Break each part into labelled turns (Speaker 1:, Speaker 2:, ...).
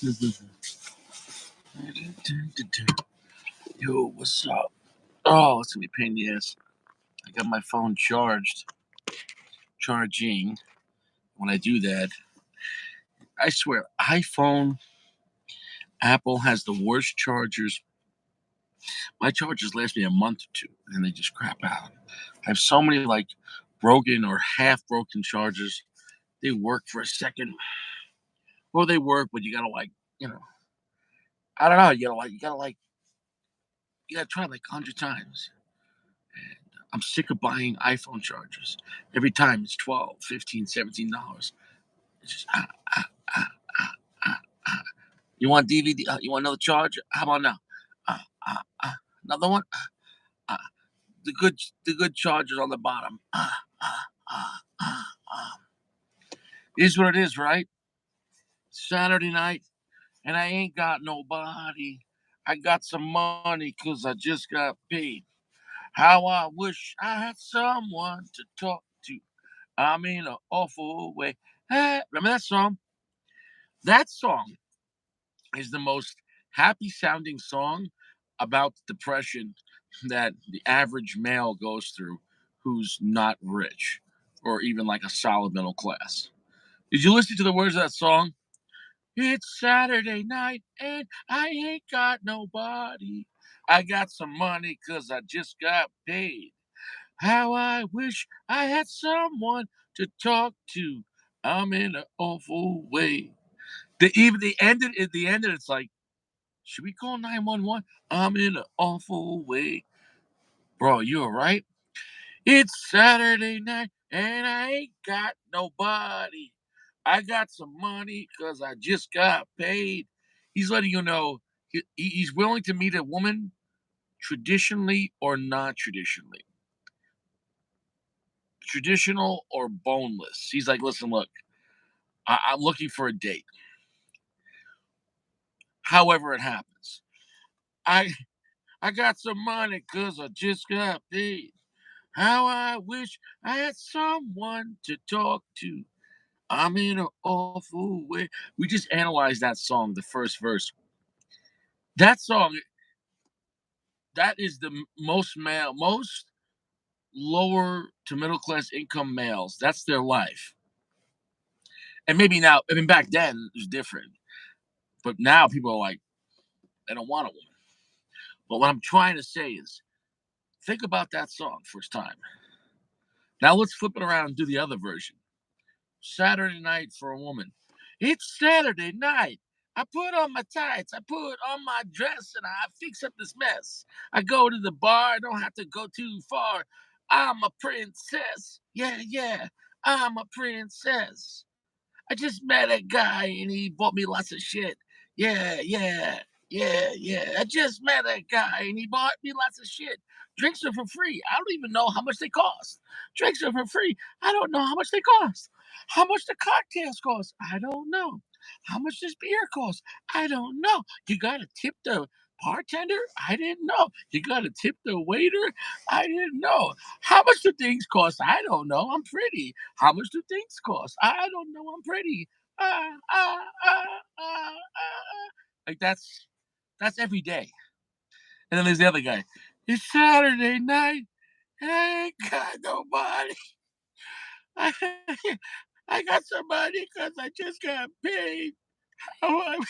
Speaker 1: Yo, what's up? Oh, it's gonna be a pain in the ass. I got my phone charging. When I do that, I swear, iPhone, Apple has the worst chargers. My chargers last me a month or two, and then they just crap out. I have so many like broken or half broken chargers. They work for a second. Well, they work, but you gotta you know, I don't know. You gotta try like 100 times. And I'm sick of buying iPhone chargers. Every time it's 12, 15, $17. It's just ah, ah, ah, ah, ah. You want DVD? You want another charger? How about now? Ah, ah, ah. Another one? Ah. The good chargers on the bottom. Ah, ah, ah, ah. Is what it is, right? Saturday night, and I ain't got nobody. I got some money because I just got paid. How I wish I had someone to talk to. I'm in an awful way. Hey, remember that song? That song is the most happy sounding song about depression that the average male goes through who's not rich or even like a solid middle class. Did you listen to the words of that song? It's Saturday night and I ain't got nobody. I got some money because I just got paid. How I wish I had someone to talk to. I'm in an awful way. Even the end, it's like, should we call 911? I'm in an awful way. Bro, you alright? It's Saturday night and I ain't got nobody. I got some money because I just got paid. He's letting you know he's willing to meet a woman traditionally or not traditionally, traditional or boneless. He's like, listen, look, I'm looking for a date. However, it happens. I I got some money because I just got paid. How I wish I had someone to talk to. I'm in an awful way. We just analyzed that song, the first verse. That song, that is the most lower to middle class income males. That's their life. And maybe now, I mean, back then it was different. But now people are like, they don't want a woman. But what I'm trying to say is, think about that song first time. Now let's flip it around and do the other version. Saturday night for a woman. It's Saturday night. I put on my tights, I put on my dress, and I fix up this mess. I go to the bar, I don't have to go too far. I'm a princess. Yeah, yeah, I'm a princess. I just met a guy and he bought me lots of shit. Yeah, yeah, yeah, yeah. I just met a guy and he bought me lots of shit. Drinks are for free. I don't even know how much they cost. Drinks are for free. I don't know how much they cost. How much the cocktails cost? I don't know. How much this beer cost? I don't know. You got to tip the bartender? I didn't know. You got to tip the waiter? I didn't know. How much do things cost? I don't know. I'm pretty. How much do things cost? I don't know. I'm pretty. Ah, ah, ah, ah, ah. Like that's every day. And then there's the other guy. It's Saturday night and I ain't got nobody. I, I got somebody because I just got paid. Oh,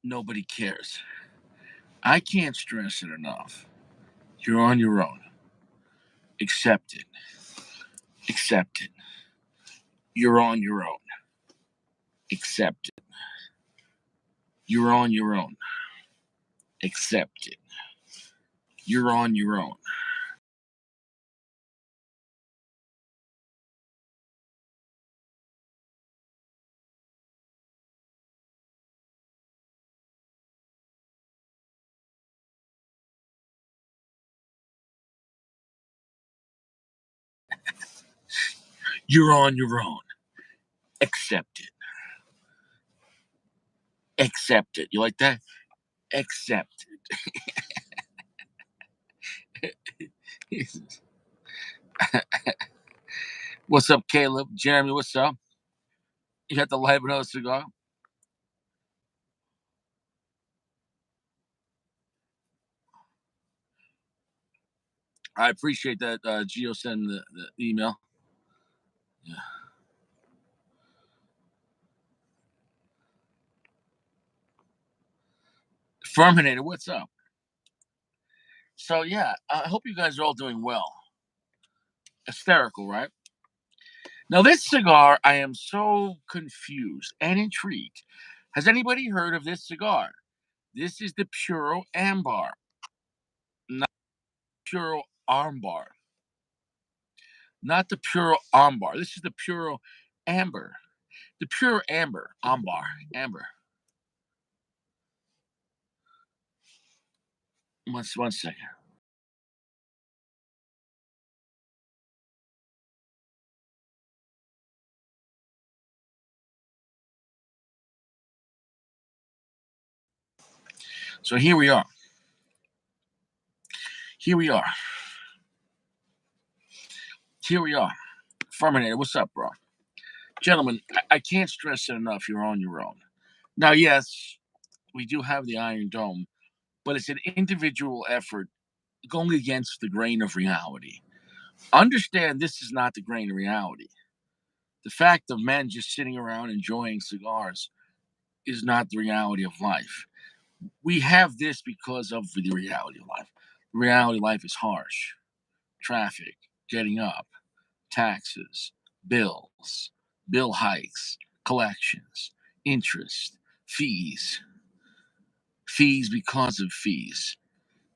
Speaker 1: nobody cares. I can't stress it enough. You're on your own. Accept it. Accept it. You're on your own. Accept it. You're on your own. Accept it. You're on your own. You're on your own. Accept it. Accept it. You like that? Accept it. What's up, Caleb? Jeremy, what's up? You got the light another cigar? I appreciate that, Geo sending the email. Yeah. Ferminator, what's up? So yeah, I hope you guys are all doing well. Hysterical, right? Now this cigar, I am so confused and intrigued. Has anybody heard of this cigar? This is the Puro Ambar, not Puro Armbar, not the Puro Ambar. This is the Puro Amber, the Pure Amber Ambar Amber. One second. So here we are. Here we are. Here we are. Ferminator, what's up, bro? Gentlemen, I can't stress it enough. You're on your own. Now, yes, we do have the Iron Dome, but it's an individual effort going against the grain of reality. Understand this is not the grain of reality. The fact of men just sitting around enjoying cigars is not the reality of life. We have this because of the reality of life. The reality of life is harsh. Traffic, getting up, taxes, bills, bill hikes, collections, interest, fees, fees because of fees,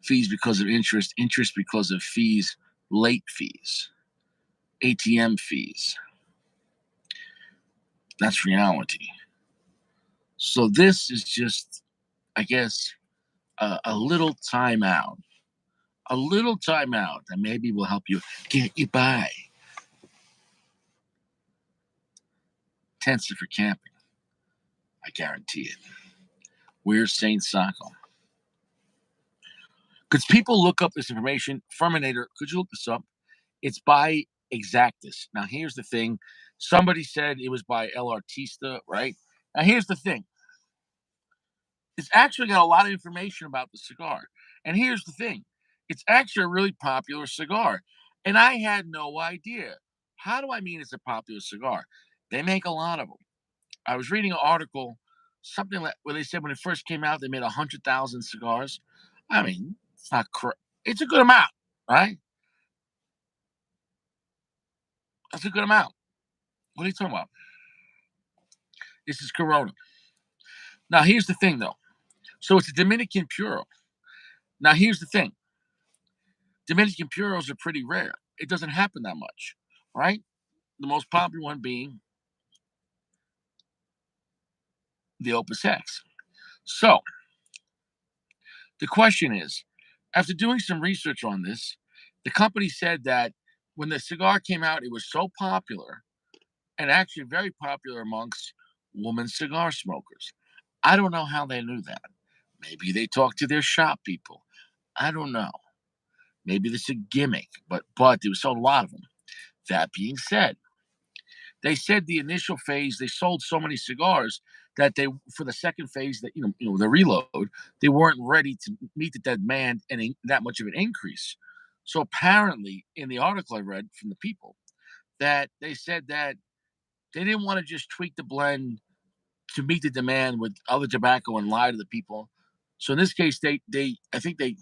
Speaker 1: fees because of interest, interest because of fees, late fees, ATM fees. That's reality. So this is just, I guess, a little timeout, a little timeout that maybe will help you get you by. Tensor for camping, I guarantee it. Where's Saint Sacco? Because people look up this information. Ferminator, could you look this up? It's by Exactus. Now, here's the thing. Somebody said it was by El Artista, right? Now, here's the thing. It's actually got a lot of information about the cigar. And here's the thing. It's actually a really popular cigar. And I had no idea. How do I mean it's a popular cigar? They make a lot of them. I was reading an article, something like where they said when it first came out, they made 100,000 cigars. I mean, it's not it's a good amount, right? That's a good amount. What are you talking about? This is Corona. Now, here's the thing, though. So it's a Dominican Puro. Now, here's the thing. Dominican Puros are pretty rare. It doesn't happen that much, right? The most popular one being the Opus X. So the question is, after doing some research on this, the company said that when the cigar came out, it was so popular and actually very popular amongst women cigar smokers. I don't know how they knew that. Maybe they talked to their shop people. I don't know. Maybe this is a gimmick, but there was a lot of them. That being said, they said the initial phase they sold so many cigars that they for the second phase that the reload they weren't ready to meet the demand and that much of an increase. So apparently, in the article I read from the people, that they said that they didn't want to just tweak the blend to meet the demand with other tobacco and lie to the people. So in this case, they I think they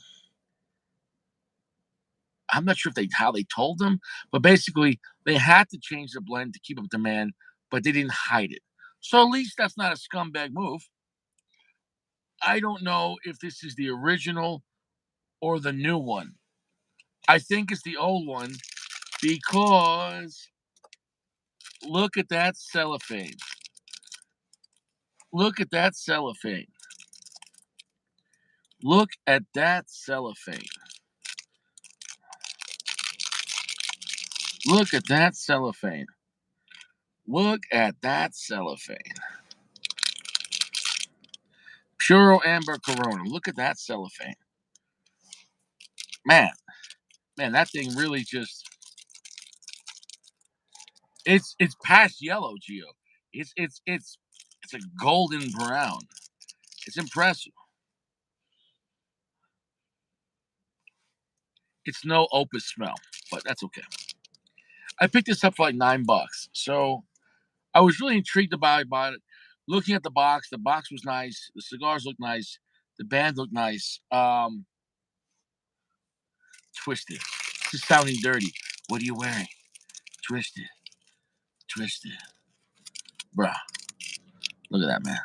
Speaker 1: I'm not sure if they how they told them, but basically they had to change the blend to keep up demand, but they didn't hide it. So at least that's not a scumbag move. I don't know if this is the original or the new one. I think it's the old one because look at that cellophane. Look at that cellophane. Look at that cellophane. Look at that cellophane. Look at that cellophane. Puro Amber Corona. Look at that cellophane. Man, man, that thing really just It's past yellow, Geo. It's a golden brown. It's impressive. It's no opus smell, but that's okay. I picked this up for like $9. So I was really intrigued about it. Looking at the box was nice. The cigars looked nice. The band looked nice. Twisted. This is sounding dirty. What are you wearing? Twisted. Twisted. Bruh. Look at that, man.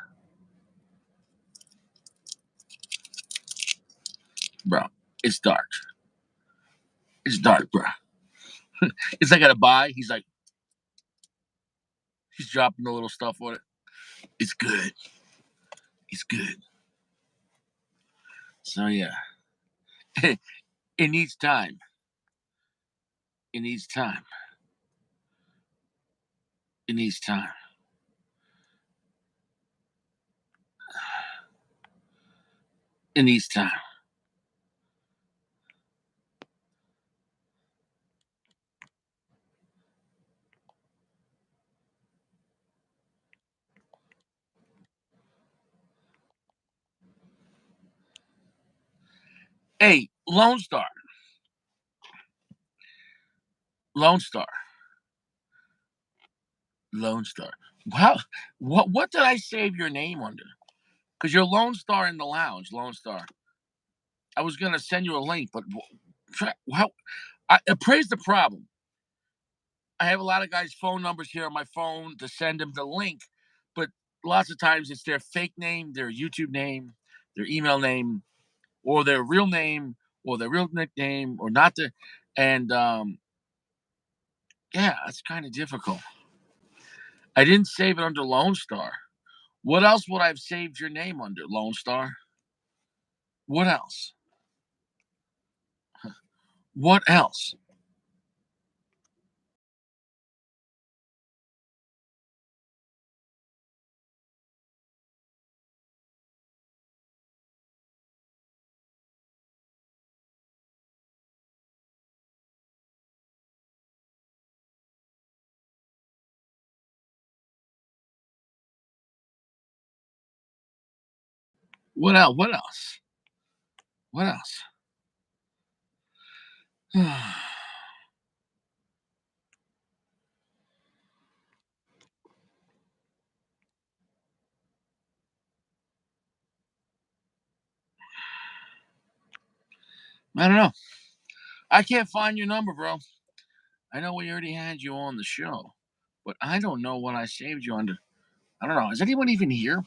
Speaker 1: Bro. It's dark. It's dark, bruh. It's like at a buy. He's dropping a little stuff on it. It's good. It's good. So yeah. It needs time. It needs time. It needs time. It needs time. Hey, Lone Star. Lone Star. Lone Star. How what did I save your name under? Because you're Lone Star in the lounge, Lone Star. I was gonna send you a link, but how appraise the problem. I have a lot of guys' phone numbers here on my phone to send them the link, but lots of times it's their fake name, their YouTube name, their email name, or their real name, or their real nickname, or not the and yeah, it's kind of difficult. I didn't save it under Lone Star. What else would I have saved your name under, Lone Star? What else? What else? What else? What else? What else? I don't know. I can't find your number, bro. I know we already had you on the show, but I don't know what I saved you under. I don't know. Is anyone even here?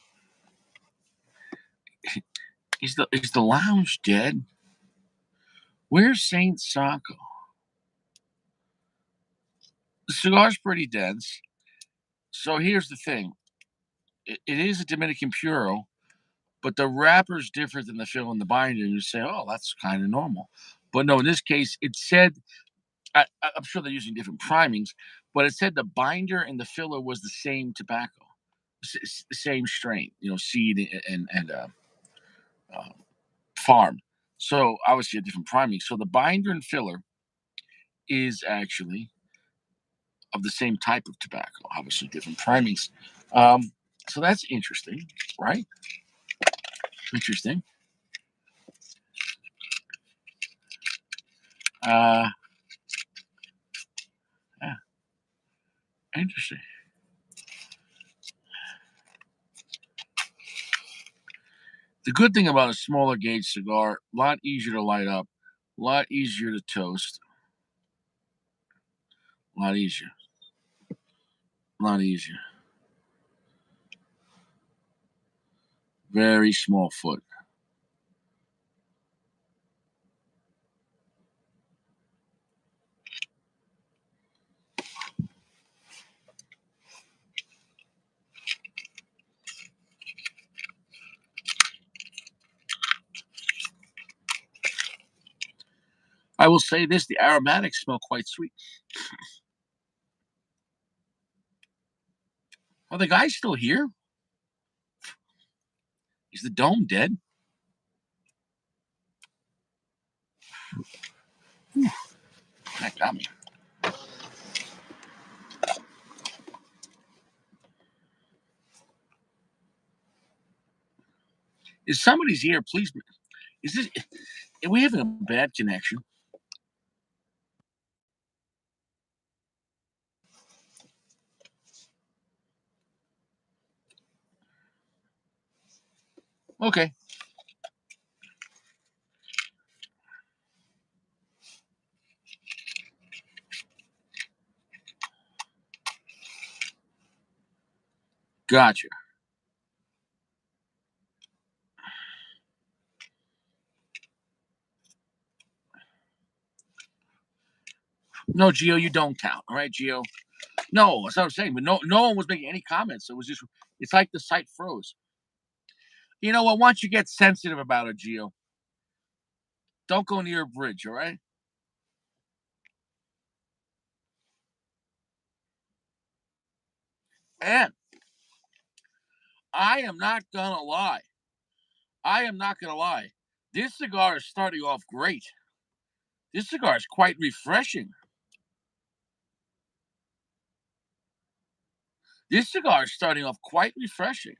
Speaker 1: Is the lounge dead? Where's Saint Sacco? The cigar's pretty dense. So here's the thing. It is a Dominican Puro, but the wrapper's different than the fill in the binder. And you say, oh, that's kind of normal. But no, in this case, it said, I'm sure they're using different primings, but it said the binder and the filler was the same tobacco, the same strain, seed uh, farm. So obviously a different priming. So the binder and filler is actually of the same type of tobacco, obviously different primings. Um, so that's interesting, right? Interesting. Uh, yeah, interesting. The good thing about a smaller gauge cigar, a lot easier to light up, a lot easier to toast, a lot easier, a lot easier. Very small foot. I will say this: the aromatics smell quite sweet. Are the guys still here? Is the dome dead? That got me. Is somebody's here? Please. Is this? Are we having a bad connection? Okay, gotcha. No, Geo, you don't count. All right, Geo. No, that's what I'm saying. But no one was making any comments. It was just. It's like the site froze. You know what? Once you get sensitive about it, Geo, don't go near a bridge. All right. And I am not gonna lie. I am not gonna lie. This cigar is starting off great. This cigar is quite refreshing. This cigar is starting off quite refreshing.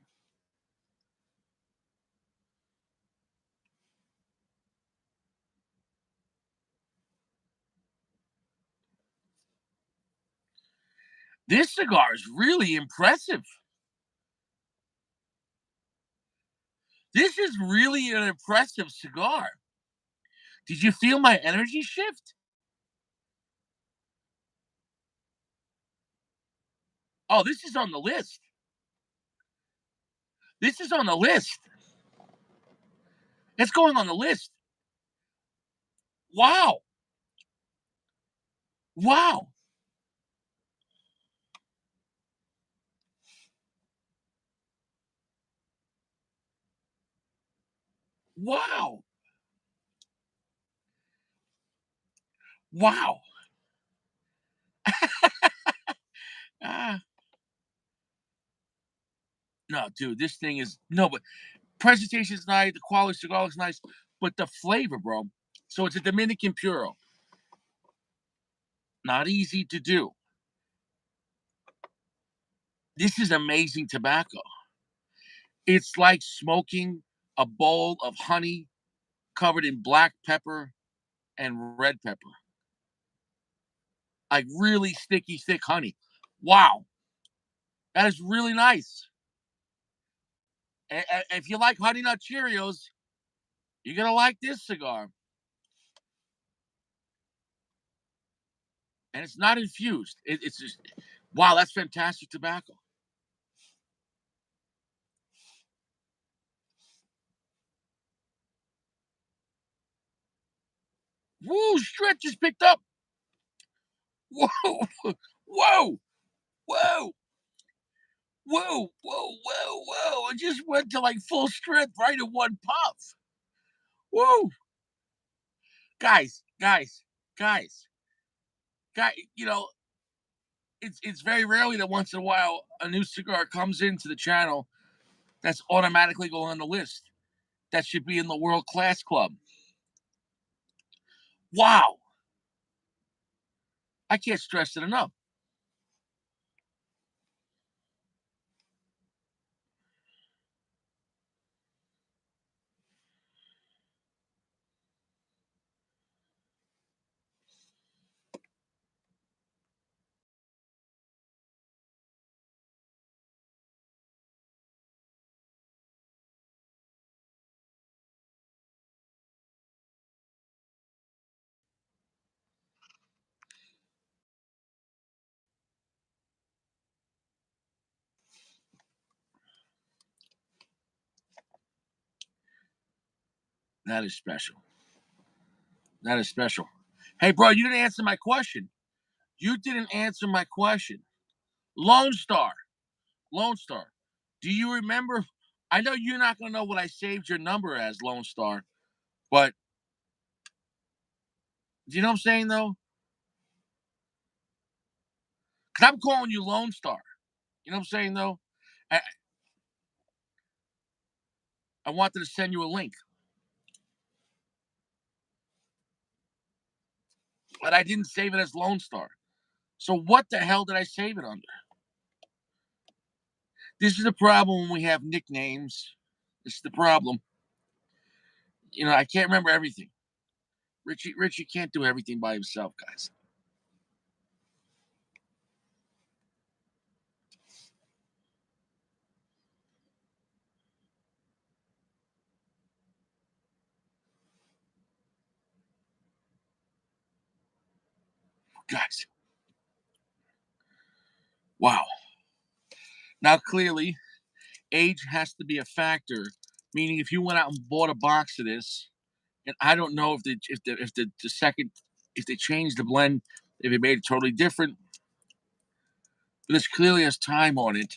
Speaker 1: This cigar is really impressive. This is really an impressive cigar. Did you feel my energy shift? Oh, this is on the list. This is on the list. It's going on the list. Wow. Wow. Wow. Wow. Ah, no, dude, this thing is no, but presentation's nice, the quality cigar looks nice, but the flavor, bro. So it's a Dominican Puro. Not easy to do. This is amazing tobacco. It's like smoking a bowl of honey covered in black pepper and red pepper. Like really sticky, thick honey. Wow. That is really nice. If you like Honey Nut Cheerios, you're going to like this cigar. And it's not infused. It's just, wow, that's fantastic tobacco. Woo, Stretch just picked up. Whoa, whoa, whoa, whoa. It just went to like full strength right in one puff. Whoa. Guys, guys, you know, it's very rarely that once in a while a new cigar comes into the channel that's automatically going on the list. That should be in the world class club. Wow. I can't stress it enough. That is special. That is special. Hey, bro, you didn't answer my question. You didn't answer my question. Lone Star. Lone Star. Do you remember? I know you're not going to know what I saved your number as, Lone Star, but do you know what I'm saying, though? Because I'm calling you Lone Star. You know what I'm saying, though? I, I wanted to send you a link, but I didn't save it as Lone Star. So what the hell did I save it under? This is the problem when we have nicknames. This is the problem. I can't remember everything. Richie can't do everything by himself, guys. Guys, wow. Now clearly, age has to be a factor. Meaning, if you went out and bought a box of this, and I don't know if the second if they changed the blend, if it made it totally different, but this clearly has time on it.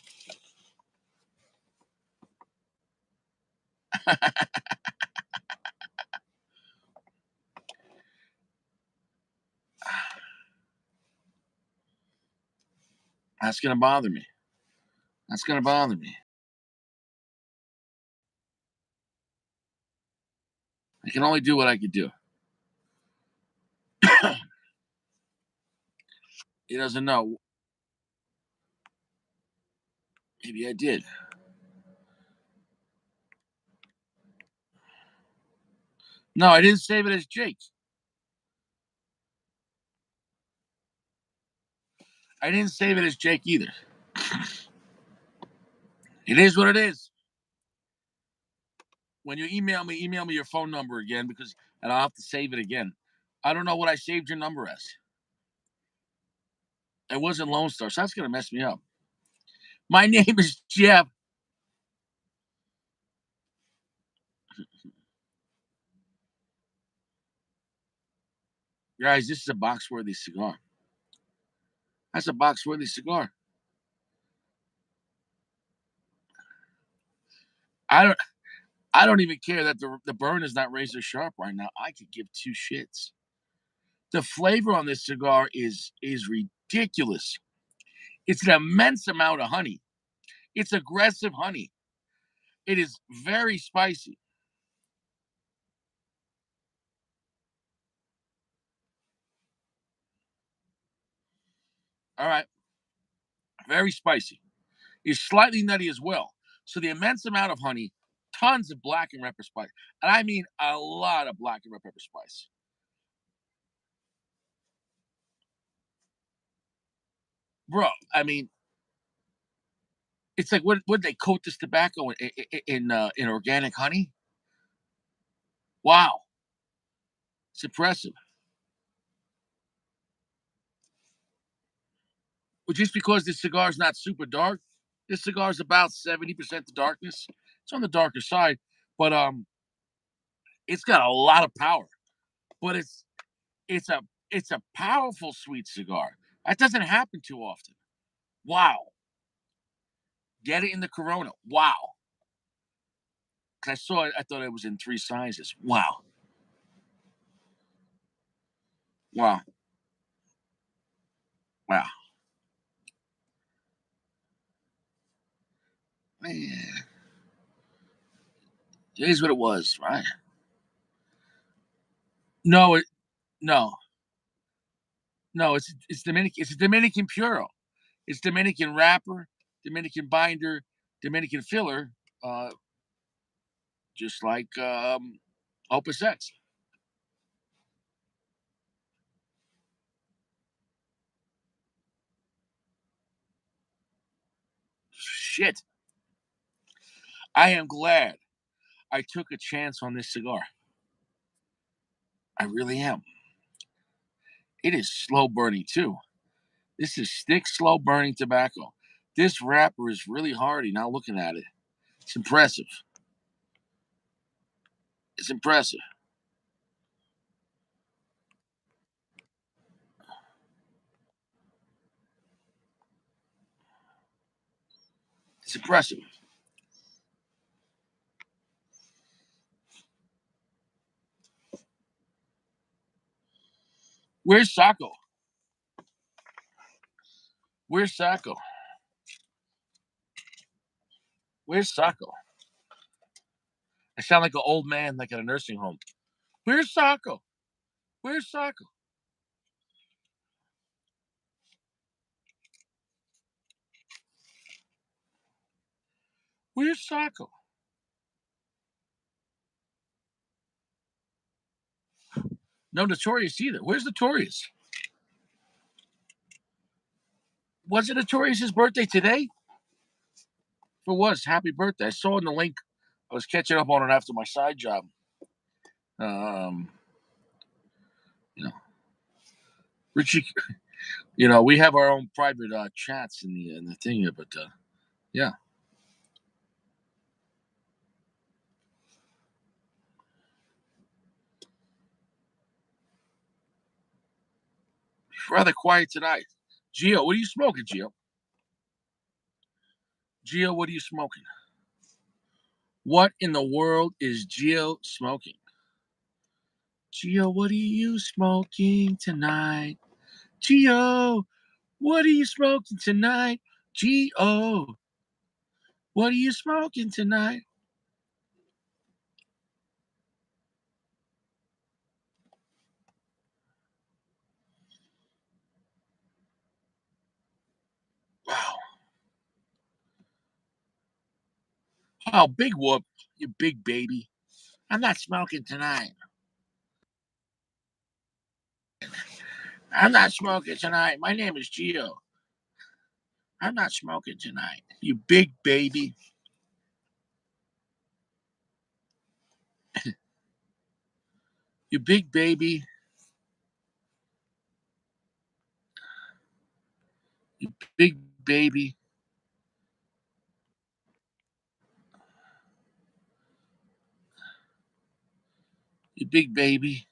Speaker 1: That's gonna bother me. That's gonna bother me. I can only do what I could do. He doesn't know. Maybe I did. No, I didn't save it as Jake. I didn't save it as Jake either. It is what it is. When you email me your phone number again because and I'll have to save it again. I don't know what I saved your number as. It wasn't Lone Star, so that's gonna mess me up. My name is Jeff. Guys, this is a box worthy cigar. That's a box worthy cigar. I don't I don't even care that the burn is not razor sharp right now. I could give two shits. The flavor on this cigar is ridiculous. It's an immense amount of honey. It's aggressive honey. It is very spicy. All right, very spicy. It's slightly nutty as well. So the immense amount of honey, tons of black and pepper spice, and I mean a lot of black and red pepper spice, bro. I mean, it's like what would they coat this tobacco in organic honey? Wow, it's impressive. But just because this cigar is not super dark, this cigar is about 70% the darkness. It's on the darker side, but it's got a lot of power. But it's a it's a powerful sweet cigar. That doesn't happen too often. Wow. Get it in the Corona. Wow. 'Cause I saw it, I thought it was in three sizes. Wow. Wow. Wow. Man, it is what it was, right? No, no, no. It's Dominican. It's a Dominican Puro. It's Dominican wrapper, Dominican binder, Dominican filler, uh, just like Opus X. Shit. I am glad I took a chance on this cigar. I really am. It is slow burning too. This is stick slow burning tobacco. This wrapper is really hardy. Now looking at it, it's impressive. It's impressive. It's impressive. Where's Sacco? Where's Sacco? Where's Sacco? I sound like an old man, like at a nursing home. Where's Sacco? Where's Sacco? Where's Sacco? No Notorious either. Where's Notorious? Was it Notorious's birthday today? If it was, happy birthday. I saw in the link. I was catching up on it after my side job. Um, you know, Richie, we have our own private chats in the thing here, but yeah, rather quiet tonight. Gio, what are you smoking, Gio? Gio, what are you smoking? What in the world is Gio smoking? Gio, what are you smoking tonight? Gio, what are you smoking tonight? Gio, what are you smoking tonight? Wow. Oh, big whoop, you big baby. I'm not smoking tonight. I'm not smoking tonight. My name is Gio. I'm not smoking tonight. You big baby. You big baby. You big baby. You big baby.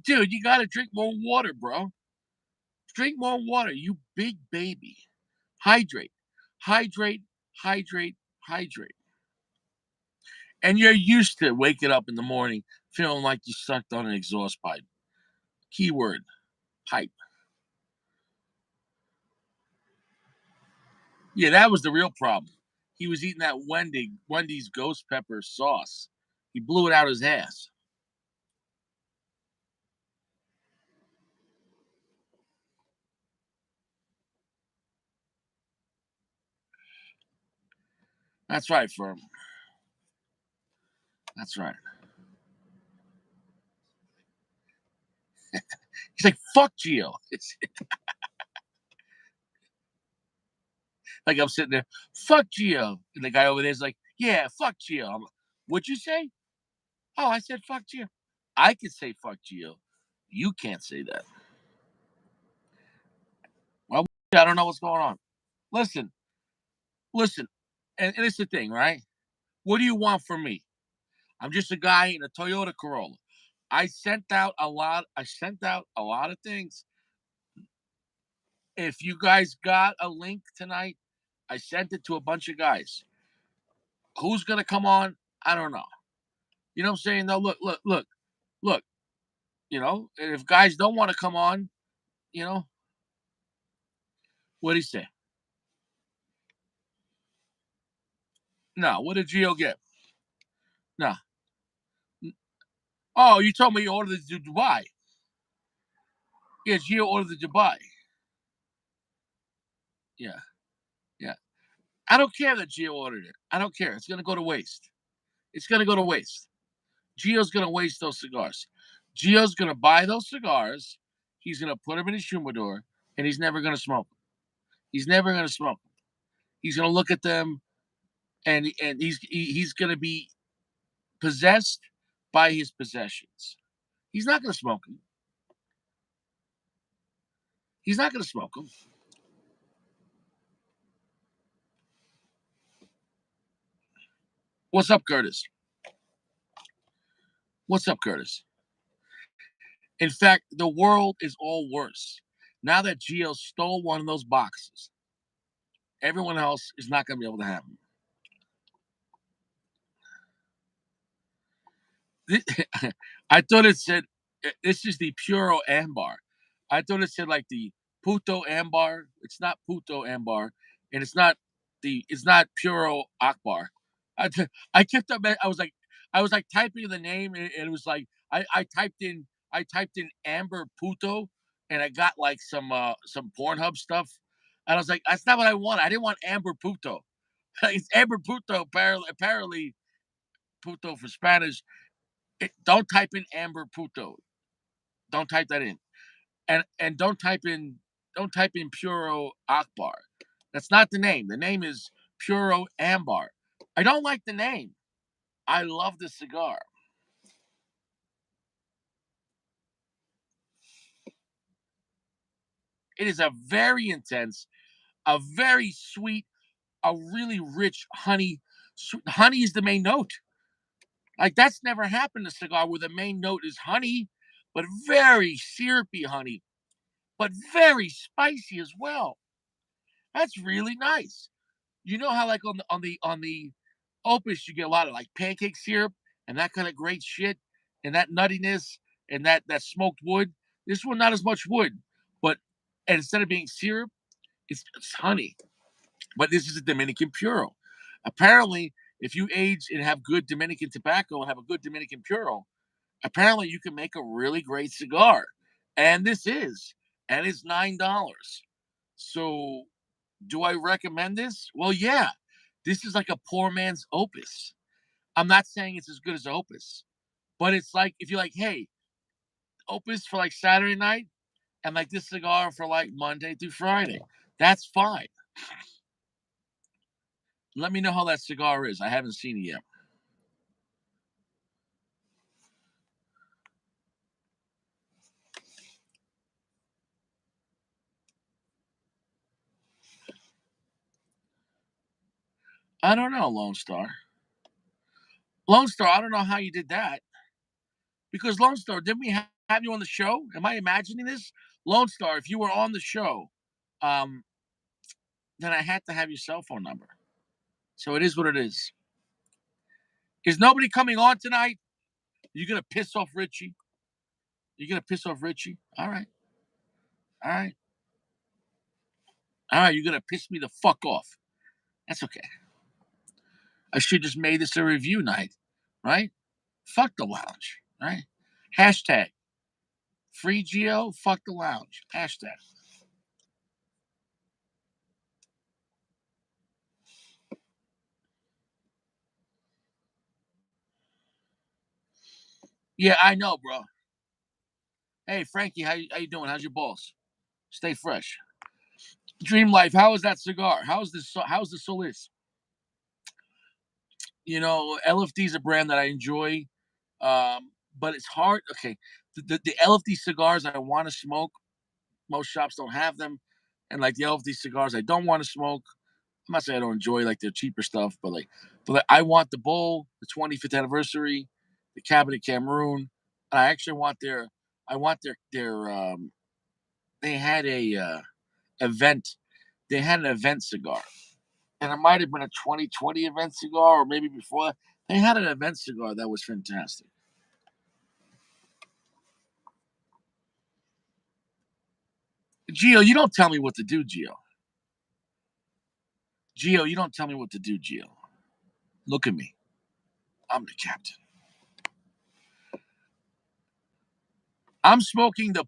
Speaker 1: Dude, you got to drink more water, bro. Drink more water, you big baby. Hydrate, hydrate, hydrate, hydrate. And you're used to waking up in the morning feeling like you sucked on an exhaust pipe. Keyword, pipe. Yeah, that was the real problem. He was eating that Wendy's ghost pepper sauce. He blew it out his ass. That's right, Firm. That's right. He's like, fuck Geo. It's like I'm sitting there, fuck Geo. And the guy over there's like, yeah, fuck Geo. What'd you say? Oh, I said fuck Geo. I could say fuck Geo. You can't say that. Well, I don't know what's going on. Listen, listen, and it's the thing, right? What do you want from me? I'm just a guy in a Toyota Corolla. I sent out a lot of things. If you guys got a link tonight, I sent it to a bunch of guys. Who's gonna come on? I don't know. You know what I'm saying? No, look. And if guys don't want to come on, you know, what do you say? No, what did Gio get? No. Oh, you told me you ordered the Dubai. Yeah, Gio ordered the Dubai. Yeah, yeah. I don't care that Gio ordered it. I don't care. It's gonna go to waste. It's gonna go to waste. Gio's gonna waste those cigars. Gio's gonna buy those cigars. He's gonna put them in his humidor, and he's never gonna smoke them. He's never gonna smoke them. He's gonna look at them, and he's gonna be possessed by his possessions. He's not gonna smoke them. He's not gonna smoke them. What's up, Curtis? What's up, Curtis? In fact, the world is all worse. Now that Gio stole one of those boxes, everyone else is not going to be able to have them. I thought it said, this is the Puro Ambar. I thought it said like the Puto Ambar. It's not Puto Ambar. And it's not Puro Akbar. I kept up, I was like typing the name and it was like, I typed in Amber Puto and I got like some Pornhub stuff. And I was like, that's not what I want. I didn't want Amber Puto. It's Amber Puto. Apparently, Puto for Spanish. Don't type in Amber Puto. Don't type that in. And don't type in Puro Akbar. That's not the name. The name is Puro Ambar. I don't like the name. I love the cigar. It is a very intense, a very sweet, a really rich honey. Honey is the main note. Like that's never happened in a cigar where the main note is honey, but very syrupy honey, but very spicy as well. That's really nice. You know how like on the opus you get a lot of like pancake syrup and that kind of great shit and that nuttiness and that smoked wood. This one not as much wood, but and instead of being syrup, it's honey. But this is a Dominican Puro. Apparently, if you age and have good Dominican tobacco and have a good Dominican Puro, apparently you can make a really great cigar. And this is, and it's $9. So, do I recommend this? Well, yeah. This is like a poor man's opus. I'm not saying it's as good as opus, but it's like if you're like, hey, opus for like Saturday night and like this cigar for like Monday through Friday. That's fine. Let me know how that cigar is. I haven't seen it yet. I don't know, Lone Star. Lone Star, I don't know how you did that. Because Lone Star, didn't we have you on the show? Am I imagining this? Lone Star, if you were on the show, um, then I had to have your cell phone number. So it is what it is. Is nobody coming on tonight? You're gonna piss off Richie? You're gonna piss off Richie? All right. All right. All right. You're gonna piss me the fuck off. That's okay. I should just made this a review night, right? Fuck the lounge, right? Hashtag free Geo, fuck the lounge. Hashtag. Yeah, I know, bro. Hey, Frankie, how you doing? How's your balls? Stay fresh. Dream Life, how is that cigar? How's the Solis? LFD is a brand that I enjoy, but it's hard. Okay, the LFD cigars I want to smoke, most shops don't have them, and like the LFD cigars I don't want to smoke. I'm not saying I don't enjoy like their cheaper stuff, but I want the Bowl, the 25th anniversary, the Cabernet Cameroon. And I actually want their. They had a event. They had an event cigar, and it might have been a 2020 event cigar, or maybe before that. They had an event cigar that was fantastic. Gio, you don't tell me what to do, Gio. Gio, you don't tell me what to do, Gio. Look at me. I'm the captain. I'm smoking the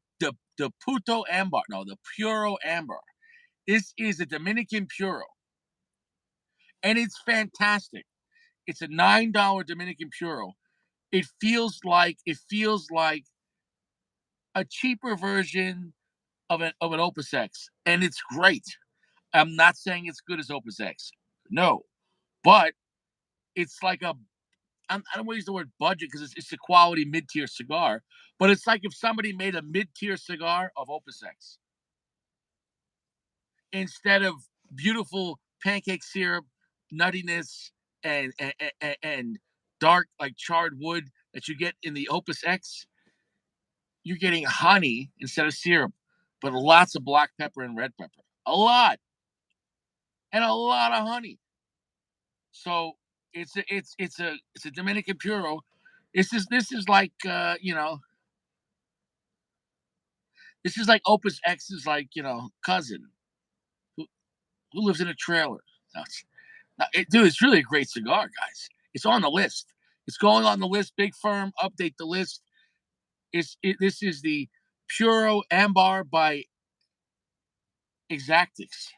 Speaker 1: Puto Ambar. No, the Puro Ambar. This is a Dominican Puro, and it's fantastic. It's a $9 Dominican Puro. It feels like a cheaper version of an Opus X, and it's great. I'm not saying it's good as Opus X, no, but it's like I don't want to use the word budget because it's a quality mid tier cigar, but it's like if somebody made a mid tier cigar of Opus X instead of beautiful pancake syrup, nuttiness, and dark like charred wood that you get in the Opus X. You're getting honey instead of syrup, but lots of black pepper and red pepper, a lot, and a lot of honey. So it's a Dominican Puro. This is like this is like Opus X's like cousin who, who lives in a trailer. No, dude, it's really a great cigar, guys. It's on the list. It's going on the list. Big firm, update the list. This is the Puro Ambar by Exactix.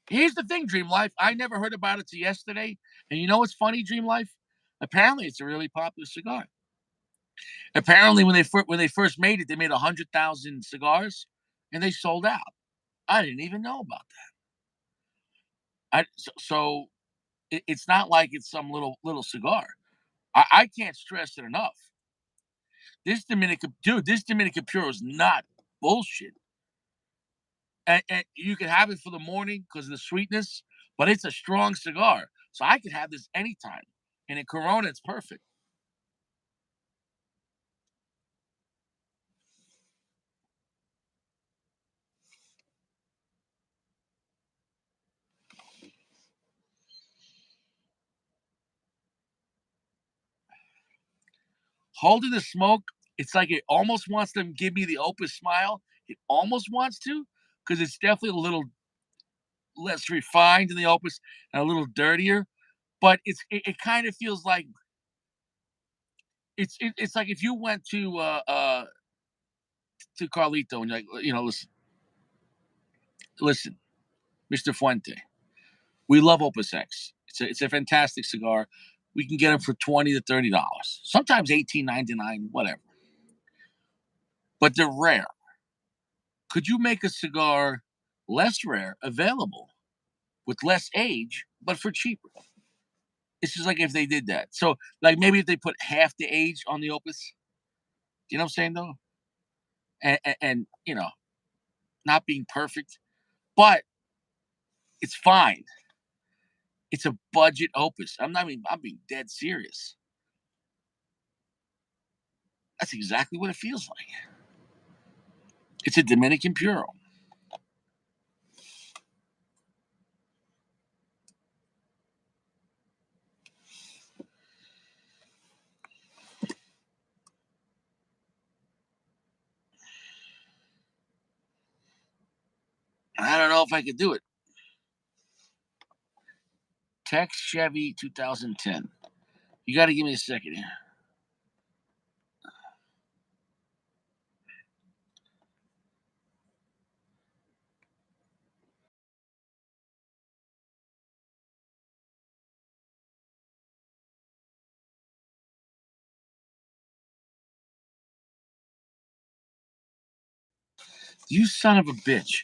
Speaker 1: Here's the thing, Dream Life. I never heard about it till yesterday. And you know what's funny, Dream Life? Apparently, it's a really popular cigar. Apparently, when they first made it, they made 100,000 cigars, and they sold out. I didn't even know about that. So it's not like it's some little cigar. I can't stress it enough. This Dominican Puro is not bullshit. And you can have it for the morning because of the sweetness, but it's a strong cigar. So I could have this anytime. And in Corona, it's perfect. Holding the smoke, it's like it almost wants to give me the Opus smile. It almost wants to, because it's definitely a little less refined than the Opus and a little dirtier. But it kind of feels like it's like if you went to Carlito and you're like, listen, Mr. Fuente, we love Opus X. It's a fantastic cigar. We can get them for $20 to $30, sometimes 18.99, whatever. But they're rare. Could you make a cigar less rare available with less age, but for cheaper? It's just like if they did that. So, like maybe if they put half the age on the Opus, you know what I'm saying though? And not being perfect, but it's fine. It's a budget Opus. I'm being dead serious. That's exactly what it feels like. It's a Dominican Puro. I don't know if I could do it. Tex Chevy 2010. You got to give me a second here. You son of a bitch.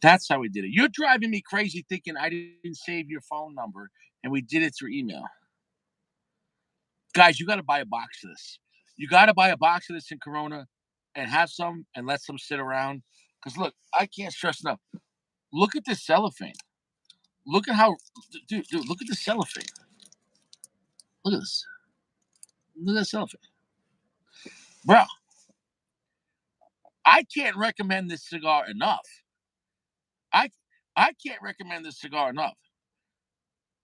Speaker 1: That's how we did it. You're driving me crazy thinking I didn't save your phone number and we did it through email. Guys, you got to buy a box of this. You got to buy a box of this in Corona and have some and let some sit around. Because look, I can't stress enough. Look at this cellophane. Look at how, dude, look at the cellophane. Look at this. Look at that cellophane. Bro, I can't recommend this cigar enough. I I can't recommend this cigar enough.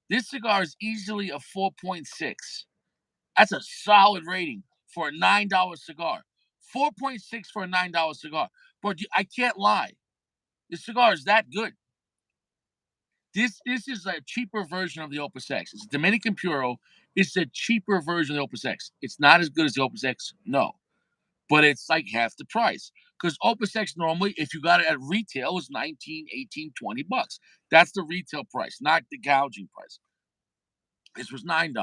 Speaker 1: This cigar is easily a 4.6. That's a solid rating for a $9 cigar. 4.6 for a $9 cigar. But I can't lie. This cigar is that good. This is a cheaper version of the Opus X. It's a Dominican Puro. It's a cheaper version of the Opus X. It's not as good as the Opus X, no. But it's like half the price. Because Opus X normally, if you got it at retail, is 19, 18, $20. That's the retail price, not the gouging price. This was $9.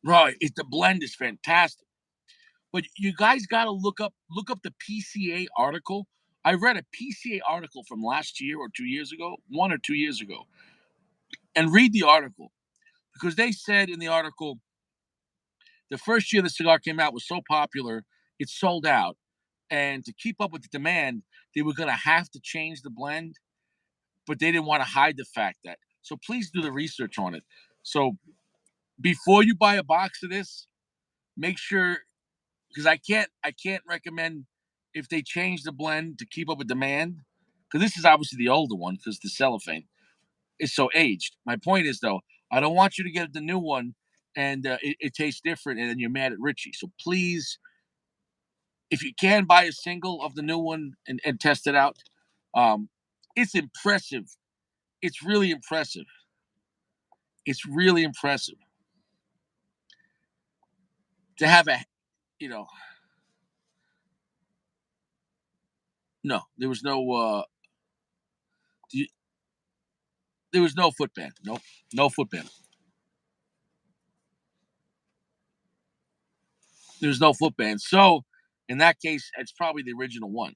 Speaker 1: Right. The blend is fantastic. But you guys got to look up the PCA article. I read a PCA article from last year or 2 years ago, 1 or 2 years ago, and read the article because they said in the article the first year the cigar came out was so popular it sold out, and to keep up with the demand, they were going to have to change the blend, but they didn't want to hide the fact that. So please do the research on it. So before you buy a box of this, make sure because I can't recommend if they change the blend to keep up with demand because this is obviously the older one because the cellophane is so aged. My point is though, I don't want you to get the new one and it tastes different and then you're mad at Richie. So please If you can buy a single of the new one and test it out, um, it's impressive. It's really impressive. It's really impressive to have a, you know, no, there was no, there was no footband. Nope, no footband. There's no footband. So, in that case, it's probably the original one.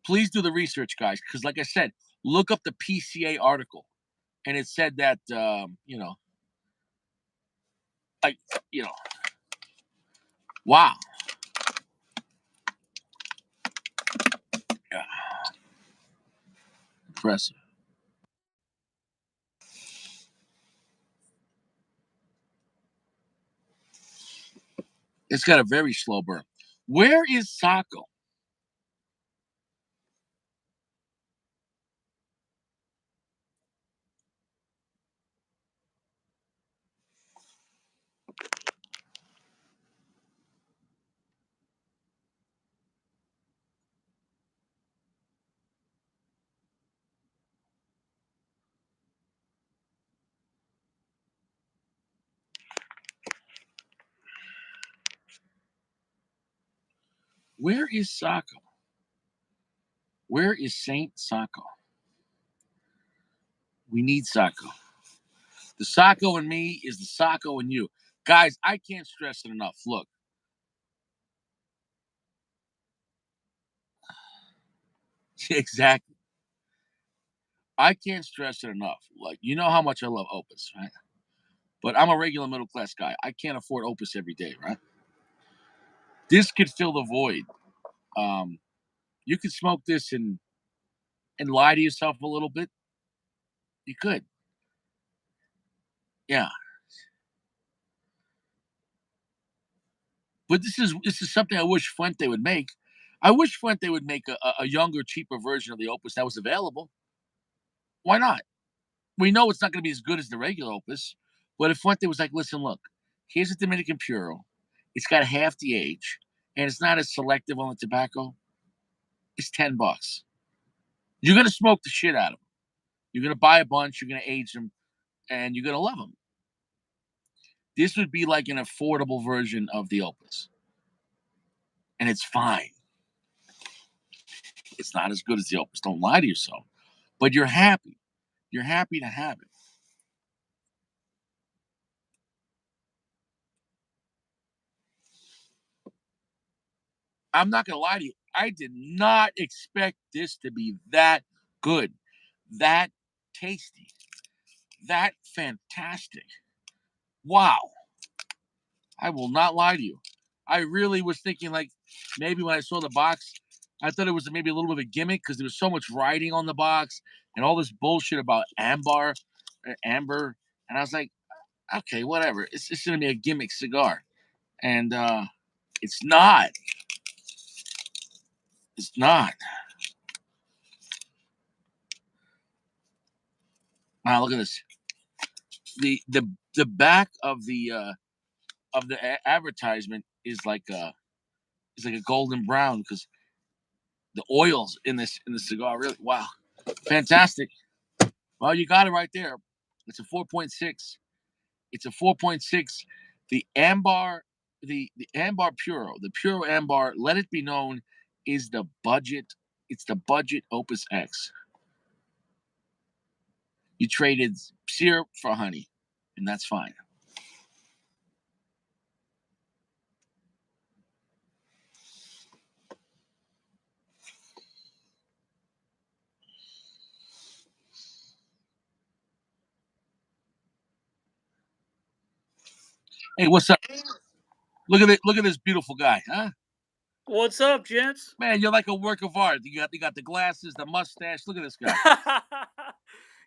Speaker 1: Please do the research, guys, because like I said, look up the PCA article, and it said that like you know, wow, yeah, impressive. It's got a very slow burn. Where is Sacco? Where is Sacco? Where is Saint Sacco? We need Sacco. The Sacco in me is the Sacco in you. Guys, I can't stress it enough. Look, exactly. I can't stress it enough. Like, you know how much I love Opus, right? But I'm a regular middle class guy. I can't afford Opus every day, right? This could fill the void. Um, you could smoke this and lie to yourself a little bit. You could, yeah. But this is something I wish Fuente would make. I wish Fuente would make a younger, cheaper version of the Opus that was available. Why not? We know it's not going to be as good as the regular Opus, but if Fuente was like, listen, look, here's a Dominican Puro. It's got half the age, and it's not as selective on the tobacco. It's $10. You're going to smoke the shit out of them. You're going to buy a bunch. You're going to age them, and you're going to love them. This would be like an affordable version of the Opus, and it's fine. It's not as good as the Opus. Don't lie to yourself, but you're happy. You're happy to have it. I'm not going to lie to you. I did not expect this to be that good, that tasty, that fantastic. Wow. I will not lie to you. I really was thinking, like, maybe when I saw the box, I thought it was maybe a little bit of a gimmick because there was so much writing on the box and all this bullshit about Amber. And I was like, okay, whatever. It's going to be a gimmick cigar. And it's not. It's not. Wow, look at this. The back of the advertisement is like a golden brown because the oils in the cigar really wow fantastic. Well, you got it right there. It's a 4.6. It's a 4.6. The Ambar, the Ambar Puro, the Puro Ambar. Let it be known, is the budget. It's the budget Opus X. You traded syrup for honey, and that's fine. Hey, what's up? Look at it. Look at this beautiful guy, huh?
Speaker 2: What's up, gents?
Speaker 1: Man, you're like a work of art. You got the glasses, the mustache. Look at this guy.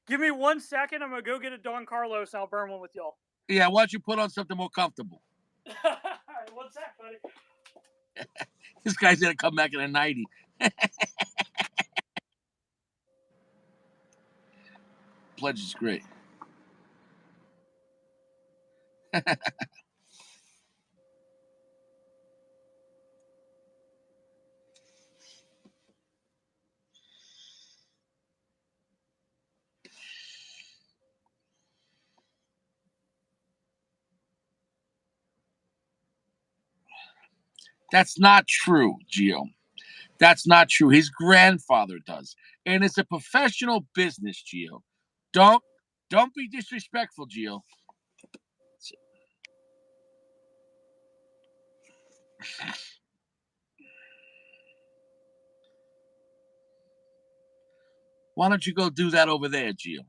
Speaker 2: Give me 1 second. I'm gonna go get a Don Carlos. And I'll burn one with y'all.
Speaker 1: Yeah, why don't you put on something more comfortable?
Speaker 2: All right, 1 sec, buddy.
Speaker 1: This guy's gonna come back in a 90. Pledge is great. That's not true, Gio. That's not true. His grandfather does, and it's a professional business, Gio. Don't don't be disrespectful, Gio. Why don't you go do that over there, Gio?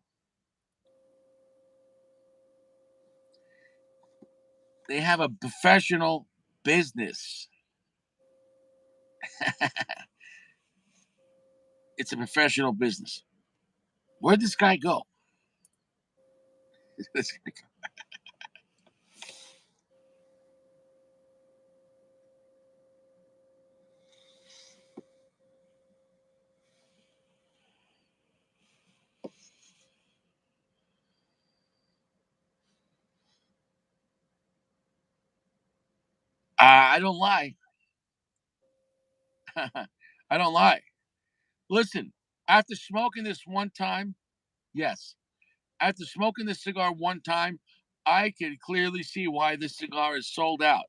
Speaker 1: They have a professional business. It's a professional business. Where'd this guy go? I don't lie. I don't lie. Listen, after smoking this one time, yes, after smoking this cigar one time, I can clearly see why this cigar is sold out.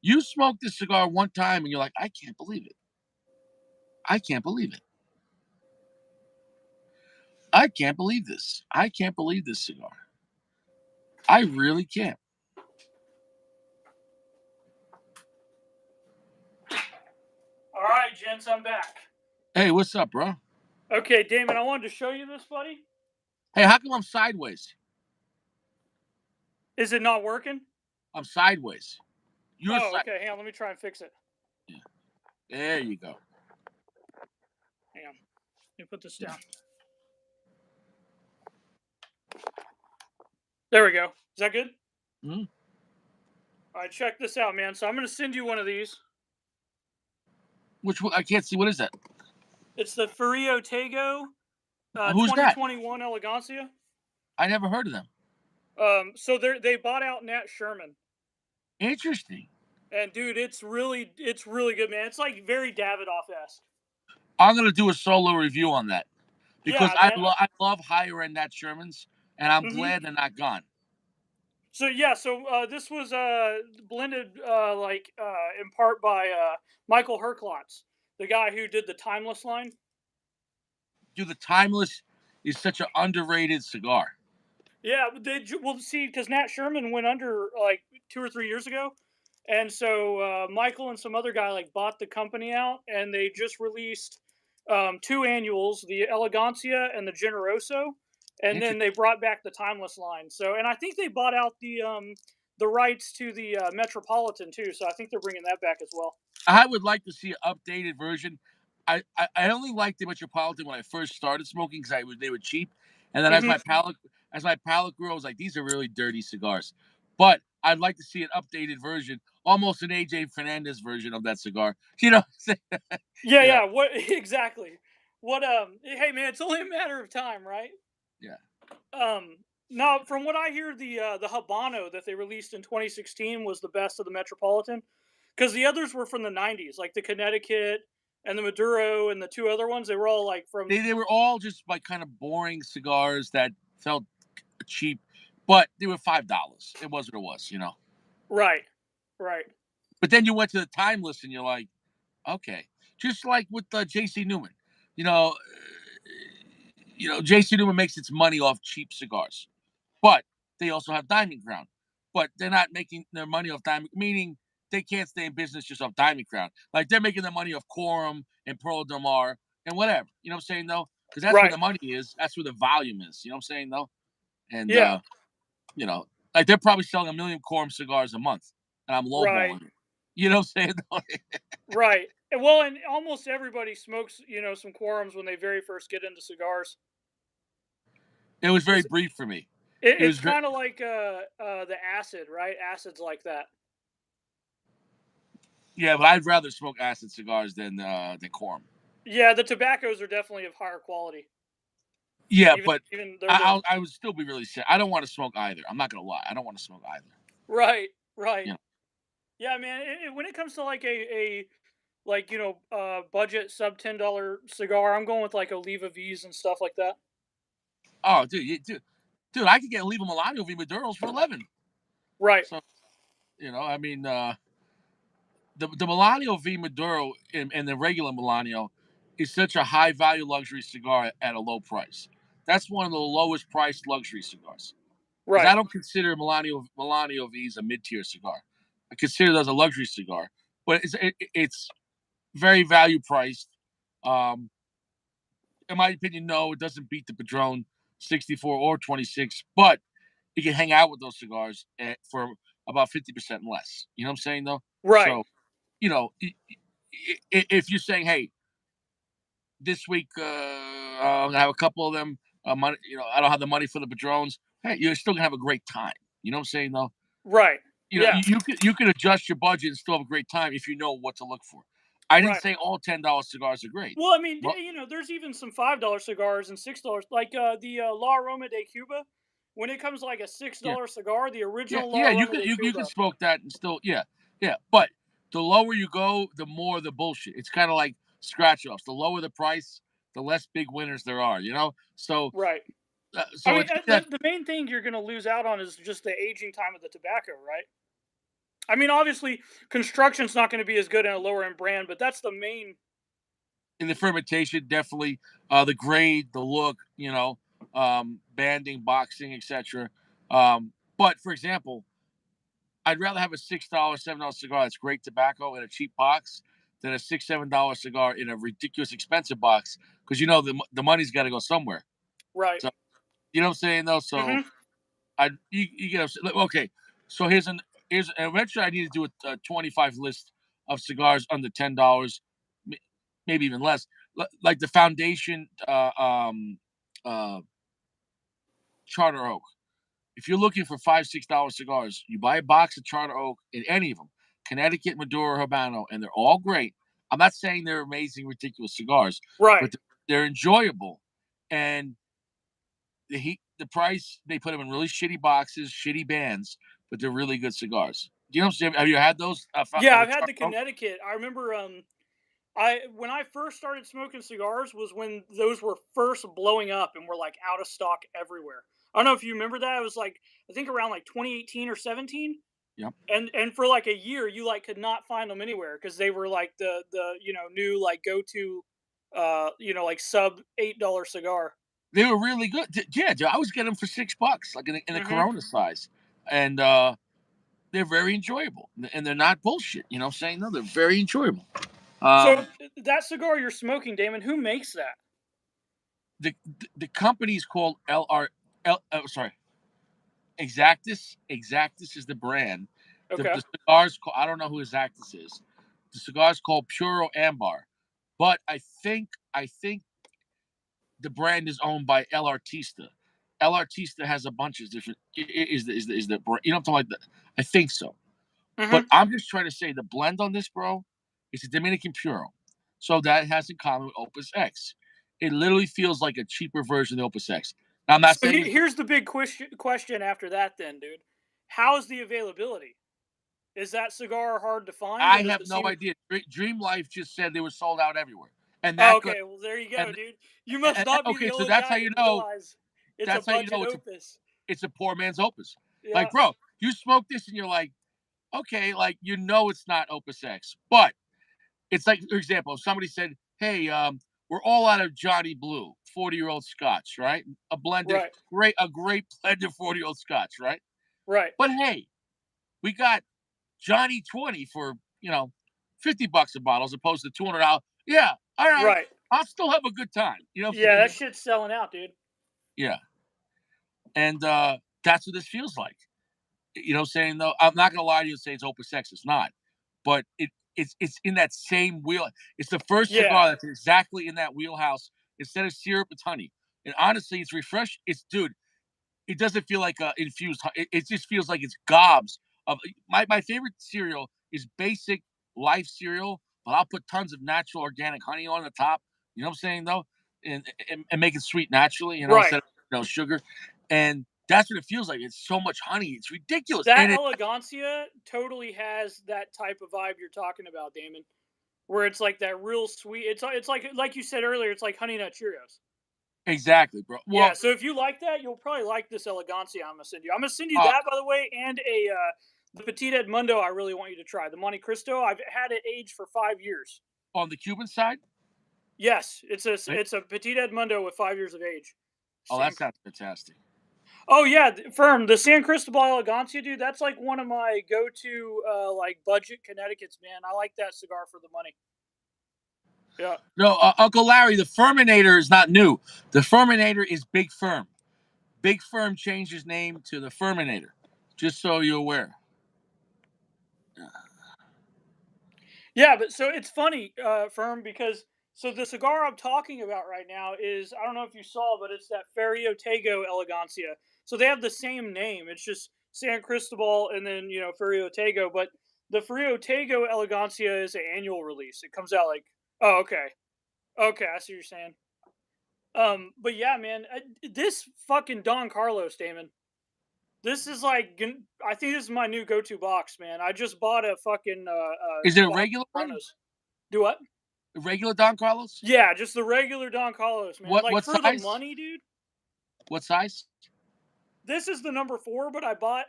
Speaker 1: You smoke this cigar one time and you're like, I can't believe it. I can't believe it. I can't believe this. I can't believe this cigar. I really can't.
Speaker 2: All right, gents, I'm back.
Speaker 1: Hey, what's up, bro?
Speaker 2: Okay, Damon, I wanted to show you this, buddy.
Speaker 1: Hey, how come I'm sideways?
Speaker 2: Is it not working?
Speaker 1: I'm sideways. You're
Speaker 2: Oh,
Speaker 1: side.
Speaker 2: okay. Hang on, let me try and fix it.
Speaker 1: Yeah. There you go.
Speaker 2: Hang on. Let me put this
Speaker 1: Yeah.
Speaker 2: down. There we go. Is that good?
Speaker 1: Mhm.
Speaker 2: All right, check this out, man. So I'm going to send you one of these.
Speaker 1: Which one? I can't see. What is that?
Speaker 2: It's the Furio Tego
Speaker 1: Who's that?
Speaker 2: 2021 Elegancia.
Speaker 1: I never heard of them.
Speaker 2: So they bought out Nat Sherman.
Speaker 1: Interesting.
Speaker 2: And dude, it's really good, man. It's like very Davidoff-esque.
Speaker 1: I'm gonna do a solo review on that because
Speaker 2: Yeah, man.
Speaker 1: I love higher end Nat Shermans, and I'm
Speaker 2: Mm-hmm.
Speaker 1: glad they're not gone.
Speaker 2: So yeah, so this was blended in part by Michael Herklotz, the guy who did the Timeless line.
Speaker 1: Dude, the Timeless is such an underrated cigar.
Speaker 2: Yeah, we'll see because Nat Sherman went under like 2 or 3 years ago, and so Michael and some other guy like bought the company out, and they just released two annuals, the Elegancia and the Generoso, and then
Speaker 1: Interesting.
Speaker 2: they brought back the Timeless line. So, and I think they bought out the rights to the Metropolitan too. So I think they're bringing that back as well.
Speaker 1: I would like to see an updated version. I only liked the Metropolitan when I first started smoking because they were cheap, and then
Speaker 2: Hmm.
Speaker 1: as my palate grew, I was like, these are really dirty cigars. But I'd like to see an updated version, almost an AJ Fernandez version of that cigar. You know,
Speaker 2: Yeah,
Speaker 1: you know,
Speaker 2: yeah. What exactly? What Hey man, it's only a matter of time, right?
Speaker 1: yeah.
Speaker 2: Um, no, from what I hear, the Habano that they released in 2016 was the best of the Metropolitan, because the others were from the 90s, like the Connecticut and the Maduro and the two other ones. They were all like from
Speaker 1: They were all just like kind of boring cigars that felt cheap, but they were $5. It was what it was, you know.
Speaker 2: right, right,
Speaker 1: But then you went to the Timeless, and you're like, okay, just like with J.C. Newman, you know, J.C. Newman makes its money off cheap cigars, but they also have Diamond Crown, but they're not making their money off Diamond, meaning they can't stay in business just off Diamond Crown. Like they're making their money off Quorum and Pearl Del Mar and whatever. You know what I'm saying though? Because that's where
Speaker 2: right.
Speaker 1: the money is. That's where the volume is. You know what I'm saying though? And
Speaker 2: Yeah,
Speaker 1: you know, like they're probably selling a million Quorum cigars a month, and I'm
Speaker 2: right,
Speaker 1: lowballing it. You know what I'm saying though?
Speaker 2: right. And well, and almost everybody smokes, some quorums when they very first get into cigars.
Speaker 1: It was very
Speaker 2: It's
Speaker 1: brief for me. It
Speaker 2: it's
Speaker 1: was very,
Speaker 2: kind of like the acid, right? Acid's like that.
Speaker 1: yeah, but I'd rather smoke acid cigars than Quorum.
Speaker 2: Yeah, the tobaccos are definitely of higher quality.
Speaker 1: Yeah,
Speaker 2: Even
Speaker 1: but
Speaker 2: even they're the
Speaker 1: I would still be really sick. I don't want to smoke either. I'm not gonna lie. I don't want to smoke either.
Speaker 2: right, right.
Speaker 1: You know.
Speaker 2: Yeah, man. When it comes to like a like budget sub $10 cigar, I'm going with like Oliva V's and stuff like that.
Speaker 1: Oh, dude, I could get Leva Milano V Maduros for 11.
Speaker 2: Right.
Speaker 1: So I mean, the Melanio V Maduro and the regular Melanio is such a high value luxury cigar at a low price. That's one of the lowest priced luxury cigars because
Speaker 2: Right.
Speaker 1: I don't consider Melanio V's a mid tier cigar. I consider it as a luxury cigar, but it's very value priced. Um, in my opinion, no, it doesn't beat the Padron 64 or 26, but you can hang out with those cigars for about 50% less. You know what I'm saying, though?
Speaker 2: Right.
Speaker 1: So, you know, if you're saying, hey, this week I'm gonna have a couple of them, money, I don't have the money for the Padrones. Hey, you're still gonna have a great time. You know what I'm saying, though?
Speaker 2: Right. Yeah.
Speaker 1: You could adjust your budget and still have a great time if you know what to look for. I didn't
Speaker 2: Right.
Speaker 1: say all $10 cigars are great.
Speaker 2: Well, I mean,
Speaker 1: Well,
Speaker 2: there's even some $5 cigars and $6, like the La Aroma de Cuba. When it comes to like a six
Speaker 1: yeah,
Speaker 2: dollar cigar, the
Speaker 1: yeah,
Speaker 2: original La
Speaker 1: yeah. You
Speaker 2: Aroma
Speaker 1: could
Speaker 2: de
Speaker 1: you could
Speaker 2: Cuba.
Speaker 1: smoke that and still, yeah, yeah. But the lower you go, the more the bullshit. It's kind of like scratch offs. The lower the price, the less big winners there are. So
Speaker 2: Right. I
Speaker 1: so
Speaker 2: mean,
Speaker 1: it's that
Speaker 2: the main thing you're going to lose out on is just the aging time of the tobacco, right? I mean, obviously, construction's not going to be as good in a lower end brand, but that's the main.
Speaker 1: in the fermentation, definitely the grade, the look, banding, boxing, etc. But for example, I'd rather have a $6, $7 cigar that's great tobacco in a cheap box than a $6, $7 cigar in a ridiculous expensive box because the money's got to go somewhere.
Speaker 2: Right.
Speaker 1: So you know what I'm saying though. So
Speaker 2: Hmm.
Speaker 1: you get upset. Okay. So here's eventually I need to do a 25 list of cigars under $10, maybe even less. Like the Foundation uh, Charter Oak. If you're looking for $5, $6 cigars, you buy a box of Charter Oak in any of them, Connecticut, Maduro, Habano, and they're all great. I'm not saying they're amazing, ridiculous cigars,
Speaker 2: Right.
Speaker 1: but they're enjoyable. And the price, they put them in really shitty boxes, shitty bands, but they're really good cigars. Do you know what I'm saying? Have you had those?
Speaker 2: Yeah, I've had
Speaker 1: Charter
Speaker 2: the
Speaker 1: Oak?
Speaker 2: Connecticut. I remember I when I first started smoking cigars was when those were first blowing up and were like out of stock everywhere. I don't know if you remember that. It was like I think around like 2018 or 17.
Speaker 1: Yep.
Speaker 2: And for like a year you like could not find them anywhere because they were like the new like go to like sub $8 cigar.
Speaker 1: They were really good. Yeah, I was getting them for $6, like in a
Speaker 2: Hmm.
Speaker 1: Corona size. And they're very enjoyable. And they're not bullshit. You know what I'm saying? No, they're very enjoyable.
Speaker 2: So
Speaker 1: Um,
Speaker 2: that cigar you're smoking, Damon, who makes that?
Speaker 1: the company is called LR. Sorry, Exactus. Exactus is the brand. The,
Speaker 2: Okay.
Speaker 1: the cigars. I don't know who Exactus is. The cigar is called Puro Ambar, but I think the brand is owned by El Artista. El Artista has a bunch of different. Is the brand? You know what I'm talking about? I think so. But
Speaker 2: Hmm.
Speaker 1: I'm just trying to say the blend on this, bro, is a Dominican Puro. So that has in common with Opus X. It literally feels like a cheaper version of the Opus X. Now, I'm not
Speaker 2: So
Speaker 1: saying it's.
Speaker 2: here's the big question after that, then, dude. How's the availability? Is that cigar hard to find, or
Speaker 1: I
Speaker 2: does
Speaker 1: have
Speaker 2: it
Speaker 1: no
Speaker 2: seem?
Speaker 1: idea. Dream Life just said they were sold out everywhere, and
Speaker 2: Oh,
Speaker 1: that good.
Speaker 2: okay. Well, there you go,
Speaker 1: And,
Speaker 2: dude. You must not be
Speaker 1: okay,
Speaker 2: the
Speaker 1: so
Speaker 2: only
Speaker 1: that's how
Speaker 2: guy
Speaker 1: you
Speaker 2: that
Speaker 1: know.
Speaker 2: realize it's a
Speaker 1: That's how you
Speaker 2: budget
Speaker 1: know
Speaker 2: opus.
Speaker 1: it's a poor man's Opus.
Speaker 2: Yeah.
Speaker 1: Like, bro, you smoke this and you're like, okay, like it's not Opus X, but it's like, for example, if somebody said, "Hey, we're all out of Johnny Blue, 40-year-old Scotch, right?
Speaker 2: Right.
Speaker 1: A great blended 40-year-old Scotch, right?
Speaker 2: Right.
Speaker 1: But hey, we got Johnny 20 for $50 a bottle as opposed to $200. Yeah, all right,
Speaker 2: Right.
Speaker 1: I'll still have a good time. You know what I'm
Speaker 2: Yeah,
Speaker 1: saying?
Speaker 2: that shit's selling out, dude.
Speaker 1: Yeah, and that's what this feels like. You know what I'm saying? Though I'm not gonna lie to you and say it's Opus X. It's not, but it's in that same wheel. It's the first
Speaker 2: Yeah.
Speaker 1: cigar that's exactly in that wheelhouse. Instead of syrup, it's honey. And honestly, it's refresh. It's dude. It doesn't feel like infused. It just feels like it's gobs of my favorite cereal is basic life cereal, but I'll put tons of natural organic honey on the top. You know what I'm saying though, and make it sweet naturally.
Speaker 2: Right.
Speaker 1: Instead of sugar, and that's what it feels like. It's so much honey. It's ridiculous,
Speaker 2: That
Speaker 1: and
Speaker 2: elegancia totally has that type of vibe you're talking about, Damon. Where it's like that real sweet. It's like you said earlier. It's like Honey Nut Cheerios.
Speaker 1: exactly, bro.
Speaker 2: Yeah,
Speaker 1: Well,
Speaker 2: so if you like that, you'll probably like this elegancia I'm gonna send you. I'm gonna send you
Speaker 1: uh,
Speaker 2: that, by the way, and a The Petit Edmundo, I really want you to try. The Monte Cristo, I've had it aged for 5 years.
Speaker 1: On the Cuban side,
Speaker 2: Yes, it's a
Speaker 1: right?
Speaker 2: it's a Petit Edmundo with 5 years of age.
Speaker 1: Oh, that
Speaker 2: San.
Speaker 1: sounds fantastic.
Speaker 2: Oh yeah, firm. The San Cristobal Elegancia, dude. That's like one of my go-to like budget Connecticut's, man. I like that cigar for the money. Yeah.
Speaker 1: No, Uncle Larry, the Ferminator is not new. The Ferminator is Big Firm. Big Firm changed his name to the Ferminator, just so you're aware.
Speaker 2: Yeah, but so it's funny, firm, because so the cigar I'm talking about right now is, I don't know if you saw, but it's that Ferio Tego Elegancia. So they have the same name. It's just San Cristobal and then Ferio Tego. But the Ferio Tego Elegancia is an annual release. It comes out like, oh, okay, okay, I see what you're saying. But yeah, man, this fucking Don Carlos, Damon. This is like, I think this is my new go-to box, man. I just bought a fucking
Speaker 1: Is it a
Speaker 2: box
Speaker 1: regular
Speaker 2: of
Speaker 1: one?
Speaker 2: Coronas. Do what?
Speaker 1: A regular Don Carlos?
Speaker 2: Yeah, just the regular Don Carlos, man. Like
Speaker 1: What
Speaker 2: for the
Speaker 1: size?
Speaker 2: money, dude.
Speaker 1: What size?
Speaker 2: This is the number four, but I bought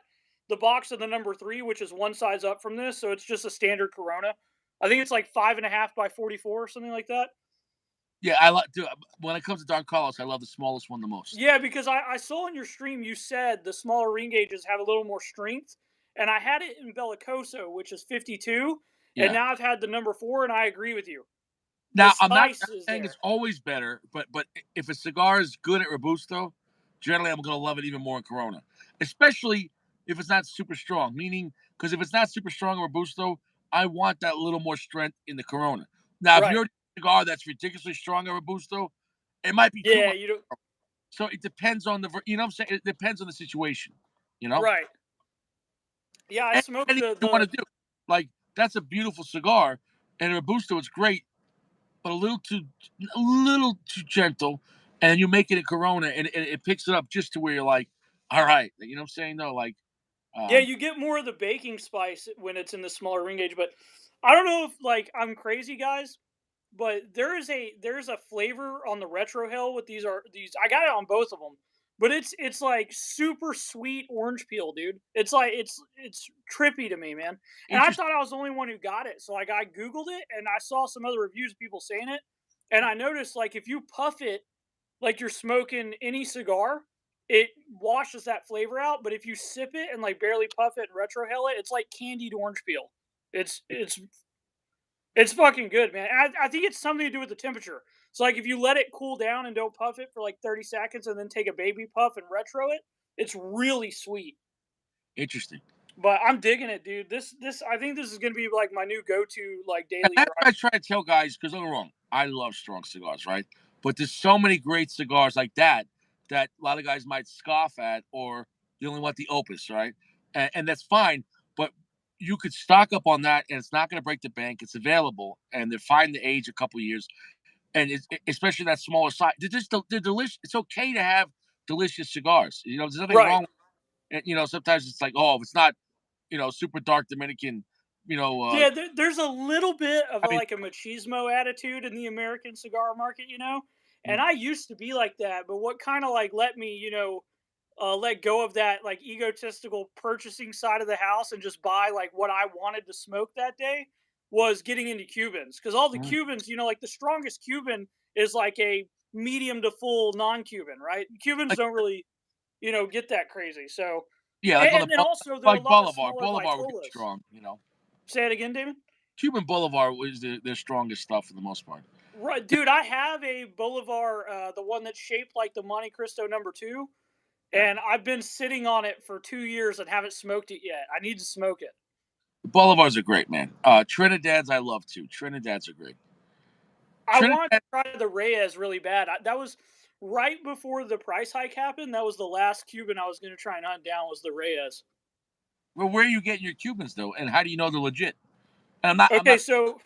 Speaker 2: the box of the number three, which is one size up from this, so it's just a standard Corona. I think it's like 5.5 by 44 or something like that.
Speaker 1: Yeah, I like. Dude, when it comes to Don Carlos, I love the smallest one the most.
Speaker 2: Yeah, because I saw in your stream you said the smaller ring gauges have a little more strength, and I had it in Bellicoso, which is 52, and
Speaker 1: Yeah.
Speaker 2: now I've had the number four, and I agree with you. The
Speaker 1: Now, I'm not
Speaker 2: spice is
Speaker 1: saying it's
Speaker 2: there.
Speaker 1: always better, but if a cigar is good at Robusto, generally I'm gonna love it even more in Corona, especially if it's not super strong. Meaning, because if it's not super strong in Robusto, I want that little more strength in the Corona. Now, if
Speaker 2: Right.
Speaker 1: you're a cigar that's ridiculously strong in Robusto, it might be too
Speaker 2: Yeah,
Speaker 1: much.
Speaker 2: you don't.
Speaker 1: So it depends on you know what I'm saying. It depends on the situation. You know,
Speaker 2: Right. Yeah, I smoked
Speaker 1: anything you
Speaker 2: the
Speaker 1: want to do. Like that's a beautiful cigar, and Robusto is great, but a little too gentle, and you make it a Corona, and it picks it up just to where you're like, all right, you know what I'm saying? No, like,
Speaker 2: Yeah,
Speaker 1: um,
Speaker 2: you get more of the baking spice when it's in the smaller ring gauge, but I don't know if like I'm crazy, guys, but there is a flavor on the retro hill with these. I got it on both of them, but it's like super sweet orange peel, dude. It's like it's trippy to me, man. And I
Speaker 1: interesting.
Speaker 2: thought I was the only one who got it, so like I googled it and I saw some other reviews of people saying it, and I noticed like if you puff it like you're smoking any cigar, it washes that flavor out. But if you sip it and like barely puff it and retrohale it, it's like candied orange peel. It's it's it's fucking good, man. I think it's something to do with the temperature. So like if you let it cool down and don't puff it for like 30 seconds and then take a baby puff and retro it, it's really sweet.
Speaker 1: Interesting.
Speaker 2: But I'm digging it, dude. This I think this is gonna be like my new go to like
Speaker 1: And
Speaker 2: daily
Speaker 1: that's
Speaker 2: grind.
Speaker 1: what I try to tell guys because don't get me wrong, I love strong cigars, right? But there's so many great cigars like that that a lot of guys might scoff at, or they only want the opus, right? And that's fine, but you could stock up on that, and it's not going to break the bank. It's available, and they're fine to age a couple of years, and especially that smaller size. They're delicious. It's okay to have delicious cigars. You know, there's nothing
Speaker 2: Right.
Speaker 1: wrong. And you know, sometimes it's like, oh, if it's not, super dark Dominican, you know,
Speaker 2: Yeah, there's a little bit of
Speaker 1: I
Speaker 2: a,
Speaker 1: mean,
Speaker 2: like a machismo attitude in the American cigar market, and
Speaker 1: mm,
Speaker 2: I used to be like that. But what kind of like let me, let go of that like egotistical purchasing side of the house and just buy like what I wanted to smoke that day was getting into Cubans, because all the
Speaker 1: mm,
Speaker 2: Cubans, like the strongest Cuban is like a medium to full non-Cuban, right? Cubans
Speaker 1: like,
Speaker 2: don't really, get that crazy. So,
Speaker 1: yeah, like on
Speaker 2: and
Speaker 1: the
Speaker 2: then also there are a
Speaker 1: like
Speaker 2: lot of
Speaker 1: Bolivar.
Speaker 2: smaller
Speaker 1: Bolivar would be
Speaker 2: vitolas.
Speaker 1: strong, you know.
Speaker 2: Say it again, David.
Speaker 1: Cuban Bolivar was their strongest stuff for the most part.
Speaker 2: Right, dude. I have a Bolivar, the one that's shaped like the Monte Cristo number two,
Speaker 1: Yeah.
Speaker 2: and I've been sitting on it for 2 years and haven't smoked it yet. I need to smoke it.
Speaker 1: The Bolivars are great, man. Trinidad's I love too. Trinidad's are great.
Speaker 2: I want to
Speaker 1: Trinidad,
Speaker 2: try the Reyes really bad. That was right before the price hike happened. That was the last Cuban I was going to try and hunt down was the Reyes.
Speaker 1: well, where are you getting your Cubans though, and how do you know they're legit? And I'm
Speaker 2: Okay,
Speaker 1: not.
Speaker 2: so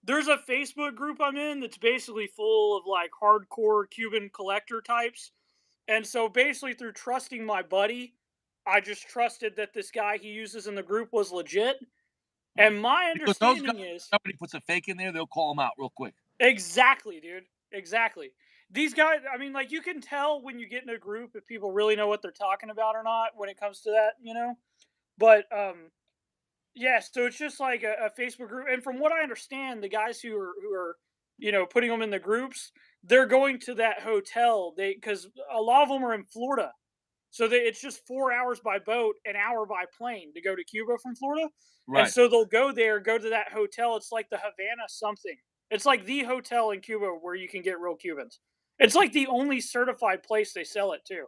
Speaker 2: there's a Facebook group I'm in that's basically full of like hardcore Cuban collector types. And so basically through trusting my buddy, I just trusted that this guy he uses in the group was legit. And my
Speaker 1: Because those guys,
Speaker 2: understanding is
Speaker 1: somebody puts a fake in there, they'll call them out real quick.
Speaker 2: exactly, dude. Exactly. These guys, I mean, like you can tell when you get in a group if people really know what they're talking about or not when it comes to that. But yeah, so it's just like a Facebook group, and from what I understand, the guys who are putting them in the groups, they're going to that hotel. They because a lot of them are in Florida, so it's just 4 hours by boat, an hour by plane to go to Cuba from Florida, and
Speaker 1: Right.
Speaker 2: so they'll go there, go to that hotel. It's like the Havana something. It's like the hotel in Cuba where you can get real Cubans. It's like the only certified place they sell it to.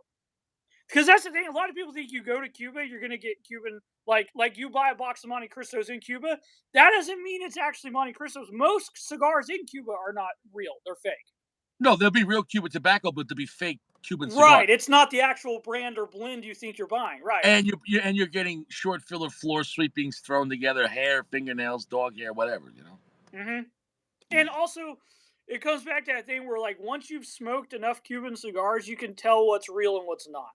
Speaker 2: Because that's the thing. A lot of people think you go to Cuba, you're gonna get Cuban. Like you buy a box of Monte Cristos in Cuba. That doesn't mean it's actually Monte Cristos. Most cigars in Cuba are not real; they're fake.
Speaker 1: No, there'll be real Cuban tobacco, but there'll be fake Cuban cigar.
Speaker 2: Right. It's not the actual brand or blend you think you're buying. Right.
Speaker 1: And you're getting short filler floor sweepings thrown together, hair, fingernails, dog hair, whatever, you know.
Speaker 2: Hmm. And also, it comes back to that thing where like once you've smoked enough Cuban cigars, you can tell what's real and what's not.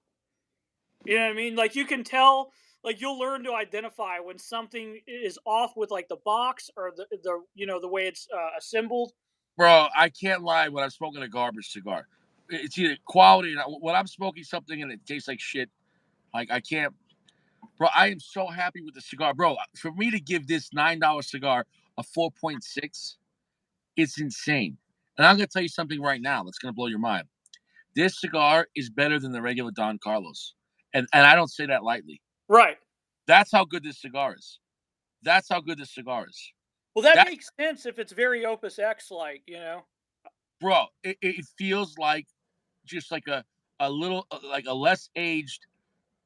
Speaker 2: You know what I mean? Like you can tell, like you'll learn to identify when something is off with like the box or the way it's assembled.
Speaker 1: Bro, I can't lie when I'm smoking a garbage cigar. It's either quality when I'm smoking something and it tastes like shit, like I can't. Bro, I am so happy with the cigar. Bro, for me to give this $9 cigar a 4.6, it's insane. And I'm gonna tell you something right now that's gonna blow your mind. This cigar is better than the regular Don Carlos. And I don't say that lightly.
Speaker 2: Right.
Speaker 1: That's how good this cigar is. That's how good this cigar is.
Speaker 2: Well, that
Speaker 1: That
Speaker 2: makes sense if it's very Opus X like.
Speaker 1: bro, it feels like just like a little like a less aged,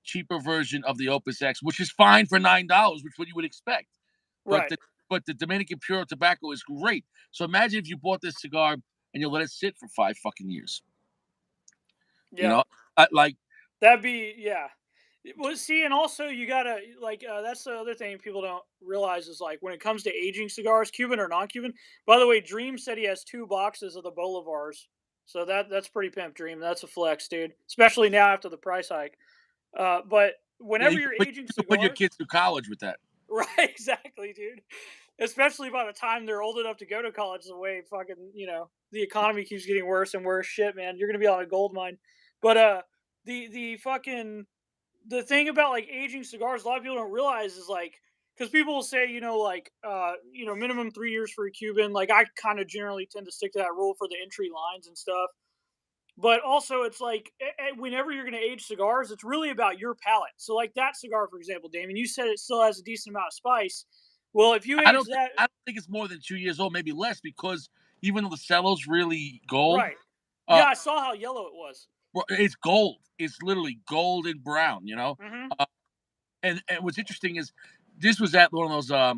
Speaker 1: cheaper version of the Opus X, which is fine for $9, which is what you would expect. But
Speaker 2: Right.
Speaker 1: the Dominican Puro tobacco is great. So imagine if you bought this cigar and you let it sit for 5 fucking years. You
Speaker 2: Yeah.
Speaker 1: know, like
Speaker 2: That'd be yeah. Well, see, and also you gotta like that's the other thing people don't realize is like when it comes to aging cigars, Cuban or non-Cuban. By the way, Dream said he has 2 boxes of the Bolivars, so that's pretty pimp. Dream, that's a flex, dude. Especially now after the price hike. But
Speaker 1: yeah,
Speaker 2: whenever you're aging
Speaker 1: you can put your
Speaker 2: cigars,
Speaker 1: kids through college with that.
Speaker 2: right? Exactly, dude. Especially by the time they're old enough to go to college, the way fucking the economy keeps getting worse and worse. Shit, man, you're gonna be on a gold mine. But the fucking the thing about like aging cigars, a lot of people don't realize is like because people will say like minimum 3 years for a Cuban. Like I kind of generally tend to stick to that rule for the entry lines and stuff. But also, it's like whenever you're going to age cigars, it's really about your palate. So, like that cigar, for example, Damon, you said it still has a decent amount of spice. Well, if you age that,
Speaker 1: I don't think it's more than 2 years old, maybe less, because even though the cellulose really gold,
Speaker 2: right?
Speaker 1: uh,
Speaker 2: Yeah, I saw how yellow it was.
Speaker 1: it's gold. It's literally gold and brown.
Speaker 2: Hmm.
Speaker 1: Uh, and what's interesting is this was at one of those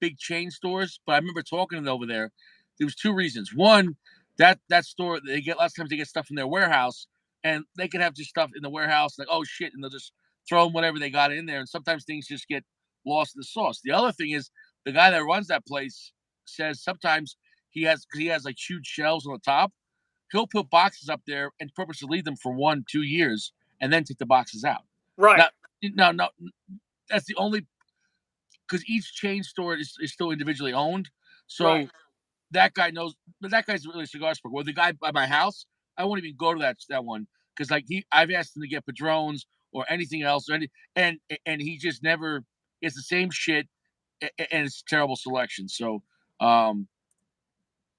Speaker 1: big chain stores, but I remember talking to them over there. There was two reasons. One, that store they get lots of times they get stuff in their warehouse, and they can have just stuff in the warehouse like oh shit, and they'll just throw whatever they got in there, and sometimes things just get lost in the sauce. The other thing is the guy that runs that place says sometimes he has like huge shelves on the top. He'll put boxes up there and purposely leave them for 1 2 years and then take the boxes out.
Speaker 2: Right,
Speaker 1: Now, no, that's the only because each chain store is still individually owned.
Speaker 2: right.
Speaker 1: So that guy knows, but that guy's really a cigar smoker. Well, the guy by my house, I won't even go to that one because like I've asked him to get Padrones or anything else, or and he just never. It's the same shit, and it's terrible selection. So um,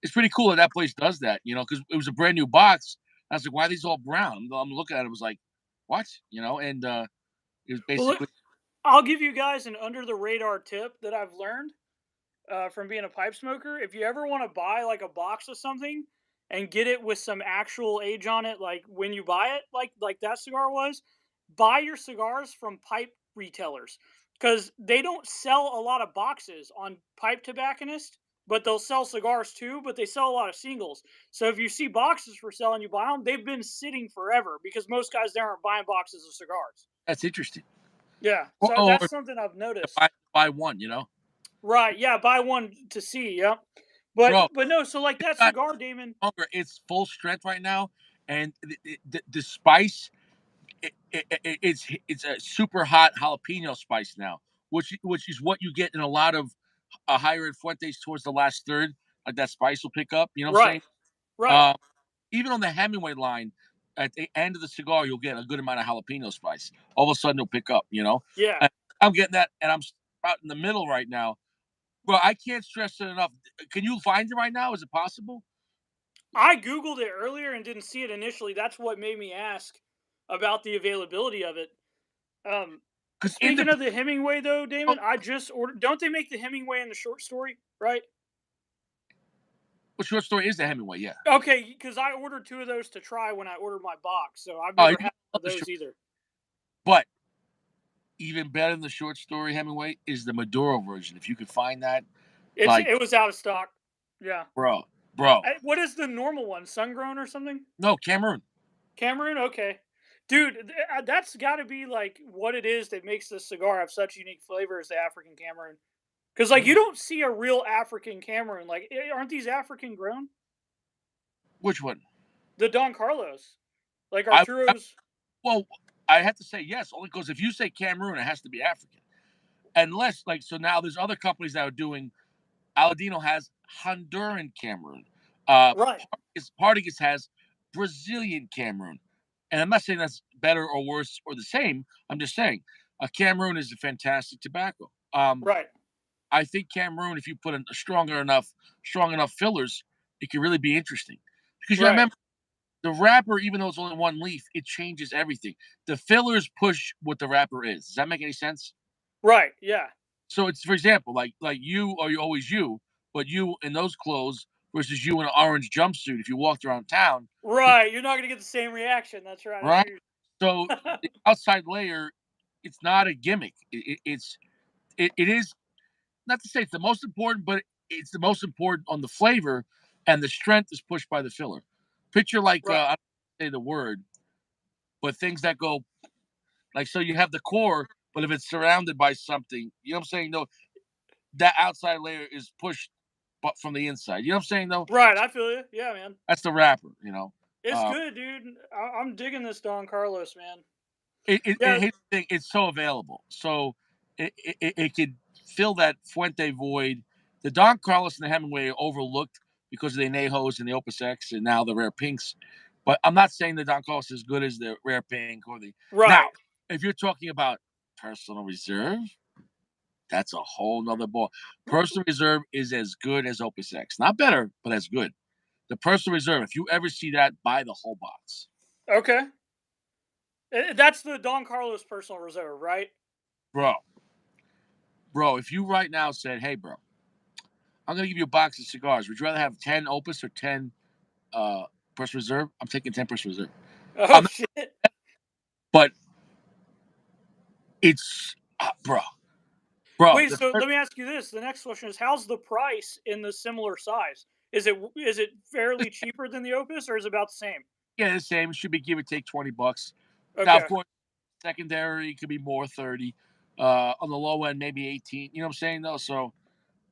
Speaker 1: it's pretty cool that that place does that, because it was a brand new box. I was like, why are these all brown? I'm looking at it, I was like, what, and it was
Speaker 2: Well,
Speaker 1: basically
Speaker 2: I'll give you guys an under the radar tip that I've learned from being a pipe smoker. If you ever want to buy like a box of something and get it with some actual age on it, like when you buy it, like that cigar was, buy your cigars from pipe retailers because they don't sell a lot of boxes on pipe tobacconist. But they'll sell cigars too, but they sell a lot of singles. So if you see boxes for sale and you buy them, they've been sitting forever because most guys there aren't buying boxes of cigars.
Speaker 1: that's interesting.
Speaker 2: Yeah, so
Speaker 1: Or
Speaker 2: that's something I've
Speaker 1: buy
Speaker 2: noticed.
Speaker 1: buy one.
Speaker 2: Right, yeah, buy one to see, yep. But
Speaker 1: Bro,
Speaker 2: but no, so like
Speaker 1: it's
Speaker 2: that
Speaker 1: not
Speaker 2: cigar, Damon.
Speaker 1: longer. It's full strength right now, and the spice, it's a super hot jalapeno spice now, which is what you get in a lot of higher end Fuentes towards the last third. Like that spice will pick up. You know what I'm
Speaker 2: Right,
Speaker 1: saying?
Speaker 2: right,
Speaker 1: Uh, Even on the Hemingway line, at the end of the cigar, you'll get a good amount of jalapeno spice. All of a sudden, it'll pick up.
Speaker 2: yeah.
Speaker 1: I'm getting that, and out in the middle right now. Bro, I can't stress it enough. Can you find it right now? Is it possible?
Speaker 2: I googled it earlier and didn't see it initially. That's what made me ask about the availability of it. Um,
Speaker 1: Because
Speaker 2: Speaking of the Hemingway, though, Damon,
Speaker 1: oh,
Speaker 2: I just ordered. Don't they make the Hemingway in the short story, right?
Speaker 1: well, short story is the Hemingway, yeah.
Speaker 2: Okay, because I ordered two of those to try when I ordered my box, so I've
Speaker 1: Oh,
Speaker 2: never
Speaker 1: you
Speaker 2: had
Speaker 1: love
Speaker 2: one of
Speaker 1: the
Speaker 2: those
Speaker 1: short,
Speaker 2: either.
Speaker 1: but even better than the short story Hemingway is the Maduro version. If you could find that, like,
Speaker 2: It was out of stock. Yeah.
Speaker 1: bro, bro,
Speaker 2: What is the normal one? Sungrown or something?
Speaker 1: no, Cameroon.
Speaker 2: Cameroon? Okay. Dude, that's got to be like what it is that makes this cigar have such unique flavor as the African Cameroon. Because like you
Speaker 1: Mm.
Speaker 2: don't see a real African Cameroon. Like, aren't these African grown?
Speaker 1: Which one?
Speaker 2: The Don Carlos, like
Speaker 1: I
Speaker 2: Arturo's.
Speaker 1: well, I have to say yes, only because if you say Cameroon, it has to be African. Unless, like, so now there's other companies that are doing. Aladino has Honduran Cameroon.
Speaker 2: Right,
Speaker 1: Partagas has Brazilian Cameroon. And I'm not saying that's better or worse or the same. I'm just saying Cameroon is a fantastic tobacco.
Speaker 2: right,
Speaker 1: I think Cameroon, if you put in a strong enough fillers, it can really be interesting. Because you
Speaker 2: right,
Speaker 1: remember the wrapper, even though it's only one leaf, it changes everything. The fillers push what the wrapper is. Does that make any sense?
Speaker 2: right. Yeah,
Speaker 1: So it's, for example, like you are you always you, but you in those clothes versus you in an orange jumpsuit. If you walked around town, people,
Speaker 2: right. You're not gonna get the same reaction. That's right. I
Speaker 1: right?
Speaker 2: hear
Speaker 1: So
Speaker 2: you.
Speaker 1: the outside layer, it's not a gimmick. It is not to say it's the most important, but it's the most important on the flavor, and the strength is pushed by the filler. Picture like
Speaker 2: Right,
Speaker 1: I don't say the word, but things that go like, so you have the core, but if it's surrounded by something, you know what I'm saying? No, that outside layer is pushed but from the inside. You know what I'm saying though?
Speaker 2: right. I feel you. Yeah, man.
Speaker 1: That's the wrapper, you know.
Speaker 2: It's
Speaker 1: Uh,
Speaker 2: good, dude. I'm digging this Don Carlos, man.
Speaker 1: and
Speaker 2: Yeah,
Speaker 1: here's the thing, it's so available. So it could fill that Fuente void. The Don Carlos and the Hemingway are overlooked because of the Anejos and the Opus X and now the Rare Pinks. But I'm not saying the Don Carlos is as good as the Rare Pink or the. Now,
Speaker 2: right,
Speaker 1: if you're talking about personal reserve, that's a whole nother ball. Personal reserve is as good as Opus X. Not better, but as good. The personal reserve, if you ever see that, buy the whole box.
Speaker 2: okay. That's the Don Carlos personal reserve, right?
Speaker 1: Bro, bro, if you right now said, hey, bro, I'm going to give you a box of cigars. Would you rather have 10 Opus or 10 uh, personal reserve? I'm taking 10 personal reserve.
Speaker 2: Oh
Speaker 1: I'm not,
Speaker 2: shit.
Speaker 1: but it's, bro,
Speaker 2: Wait, so let me ask you this. The next question is, how's the price in the similar size? Is it fairly cheaper than the Opus, or is it about the same?
Speaker 1: yeah, the same. It should be give or take $20. Now, of
Speaker 2: Okay.
Speaker 1: course, secondary could be more 30. On the low end, maybe 18. You know what I'm saying, though? So,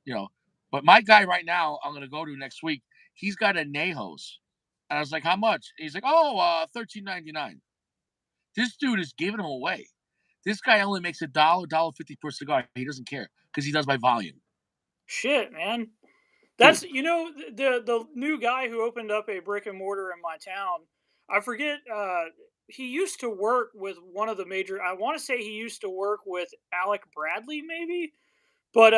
Speaker 1: you know. But my guy right now, I'm gonna go to next week. He's got a Nejos, and I was like, "How much?" He's like, "Oh, 13.99." This dude is giving them away. This guy only makes dollar 50 per cigar. He doesn't care because he does by volume,
Speaker 2: Shit, man.
Speaker 1: dude.
Speaker 2: That's the new guy who opened up a brick and mortar in my town. I forget. He used to work with one of the major. I want to say he used to work with Alec Bradley, maybe. But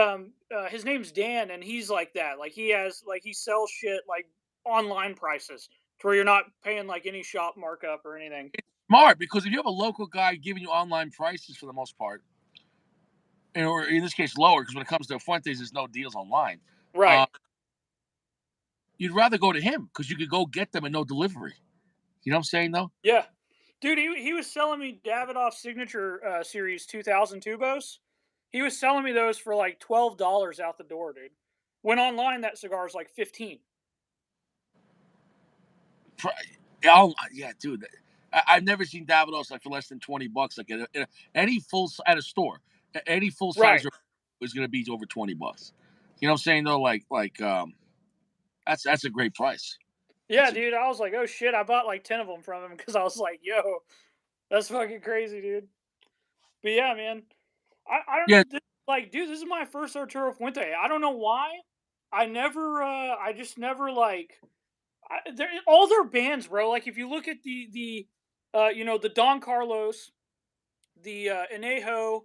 Speaker 2: his name's Dan, and he's like that. Like he sells shit like online prices to where you're not paying like any shop markup or anything.
Speaker 1: It's smart because if you have a local guy giving you online prices for the most part, or in this case lower, because when it comes to Fuentes, there's no deals online.
Speaker 2: Right.
Speaker 1: Uh, you'd rather go to him because you could go get them and no delivery. You know what I'm saying, though?
Speaker 2: Yeah. Dude, he was selling me Davidoff Signature Series 2000 Tubos. He was selling me those for like $12 out the door, dude. When online, that cigar is like 15.
Speaker 1: Pri- Oh yeah, dude. I've never seen Davidos like for less than $20. Like any at a store, any full size
Speaker 2: Right.
Speaker 1: is going to be over $20. You know what I'm saying though? That's a great price.
Speaker 2: Yeah,
Speaker 1: That's a
Speaker 2: dude. I was like, oh shit. I bought like 10 of them from him because I was like, yo, that's fucking crazy, dude. But yeah, man. I
Speaker 1: yeah.
Speaker 2: don't like, dude. This is my first Arturo Fuente. I don't know why. I just never like. All their bands, bro. Like, if you look at the Don Carlos, the Anejo.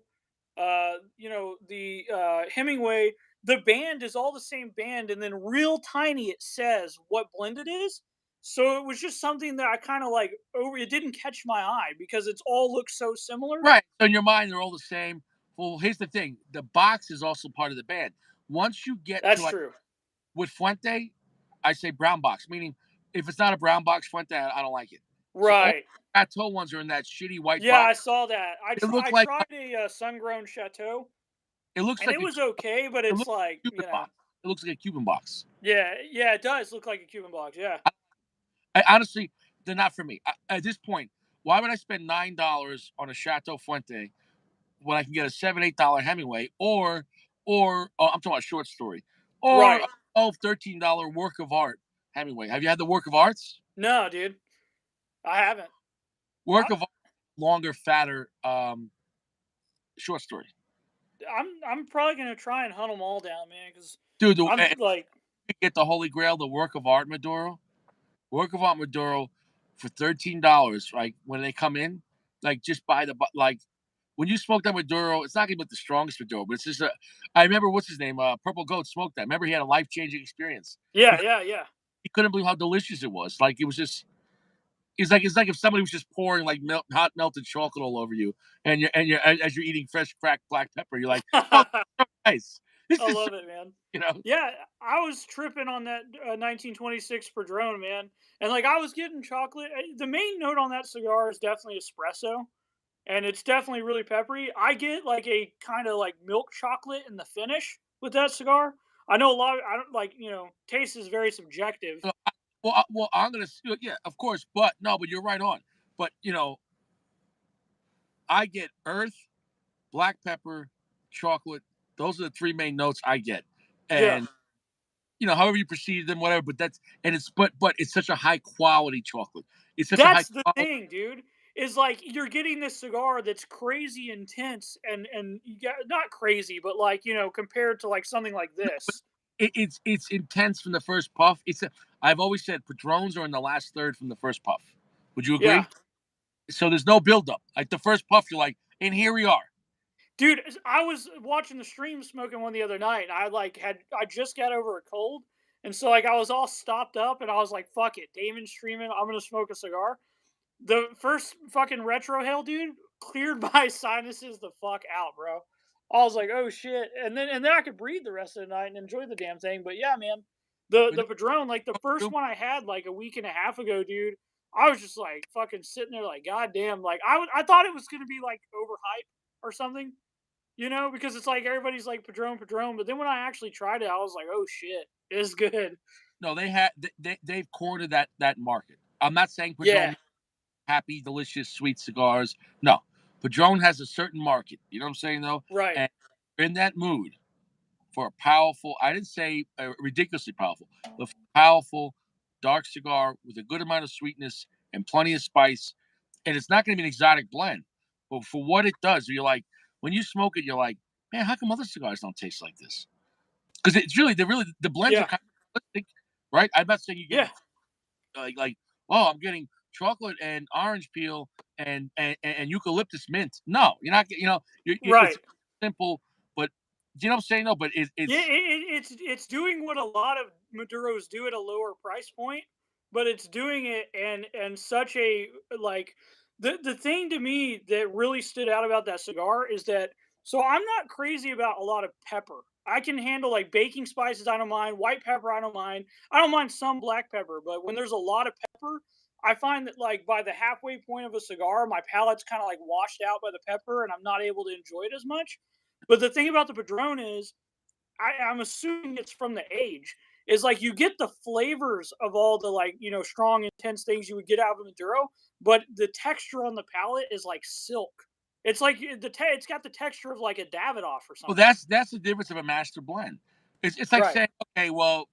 Speaker 2: The Hemingway, the band is all the same band, and then real tiny it says what blend it is. So it was just something that I kind of like over. It didn't catch my eye because it's all looks so similar.
Speaker 1: Right. So in your mind, they're all the same. Well, here's the thing: the box is also part of the band. Once you get to
Speaker 2: That's
Speaker 1: like
Speaker 2: true.
Speaker 1: with Fuente, I say brown box. Meaning, if it's not a brown box Fuente, I don't like it. So all
Speaker 2: Right.
Speaker 1: Chateau ones are in that shitty white
Speaker 2: Yeah, I
Speaker 1: box.
Speaker 2: saw that.
Speaker 1: It looks
Speaker 2: I
Speaker 1: like
Speaker 2: tried a sun-grown chateau,
Speaker 1: it looks
Speaker 2: and
Speaker 1: like
Speaker 2: it
Speaker 1: a
Speaker 2: was okay, but
Speaker 1: it
Speaker 2: it's
Speaker 1: looks like
Speaker 2: like
Speaker 1: a Cuban box. It looks like a Cuban box.
Speaker 2: yeah, yeah, it does look like a Cuban box. Yeah.
Speaker 1: I honestly, they're not for me. At this point, why would I spend $9 on a Chateau Fuente when I can get a $7, $8 Hemingway, or I'm talking about short story, or
Speaker 2: Right.
Speaker 1: a 12, $13 work of art Hemingway. Have you had the work of arts?
Speaker 2: No, dude, I haven't. I,
Speaker 1: Work of art, longer, fatter short story.
Speaker 2: I'm probably gonna try and hunt them all down, man, because
Speaker 1: Dude,
Speaker 2: I'm like,
Speaker 1: get the Holy Grail, the work of art Maduro. Work of art Maduro for $13. Right when they come in, like just buy like when you smoke that Maduro, it's not gonna be the strongest Maduro, but it's just a. I remember what's his name, Purple Goat smoked that. Remember he had a life changing experience
Speaker 2: yeah,
Speaker 1: because
Speaker 2: yeah, yeah.
Speaker 1: he couldn't believe how delicious it was. Like it was just. It's like if somebody was just pouring like hot melted chocolate all over you, and as you're eating fresh cracked black pepper, you're like, oh,
Speaker 2: I
Speaker 1: so nice. This is so,
Speaker 2: love it, man.
Speaker 1: you know.
Speaker 2: Yeah, I was tripping on that 1926 Padron, man, and like I was getting chocolate. The main note on that cigar is definitely espresso, and it's definitely really peppery. I get like a kind of like milk chocolate in the finish with that cigar. I know a lot. I don't like taste is very subjective.
Speaker 1: Well, I'm gonna yeah, of course, but no, but you're right on. But I get earth, black pepper, chocolate. Those are the three main notes I get,
Speaker 2: Yeah.
Speaker 1: and however you perceive them, whatever. But that's and it's but it's such a high quality chocolate. It's such a high
Speaker 2: That's the
Speaker 1: quality.
Speaker 2: thing, dude. Is like you're getting this cigar that's crazy intense and you get not crazy, but like, compared to like something like this.
Speaker 1: It's intense from the first puff. I've always said Padrones are in the last third from the first puff. Would you
Speaker 2: Yeah.
Speaker 1: agree? So there's no buildup. Like the first puff, you're like, and here we are.
Speaker 2: Dude, I was watching the stream smoking one the other night. And I just got over a cold. And so like I was all stopped up and I was like, fuck it. Damon's streaming. I'm gonna smoke a cigar. The first fucking retro hail, dude, cleared my sinuses the fuck out, bro. I was like, oh shit, and then I could breathe the rest of the night and enjoy the damn thing. But yeah, man, the
Speaker 1: But
Speaker 2: the Padron, like the first
Speaker 1: no,
Speaker 2: one I had like a week and a half ago, dude, I was just like fucking sitting there like, goddamn, like I thought it was gonna be like overhyped or something, because it's like everybody's like Padron, Padron, but then when I actually tried it, I was like, oh shit, it's good.
Speaker 1: no, they've cornered that market. I'm not saying
Speaker 2: Yeah,
Speaker 1: Padron happy, delicious, sweet cigars. No, Padron has a certain market. You know what I'm saying though,
Speaker 2: right.
Speaker 1: and in that mood for a powerful, I didn't say ridiculously powerful, but powerful dark cigar with a good amount of sweetness and plenty of spice. And it's not going to be an exotic blend, but for what it does, you're like, when you smoke it, you're like, man, how come other cigars don't taste like this? Because the blends are
Speaker 2: Yeah,
Speaker 1: kind of simplistic, right? I'm not saying you're
Speaker 2: yeah,
Speaker 1: getting like, oh, I'm getting chocolate and orange peel and eucalyptus mint. No, you're not. It's
Speaker 2: right.
Speaker 1: simple, but you know what I'm saying? No, but
Speaker 2: Yeah,
Speaker 1: it's
Speaker 2: it's doing what a lot of Maduros do at a lower price point, but it's doing it and such a like the thing to me that really stood out about that cigar is that so I'm not crazy about a lot of pepper. I can handle like baking spices, I don't mind. White pepper, I don't mind. I don't mind some black pepper, but when there's a lot of pepper, I find that like by the halfway point of a cigar, my palate's kind of like washed out by the pepper and I'm not able to enjoy it as much. But the thing about the Padron is I'm assuming it's from the age. Is like you get the flavors of all the like strong, intense things you would get out of a Maduro, but the texture on the palate is like silk. It's like it's got the texture of like a Davidoff or
Speaker 1: well,
Speaker 2: something.
Speaker 1: that's the difference of a master blend. It's like
Speaker 2: Right.
Speaker 1: saying, okay, well,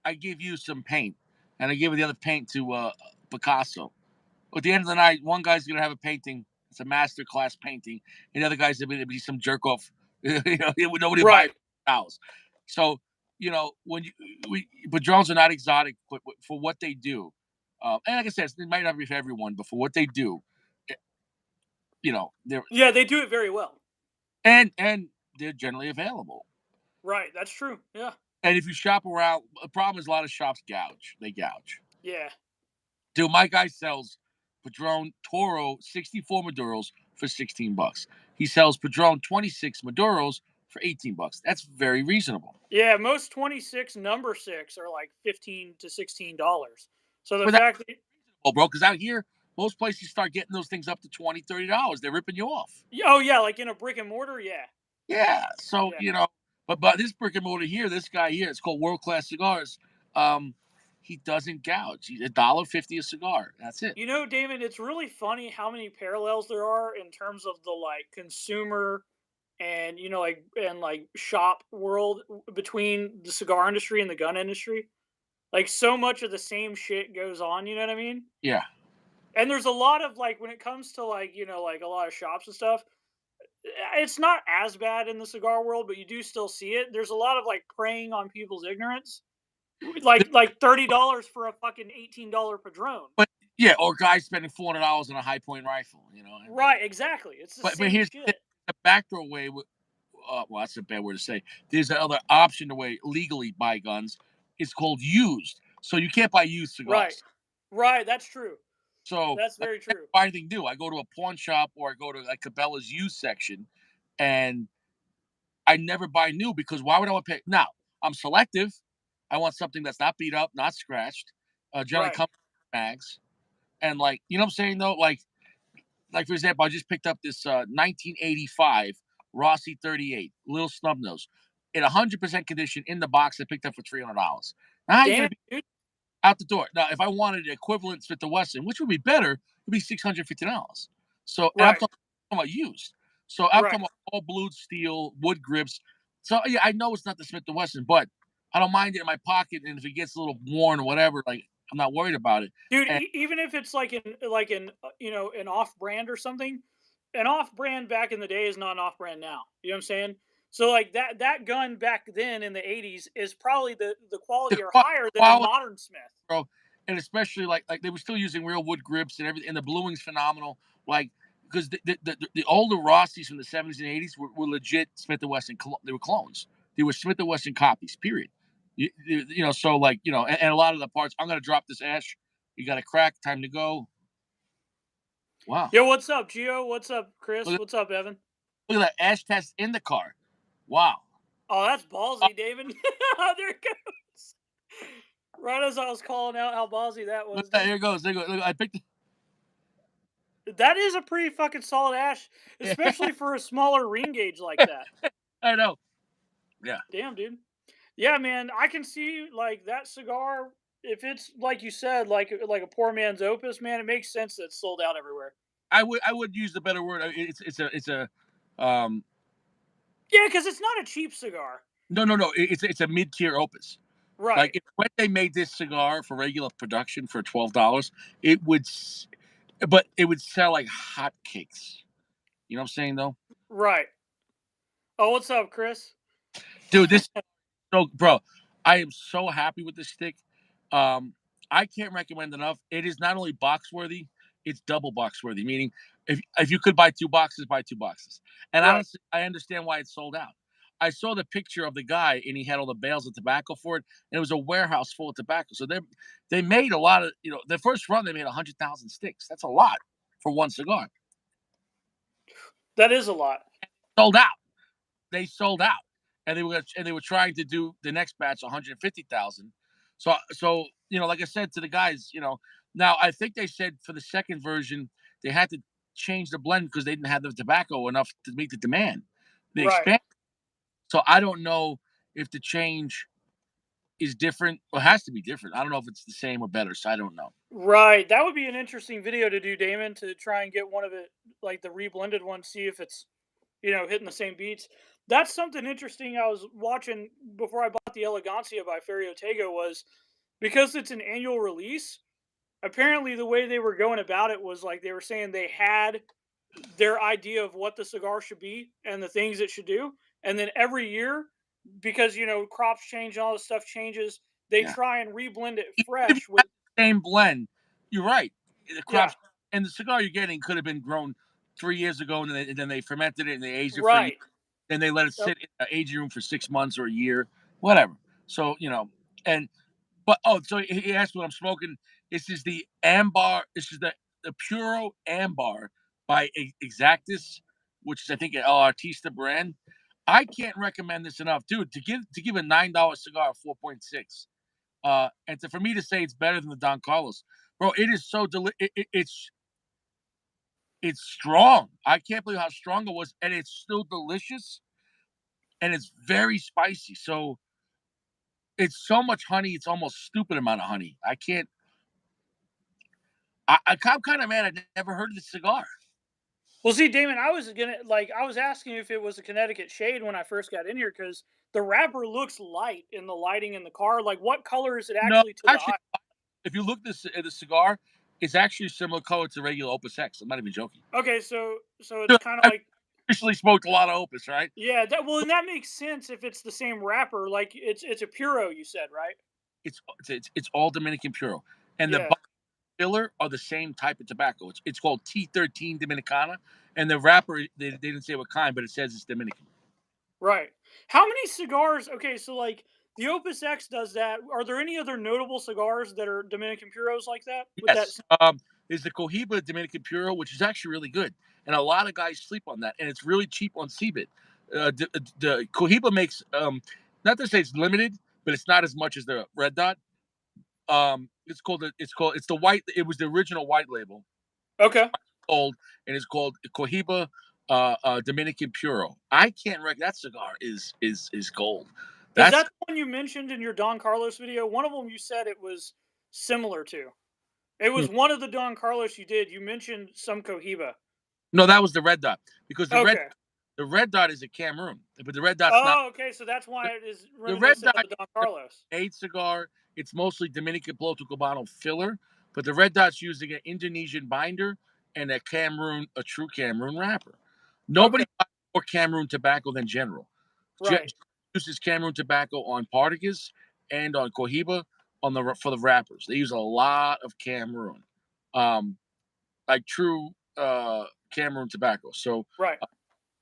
Speaker 1: I give you some paint, and I give the other paint to Picasso. At the end of the night, one guy's gonna have a painting. It's a master class painting, and the other guy's gonna be some jerk off. Nobody will buy
Speaker 2: Right.
Speaker 1: house. So when but drones are not exotic, but for what they do, and like I said, it might not be for everyone, but for what they do, eh, they're
Speaker 2: Yeah, they do it very well.
Speaker 1: and they're generally available.
Speaker 2: Right. That's true. Yeah.
Speaker 1: And if you shop around, the problem is a lot of shops gouge. They gouge.
Speaker 2: Yeah.
Speaker 1: Dude, my guy sells Padron Toro 64 Maduros for 16 bucks. He sells Padron 26 Maduros for 18 bucks. That's very reasonable.
Speaker 2: Yeah. Most 26 number six are like $15 to $16. So the
Speaker 1: But that's
Speaker 2: fact that
Speaker 1: reasonable, bro, because out here, most places start getting those things up to $20, $30. They're ripping you off.
Speaker 2: oh yeah, like in a brick and mortar, yeah,
Speaker 1: Yeah. So,
Speaker 2: yeah.
Speaker 1: but this brick and mortar here, this guy here, it's called World Class Cigars. Um, he doesn't gouge. He's $1.50 a cigar. That's it.
Speaker 2: You know, David, it's really funny how many parallels there are in terms of the like consumer and like shop world between the cigar industry and the gun industry. Like so much of the same shit goes on. You know what I mean?
Speaker 1: Yeah.
Speaker 2: And there's a lot of like when it comes to like like a lot of shops and stuff. It's not as bad in the cigar world, but you do still see it. There's a lot of like preying on people's ignorance, like $30 for a fucking $18 padrone.
Speaker 1: But yeah, or guys spending $400 on a high point rifle,
Speaker 2: Right, exactly. It's the
Speaker 1: But
Speaker 2: same
Speaker 1: here's the
Speaker 2: shit.
Speaker 1: thing, the backdoor way. Well, that's a bad word to say. There's another option to way legally buy guns. It's called used. So you can't buy used
Speaker 2: Right.
Speaker 1: cigars.
Speaker 2: Right, that's true.
Speaker 1: So
Speaker 2: That's
Speaker 1: like,
Speaker 2: very
Speaker 1: I never
Speaker 2: true.
Speaker 1: buy anything new. I go to a pawn shop or I go to like Cabela's used section, and I never buy new because why would I want to pay? Now I'm selective. I want something that's not beat up, not scratched. Generally,
Speaker 2: Right.
Speaker 1: comes with mags, and like you know what I'm saying though, like for example, I just picked up this 1985 Rossi 38 little snub nose in 100% condition in the box. I picked up for $300. Now how are you going
Speaker 2: Damn,
Speaker 1: to be
Speaker 2: dude.
Speaker 1: out the door? Now, if I wanted an equivalent Smith and Wesson, which would be better, it'd be $650. So and I'm
Speaker 2: Right.
Speaker 1: talking about used. So I'm
Speaker 2: Right.
Speaker 1: talking about all blued steel, wood grips. So yeah, I know it's not the Smith and Wesson, but I don't mind it in my pocket. And if it gets a little worn or whatever, like I'm not worried about it.
Speaker 2: Dude,
Speaker 1: And
Speaker 2: even if it's like an off-brand or something, an off-brand back in the day is not an off-brand now. You know what I'm saying? So like that gun back then in the 80s is probably the
Speaker 1: the
Speaker 2: quality or higher than a
Speaker 1: quality,
Speaker 2: modern Smith.
Speaker 1: bro. And especially like they were still using real wood grips and everything, and the bluing's phenomenal. Like because the older Rossies from the 70s and 80s were legit Smith and Wesson. They were clones. They were Smith and Wesson copies. Period. So like and a lot of the parts. I'm gonna drop this ash. You got a crack. Time to go. Wow.
Speaker 2: Yo, what's up, Gio? What's up, Chris?
Speaker 1: Look
Speaker 2: What's up, Evan?
Speaker 1: look at that ash test in the car. Wow.
Speaker 2: Oh, that's
Speaker 1: Oh,
Speaker 2: ballsy, David. There it goes. Right as I was calling out how ballsy that
Speaker 1: look
Speaker 2: was,
Speaker 1: at that.
Speaker 2: dude.
Speaker 1: Here it goes. There you go. Look, I picked.
Speaker 2: That is a pretty fucking solid ash, especially for a smaller ring gauge like that.
Speaker 1: I know. Yeah.
Speaker 2: Damn, dude. Yeah, man, I can see like that cigar. If it's like you said, like a poor man's opus, man, it makes sense that it's sold out everywhere.
Speaker 1: I would use the better word. It's a um
Speaker 2: Yeah, because it's not a cheap cigar.
Speaker 1: no. It's a mid tier opus. Like
Speaker 2: Right,
Speaker 1: when they made this cigar for regular production for $12, it would, but it would sell like hotcakes. You know what I'm saying though,
Speaker 2: right. Oh, what's up, Chris?
Speaker 1: dude? So, bro, I am so happy with this stick. Um, I can't recommend enough. It is not only box worthy, it's double box worthy. Meaning, if you could buy two boxes, buy two boxes. And
Speaker 2: Right,
Speaker 1: honestly, I understand why it's sold out. I saw the picture of the guy, and he had all the bales of tobacco for it, and it was a warehouse full of tobacco. So they made a lot of the first run they made 100,000 sticks. That's a lot for one cigar.
Speaker 2: that is a lot.
Speaker 1: Sold out. They sold out, and they were trying to do the next batch 150,000. So like I said to the guys, now I think they said for the second version they had to change the blend because they didn't have the tobacco enough to meet the demand. They
Speaker 2: Right,
Speaker 1: expand. So I don't know if the change is different or has to be different. I don't know if it's the same or better. So I don't know.
Speaker 2: right. That would be an interesting video to do, Damon, to try and get one of it, like the reblended one, see if it's hitting the same beats. That's something interesting I was watching before I bought the Elegancia by Ferio Tego was because it's an annual release. Apparently, the way they were going about it was like they were saying they had their idea of what the cigar should be and the things it should do, and then every year, because crops change and all this stuff changes, they
Speaker 1: Yeah.
Speaker 2: try and reblend it
Speaker 1: Even if you
Speaker 2: fresh with
Speaker 1: have the same blend, you're right. The
Speaker 2: yeah,
Speaker 1: crops and the cigar you're getting could have been grown 3 years ago, and then they fermented it and they aged it for a year.
Speaker 2: right.
Speaker 1: and they let it
Speaker 2: Yep.
Speaker 1: sit in the aging room for 6 months or a year, whatever. So and but so he asked what I'm smoking. This is the Ambar. This is the Puro Ambar by Exactus, which is I think an El Artista brand. I can't recommend this enough, dude. To give a $9 cigar 4.6, for me to say it's better than the Don Carlos, bro, it is so it's strong. I can't believe how strong it was, and it's still delicious, and it's very spicy. So it's so much honey, it's almost stupid amount of honey. I can't. I'm kind of mad. I never heard of this cigar.
Speaker 2: Well, see, Damon, I was asking if it was a Connecticut shade when I first got in here because the wrapper looks light in the lighting in the car. Like, what color is it
Speaker 1: No,
Speaker 2: actually to the
Speaker 1: actually,
Speaker 2: eye?
Speaker 1: if you look this at the cigar, it's actually a similar color to regular Opus X. I'm not even joking.
Speaker 2: Okay, so it's
Speaker 1: Dude,
Speaker 2: kind of
Speaker 1: I've
Speaker 2: like,
Speaker 1: officially smoked a lot of Opus, right?
Speaker 2: yeah, and that makes sense if it's the same wrapper. Like, it's a Puro, you said, right?
Speaker 1: It's all Dominican Puro, and the
Speaker 2: Yeah,
Speaker 1: filler are the same type of tobacco. It's called T13 Dominicana, and the wrapper they didn't say what kind, but it says it's Dominican.
Speaker 2: right. How many cigars? Okay, so like the Opus X does that. Are there any other notable cigars that are Dominican Puros like that? With that,
Speaker 1: Yes, there's the Cohiba Dominican Puro, which is actually really good, and a lot of guys sleep on that, and it's really cheap on Cebit. The Cohiba makes not to say it's limited, but it's not as much as the Red Dot. It's the white. It was the original white label,
Speaker 2: okay.
Speaker 1: old, and it's called Cohiba Dominican Puro. I can't rec that cigar is gold.
Speaker 2: Is
Speaker 1: That's
Speaker 2: that the one you mentioned in your Don Carlos video? One of them you said it was similar to. It
Speaker 1: hmm.
Speaker 2: was one of the Don Carlos you did. You mentioned some Cohiba.
Speaker 1: No, that was the Red Dot because
Speaker 2: Okay.
Speaker 1: the Red Dot is a Cameroon, but the Red Dot's not.
Speaker 2: Oh, okay. So that's
Speaker 1: The,
Speaker 2: why it is
Speaker 1: the Red
Speaker 2: reminiscent of
Speaker 1: Dot
Speaker 2: the Don Carlos.
Speaker 1: made cigar. It's mostly Dominican Bloto Cubano filler, but the Red Dot's using an Indonesian binder and a true Cameroon wrapper.
Speaker 2: Okay.
Speaker 1: Nobody buys more Cameroon tobacco than General.
Speaker 2: Right.
Speaker 1: Uses Cameroon tobacco on Partagas and on Cohiba for the wrappers. They use a lot of Cameroon, um, like true Cameroon tobacco. So
Speaker 2: Right.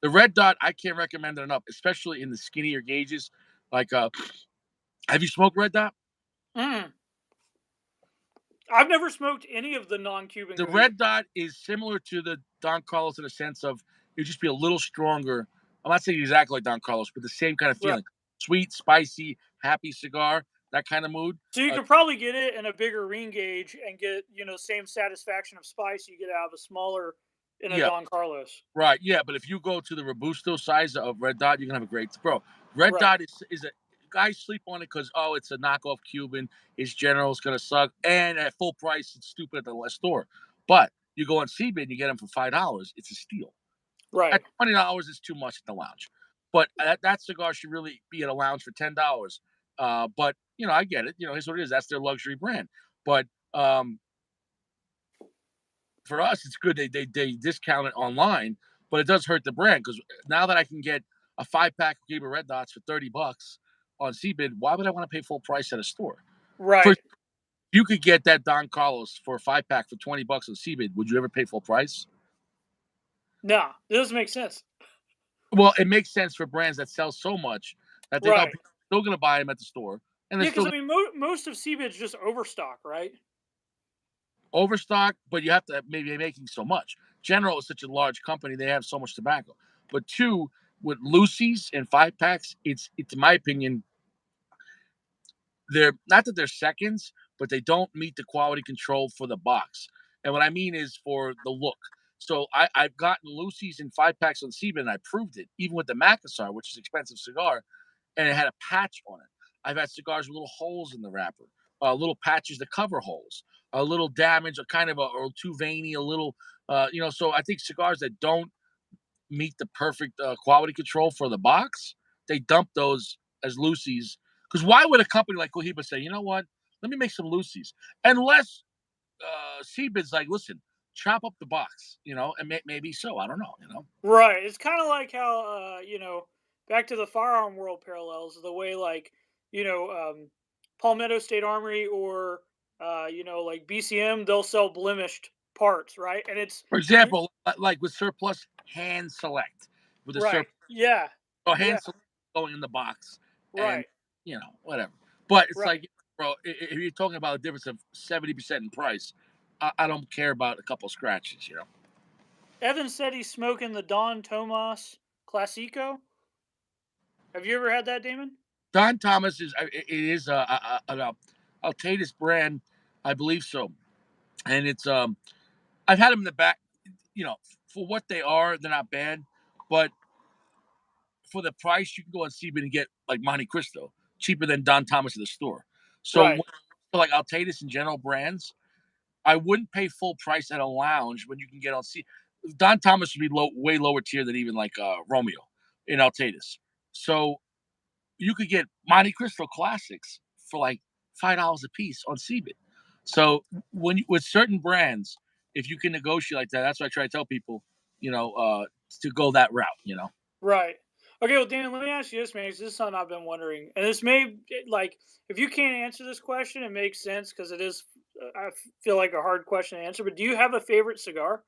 Speaker 1: the Red Dot, I can't recommend it enough, especially in the skinnier gauges. Like, have you smoked Red Dot?
Speaker 2: Mm. I've never smoked any of the non-Cuban
Speaker 1: The
Speaker 2: Cohiba.
Speaker 1: Red Dot is similar to the Don Carlos in the sense of it would just be a little stronger. I'm not saying exactly like Don Carlos, but the same kind of
Speaker 2: Right.
Speaker 1: feeling. Sweet, spicy, happy cigar, that kind of mood.
Speaker 2: So you
Speaker 1: Uh,
Speaker 2: could probably get it in a bigger ring gauge and get, same satisfaction of spice you get out of a smaller in a
Speaker 1: yeah,
Speaker 2: Don Carlos.
Speaker 1: right. Yeah, but if you go to the Robusto size of Red Dot, you're gonna have a great bro. Red
Speaker 2: Right.
Speaker 1: Dot is a guys sleep on it because it's a knockoff Cuban. His general's gonna suck, and at full price, it's stupid at the store. But you go on CB and you get them for $5. It's a steal.
Speaker 2: Right.
Speaker 1: At $20 is too much at the lounge. But that cigar should really be at a lounge for $10. But I get it. Here's what it is. That's their luxury brand. But for us, it's good they discount it online, but it does hurt the brand because now that I can get a 5 pack of Cuba Red Dots for $30 on CBID, why would I want to pay full price at a store? For
Speaker 2: Right.
Speaker 1: you could get that Don Carlos for a 5 pack for $20 on CBID. Would you ever pay full price?
Speaker 2: No, it doesn't make sense.
Speaker 1: Well, it makes sense for brands that sell so much that they know
Speaker 2: Right.
Speaker 1: people are still going to buy them at the store, and they're
Speaker 2: Yeah,
Speaker 1: still
Speaker 2: because I
Speaker 1: going
Speaker 2: mean, most of CBID's just overstock, right?
Speaker 1: to overstock, but you have to maybe making so much. General is such a large company; they have so much tobacco. But two, with Lucy's and 5 packs, it's in my opinion, they're not that they're seconds, but they don't meet the quality control for the box. And what I mean is for the look. So I've gotten Lucy's in 5 packs on CBID, and I proved it, even with the Macassar, which is an expensive cigar, and it had a patch on it. I've had cigars with little holes in the wrapper, little patches that cover holes, a little damage, a kind of or too veiny, a little, So I think cigars that don't meet the perfect quality control for the box, they dump those as Lucy's. Because why would a company like Cohiba say, you know what, let me make some Lucy's, unless Seabid's like, listen, chop up the box, and maybe so. I don't know.
Speaker 2: Right. It's kind of like how, back to the firearm world parallels, the way like, you know, um, Palmetto State Armory or, like BCM, they'll sell blemished parts, right? And it's
Speaker 1: For
Speaker 2: you,
Speaker 1: example, like with surplus, hand select with a
Speaker 2: right.
Speaker 1: surplus.
Speaker 2: Yeah.
Speaker 1: So
Speaker 2: Yeah.
Speaker 1: hand going in the box, and
Speaker 2: Right.
Speaker 1: whatever. But it's
Speaker 2: Right.
Speaker 1: like, bro, if you're talking about a difference of 70% in price, I don't care about a couple scratches.
Speaker 2: Evan said he's smoking the Don Tomas Classico. Have you ever had that, Damon?
Speaker 1: Don Thomas it is a Altatus brand, I believe so, and it's I've had them in the back. You know, for what they are, they're not bad, but for the price, you can go on CB and get like Monte Cristo cheaper than Don Thomas at the store. So,
Speaker 2: Right.
Speaker 1: like Altatus and General Brands, I wouldn't pay full price at a lounge when you can get on C. Don Thomas would be way lower tier than even like Romeo in Altatus. So you could get Monte Cristo classics for like $5 a piece on CBIT. So with certain brands, if you can negotiate like that, that's what I try to tell people. You know, to go that route.
Speaker 2: Right. Okay, well, Dan, let me ask you this, man, 'cause this is something I've been wondering, and this may like if you can't answer this question, it makes sense because it is. Feel like a hard question to answer, but do you have a favorite cigar?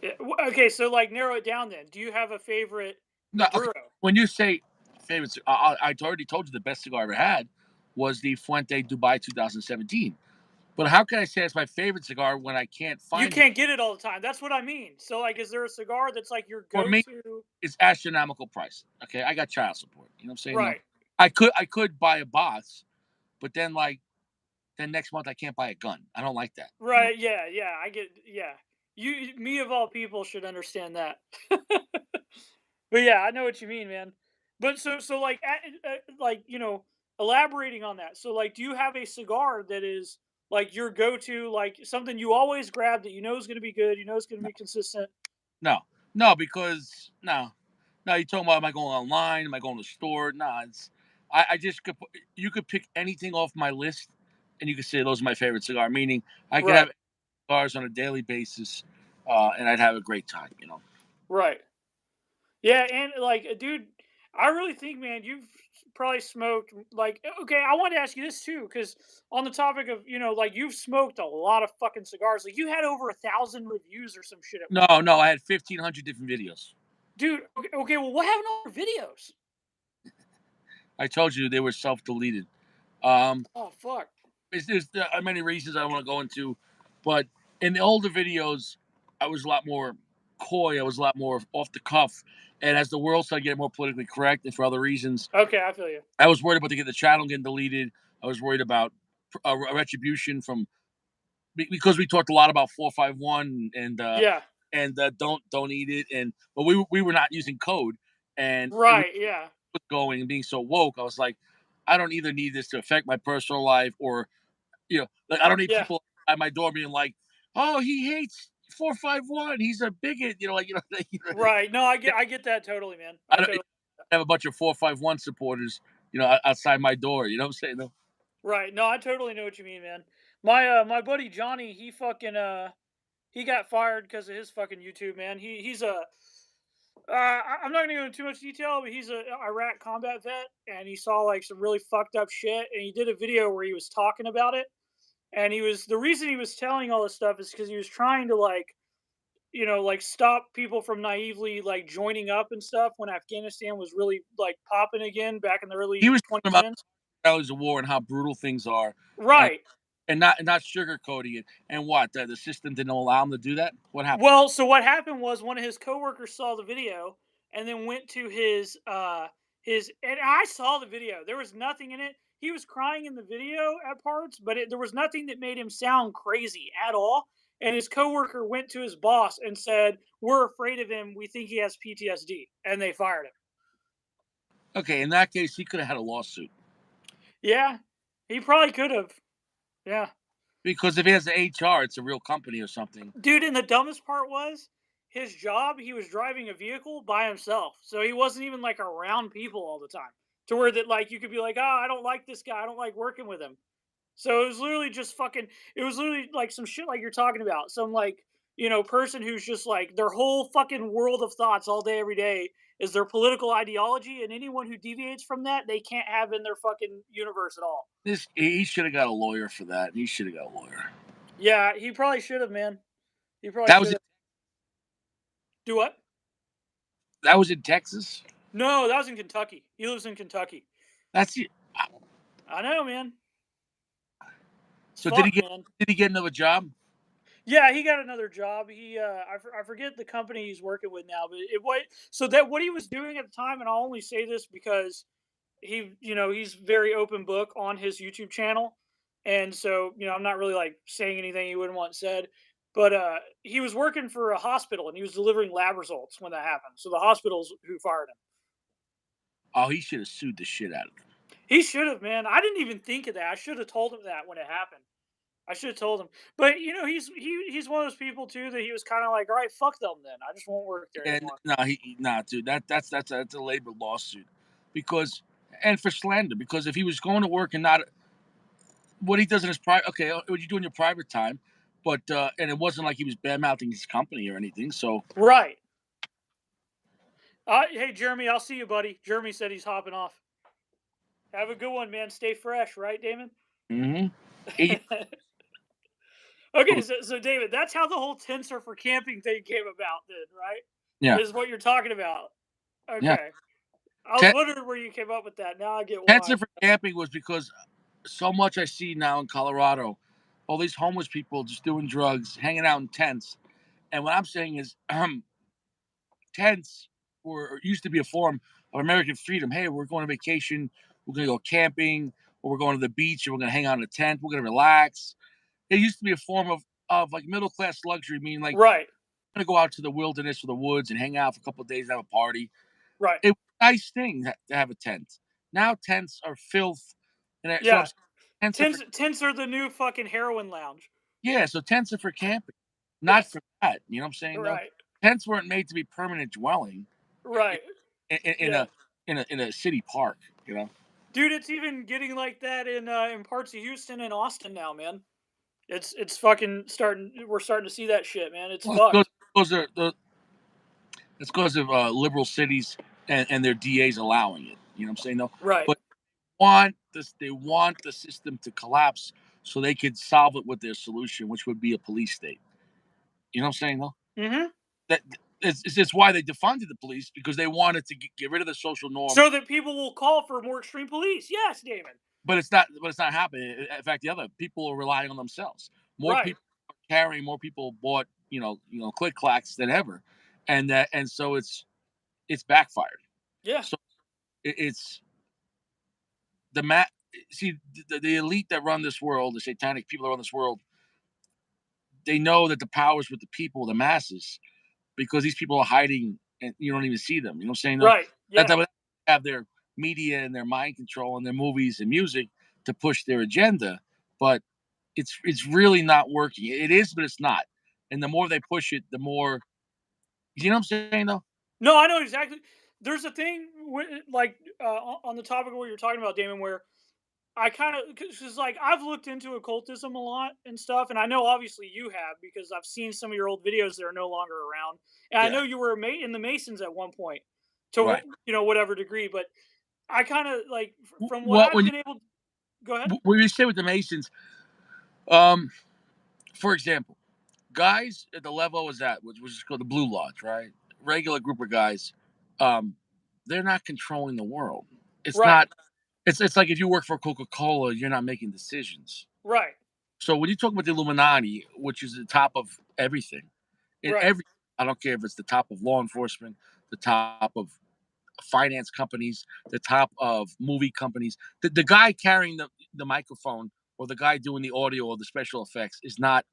Speaker 2: Yeah, okay, so like narrow it down. Then, do you have a favorite
Speaker 1: No, okay.
Speaker 2: Maduro?
Speaker 1: When you say favorites, I already told you the best cigar I ever had was the Fuente Dubai 2017. But how can I say it's my favorite cigar when I can't
Speaker 2: You
Speaker 1: find it?
Speaker 2: can't get it all the time. That's what I mean. So, like, is there a cigar that's like your
Speaker 1: For me,
Speaker 2: go-to?
Speaker 1: it's astronomical price. Okay, I got child support. You know what I'm saying?
Speaker 2: Right.
Speaker 1: I could buy a box, but then next month I can't buy a gun. I don't like that.
Speaker 2: Right. Yeah. Yeah. I get. Yeah. Me of all people, should understand that. But yeah, I know what you mean, man. But so like like elaborating on that. So like, do you have a cigar that is like your go-to, like something you always grab that you know is going to be good, you know is going to
Speaker 1: No,
Speaker 2: be consistent?
Speaker 1: no, no, because no. You talking about am I going online? Am I going to the store? No, I just you could pick anything off my list, and you could say those are my favorite cigar. Meaning I could
Speaker 2: Right.
Speaker 1: have cigars on a daily basis, and I'd have a great time.
Speaker 2: Right. Yeah, and like, dude, I really think, man, you've probably smoked like. Okay, I wanted to ask you this too, because on the topic of like you've smoked a lot of fucking cigars. Like you had over 1,000 reviews or some shit at one
Speaker 1: No,
Speaker 2: point,
Speaker 1: no, I had 1,500 different videos.
Speaker 2: dude. Okay, well, what happened to all your videos?
Speaker 1: I told you they were self-deleted. Um,
Speaker 2: Oh fuck.
Speaker 1: there's many reasons I don't want to go into, but in the older videos, I was a lot more coy. I was a lot more off the cuff, and as the world started getting more politically correct, and for other reasons,
Speaker 2: Okay, I feel you.
Speaker 1: I was worried about the channel getting deleted. I was worried about retribution from because we talked a lot about 451
Speaker 2: Yeah.
Speaker 1: and don't eat it, and but we were not using code, and it was
Speaker 2: Right. Yeah.
Speaker 1: going and being so woke. I was like, I don't either need this to affect my personal life or like I don't need
Speaker 2: Yeah.
Speaker 1: people at my door being like, oh, he hates 451. He's a bigot.
Speaker 2: Right. No, I get that totally, man.
Speaker 1: I
Speaker 2: I
Speaker 1: don't
Speaker 2: totally.
Speaker 1: have a bunch of 451 supporters, outside my door. You know what I'm saying? No?
Speaker 2: Right. No, I totally know what you mean, man. My buddy Johnny, he fucking he got fired because of his fucking YouTube, man. He's a I'm not gonna go into too much detail, but he's a Iraq combat vet, and he saw like some really fucked up shit, and he did a video where he was talking about it, and he was the reason he was telling all this stuff is because he was trying to like like stop people from naively like joining up and stuff when Afghanistan was really like popping again back in the
Speaker 1: He
Speaker 2: early
Speaker 1: was talking about
Speaker 2: 2010s.
Speaker 1: values of war and how brutal things are, and
Speaker 2: Right.
Speaker 1: and not sugarcoating it. And what the system didn't allow him to do that. What happened?
Speaker 2: Well, so what happened was one of his coworkers saw the video and then went to his and I saw the video. There was nothing in it. He was crying in the video at parts, but there was nothing that made him sound crazy at all. And his coworker went to his boss and said, "We're afraid of him. We think he has PTSD," and they fired him.
Speaker 1: Okay, in that case, he could have had a lawsuit
Speaker 2: Yeah, he probably could have. Yeah.
Speaker 1: because if he has the HR, it's a real company or something.
Speaker 2: Dude, and the dumbest part was his job, he was driving a vehicle by himself. So he wasn't even like around people all the time. To where that like you could be like, "Oh, I don't like this guy. I don't like working with him." So it was literally just fucking it was literally like some shit like you're talking about. Some like, person who's just like their whole fucking world of thoughts all day every day is their political ideology, and anyone who deviates from that, they can't have in their fucking universe at all.
Speaker 1: This he should have got a lawyer for that. He should have got a lawyer.
Speaker 2: Yeah, he probably should have, man. He probably
Speaker 1: That was
Speaker 2: should
Speaker 1: it.
Speaker 2: have. Do what?
Speaker 1: That was in Texas.
Speaker 2: No, that was in Kentucky. He lives in Kentucky.
Speaker 1: That's it.
Speaker 2: I know, man. It's
Speaker 1: So did he
Speaker 2: fucked,
Speaker 1: get
Speaker 2: man.
Speaker 1: did he get another job?
Speaker 2: Yeah, he got another job. I forget the company he's working with now, but it what so that what he was doing at the time, and I'll only say this because he's very open book on his YouTube channel, and so I'm not really like saying anything he wouldn't want said, but he was working for a hospital and he was delivering lab results when that happened. So the hospital's who fired him.
Speaker 1: Oh, he should have sued the shit out of him.
Speaker 2: He should have, man. I didn't even think of that. I should have told him that when it happened. I should have told him. But he's one of those people too that he was kind of like, all right, fuck them then. I just won't work there
Speaker 1: And
Speaker 2: anymore.
Speaker 1: no, nah, dude, that's a labor lawsuit, because and for slander, because if he was going to work and not what he does in his private, okay, what you do in your private time, but and it wasn't like he was bad mouthing his company or anything. So,
Speaker 2: Right. Hey Jeremy, I'll see you, buddy. Jeremy said he's hopping off. Have a good one, man. Stay fresh, right, Damon?
Speaker 1: mm-hmm. He-
Speaker 2: Okay, so David, that's how the whole tensor for camping thing came about, then, right?
Speaker 1: yeah,
Speaker 2: Is what you're talking about.
Speaker 1: yeah.
Speaker 2: Okay. I was wondering where you came up with that. Now I get why.
Speaker 1: Intensive for camping was because so much I see now in Colorado, all these homeless people just doing drugs, hanging out in tents. And what I'm saying is, tents were used to be a form of American freedom. Hey, we're going on vacation, we're going to go camping, or we're going to the beach, and we're going to hang out in a tent. We're going to relax. It used to be a form of like middle class luxury, meaning like
Speaker 2: Right.
Speaker 1: I'm going to go out to the wilderness or the woods and hang out for a couple of days and have a party.
Speaker 2: Right.
Speaker 1: It was a nice thing to have a tent. Now tents are filth, and so I'm
Speaker 2: Yeah.
Speaker 1: saying tents are for
Speaker 2: Tents are the new fucking heroin lounge.
Speaker 1: yeah, so tents are for camping, not for that. You know what I'm saying? Though
Speaker 2: Right.
Speaker 1: tents weren't made to be permanent dwelling
Speaker 2: Right.
Speaker 1: in
Speaker 2: Yeah.
Speaker 1: a city park. You know,
Speaker 2: Dude, it's even getting like that in parts of Houston and Austin now, man. It's fucking starting. We're starting to see that shit, man. It's
Speaker 1: well, those,
Speaker 2: fucked.
Speaker 1: those are the it's because of liberal cities and their DAs allowing it. You know what I'm saying? Though,
Speaker 2: Right.
Speaker 1: but they want the system to collapse so they could solve it with their solution, which would be a police state. You know what I'm saying? Though
Speaker 2: Mm-hmm.
Speaker 1: that it's why they defunded the police, because they wanted to get rid of the social norm.
Speaker 2: So that people will call for more extreme police. Yes, Damon.
Speaker 1: But it's not happening. In fact, the other people are relying on themselves. More
Speaker 2: Right.
Speaker 1: people are carrying. More people bought click clacks than ever, and so it's backfired.
Speaker 2: Yeah.
Speaker 1: So it's the mat. See, the elite that run this world, the satanic people that run this world, they know that the power's with the people, the masses, because these people are hiding and you don't even see them. You know what I'm saying? No,
Speaker 2: Right.
Speaker 1: that
Speaker 2: Yeah.
Speaker 1: that would have their media and their mind control and their movies and music to push their agenda, but it's really not working. It is, but it's not. And the more they push it, the more you know what I'm saying though.
Speaker 2: No, I know exactly. There's a thing like on the topic of what you're talking about, Damon, where I kind of because like I've looked into occultism a lot and stuff, and I know obviously you have because I've seen some of your old videos that are no longer around, and I
Speaker 1: Yeah,
Speaker 2: know you were in the Masons at one point to
Speaker 1: right.
Speaker 2: whatever degree, but I kind of like from what
Speaker 1: What
Speaker 2: I've
Speaker 1: when you
Speaker 2: been able. Go ahead.
Speaker 1: when you say with the Masons, um, for example, guys at the level I was at, which was called the Blue Lodge, right? Regular group of guys, um, they're not controlling the world. It's
Speaker 2: Right.
Speaker 1: not. It's like if you work for Coca Cola, you're not making decisions.
Speaker 2: Right.
Speaker 1: So when you talk about the Illuminati, which is the top of everything, in
Speaker 2: Right.
Speaker 1: every, I don't care if it's the top of law enforcement, the top of finance companies, the top of movie companies. The guy carrying the microphone or the guy doing the audio or the special effects is not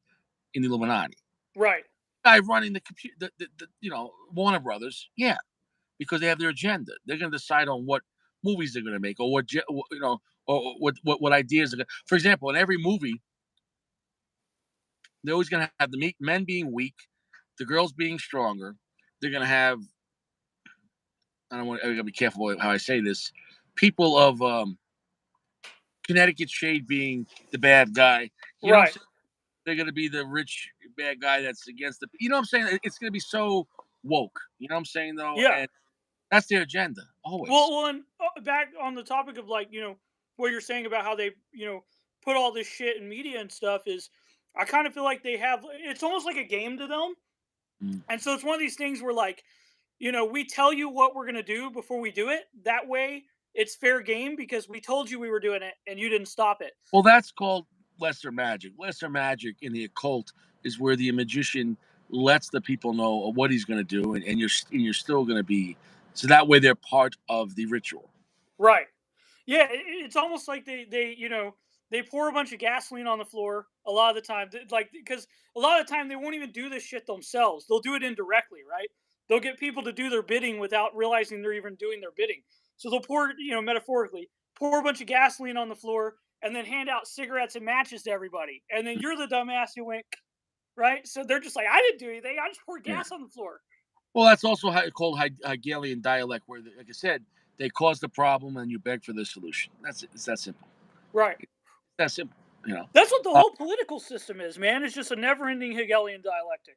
Speaker 1: in the Illuminati.
Speaker 2: Right.
Speaker 1: The guy running the computer, Warner Brothers, yeah, because they have their agenda. They're going to decide on what movies they're going to make or or what ideas are going. For example, in every movie, they're always going to have the men being weak, the girls being stronger. They're going to have. I don't want. I got to be careful how I say this. People of Connecticut shade being the bad guy. You know what I'm
Speaker 2: Right.
Speaker 1: saying? They're gonna be the rich bad guy that's against the. You know what I'm saying? It's gonna be so woke. You know what I'm saying though,
Speaker 2: Yeah.
Speaker 1: and that's their agenda always.
Speaker 2: Well, and back on the topic of like what you're saying about how they put all this shit in media and stuff is, I kind of feel like they have. It's almost like a game to them
Speaker 1: Mm.
Speaker 2: And so it's one of these things where, like, we tell you what we're going to do before we do it. That way, it's fair game because we told you we were doing it and you didn't stop it.
Speaker 1: Well, that's called lesser magic. Lesser magic in the occult is where the magician lets the people know what he's going to do, and you're still going to be, so that way they're part of the ritual.
Speaker 2: Right. Yeah, it's almost like they they pour a bunch of gasoline on the floor a lot of the time, like, because a lot of the time they won't even do this shit themselves. They'll do it indirectly, right? They'll get people to do their bidding without realizing they're even doing their bidding. So they'll pour, metaphorically, pour a bunch of gasoline on the floor and then hand out cigarettes and matches to everybody. And then you're the dumbass who went, right? So they're just like, I didn't do anything. I just poured
Speaker 1: Yeah.
Speaker 2: gas on the floor.
Speaker 1: Well, that's also called Hegelian dialect, where, like I said, they cause the problem and you beg for the solution. That's it. It's that simple.
Speaker 2: Right.
Speaker 1: It's that simple. You know.
Speaker 2: That's what the
Speaker 1: Uh,
Speaker 2: whole political system is, man. It's just a never-ending Hegelian dialectic.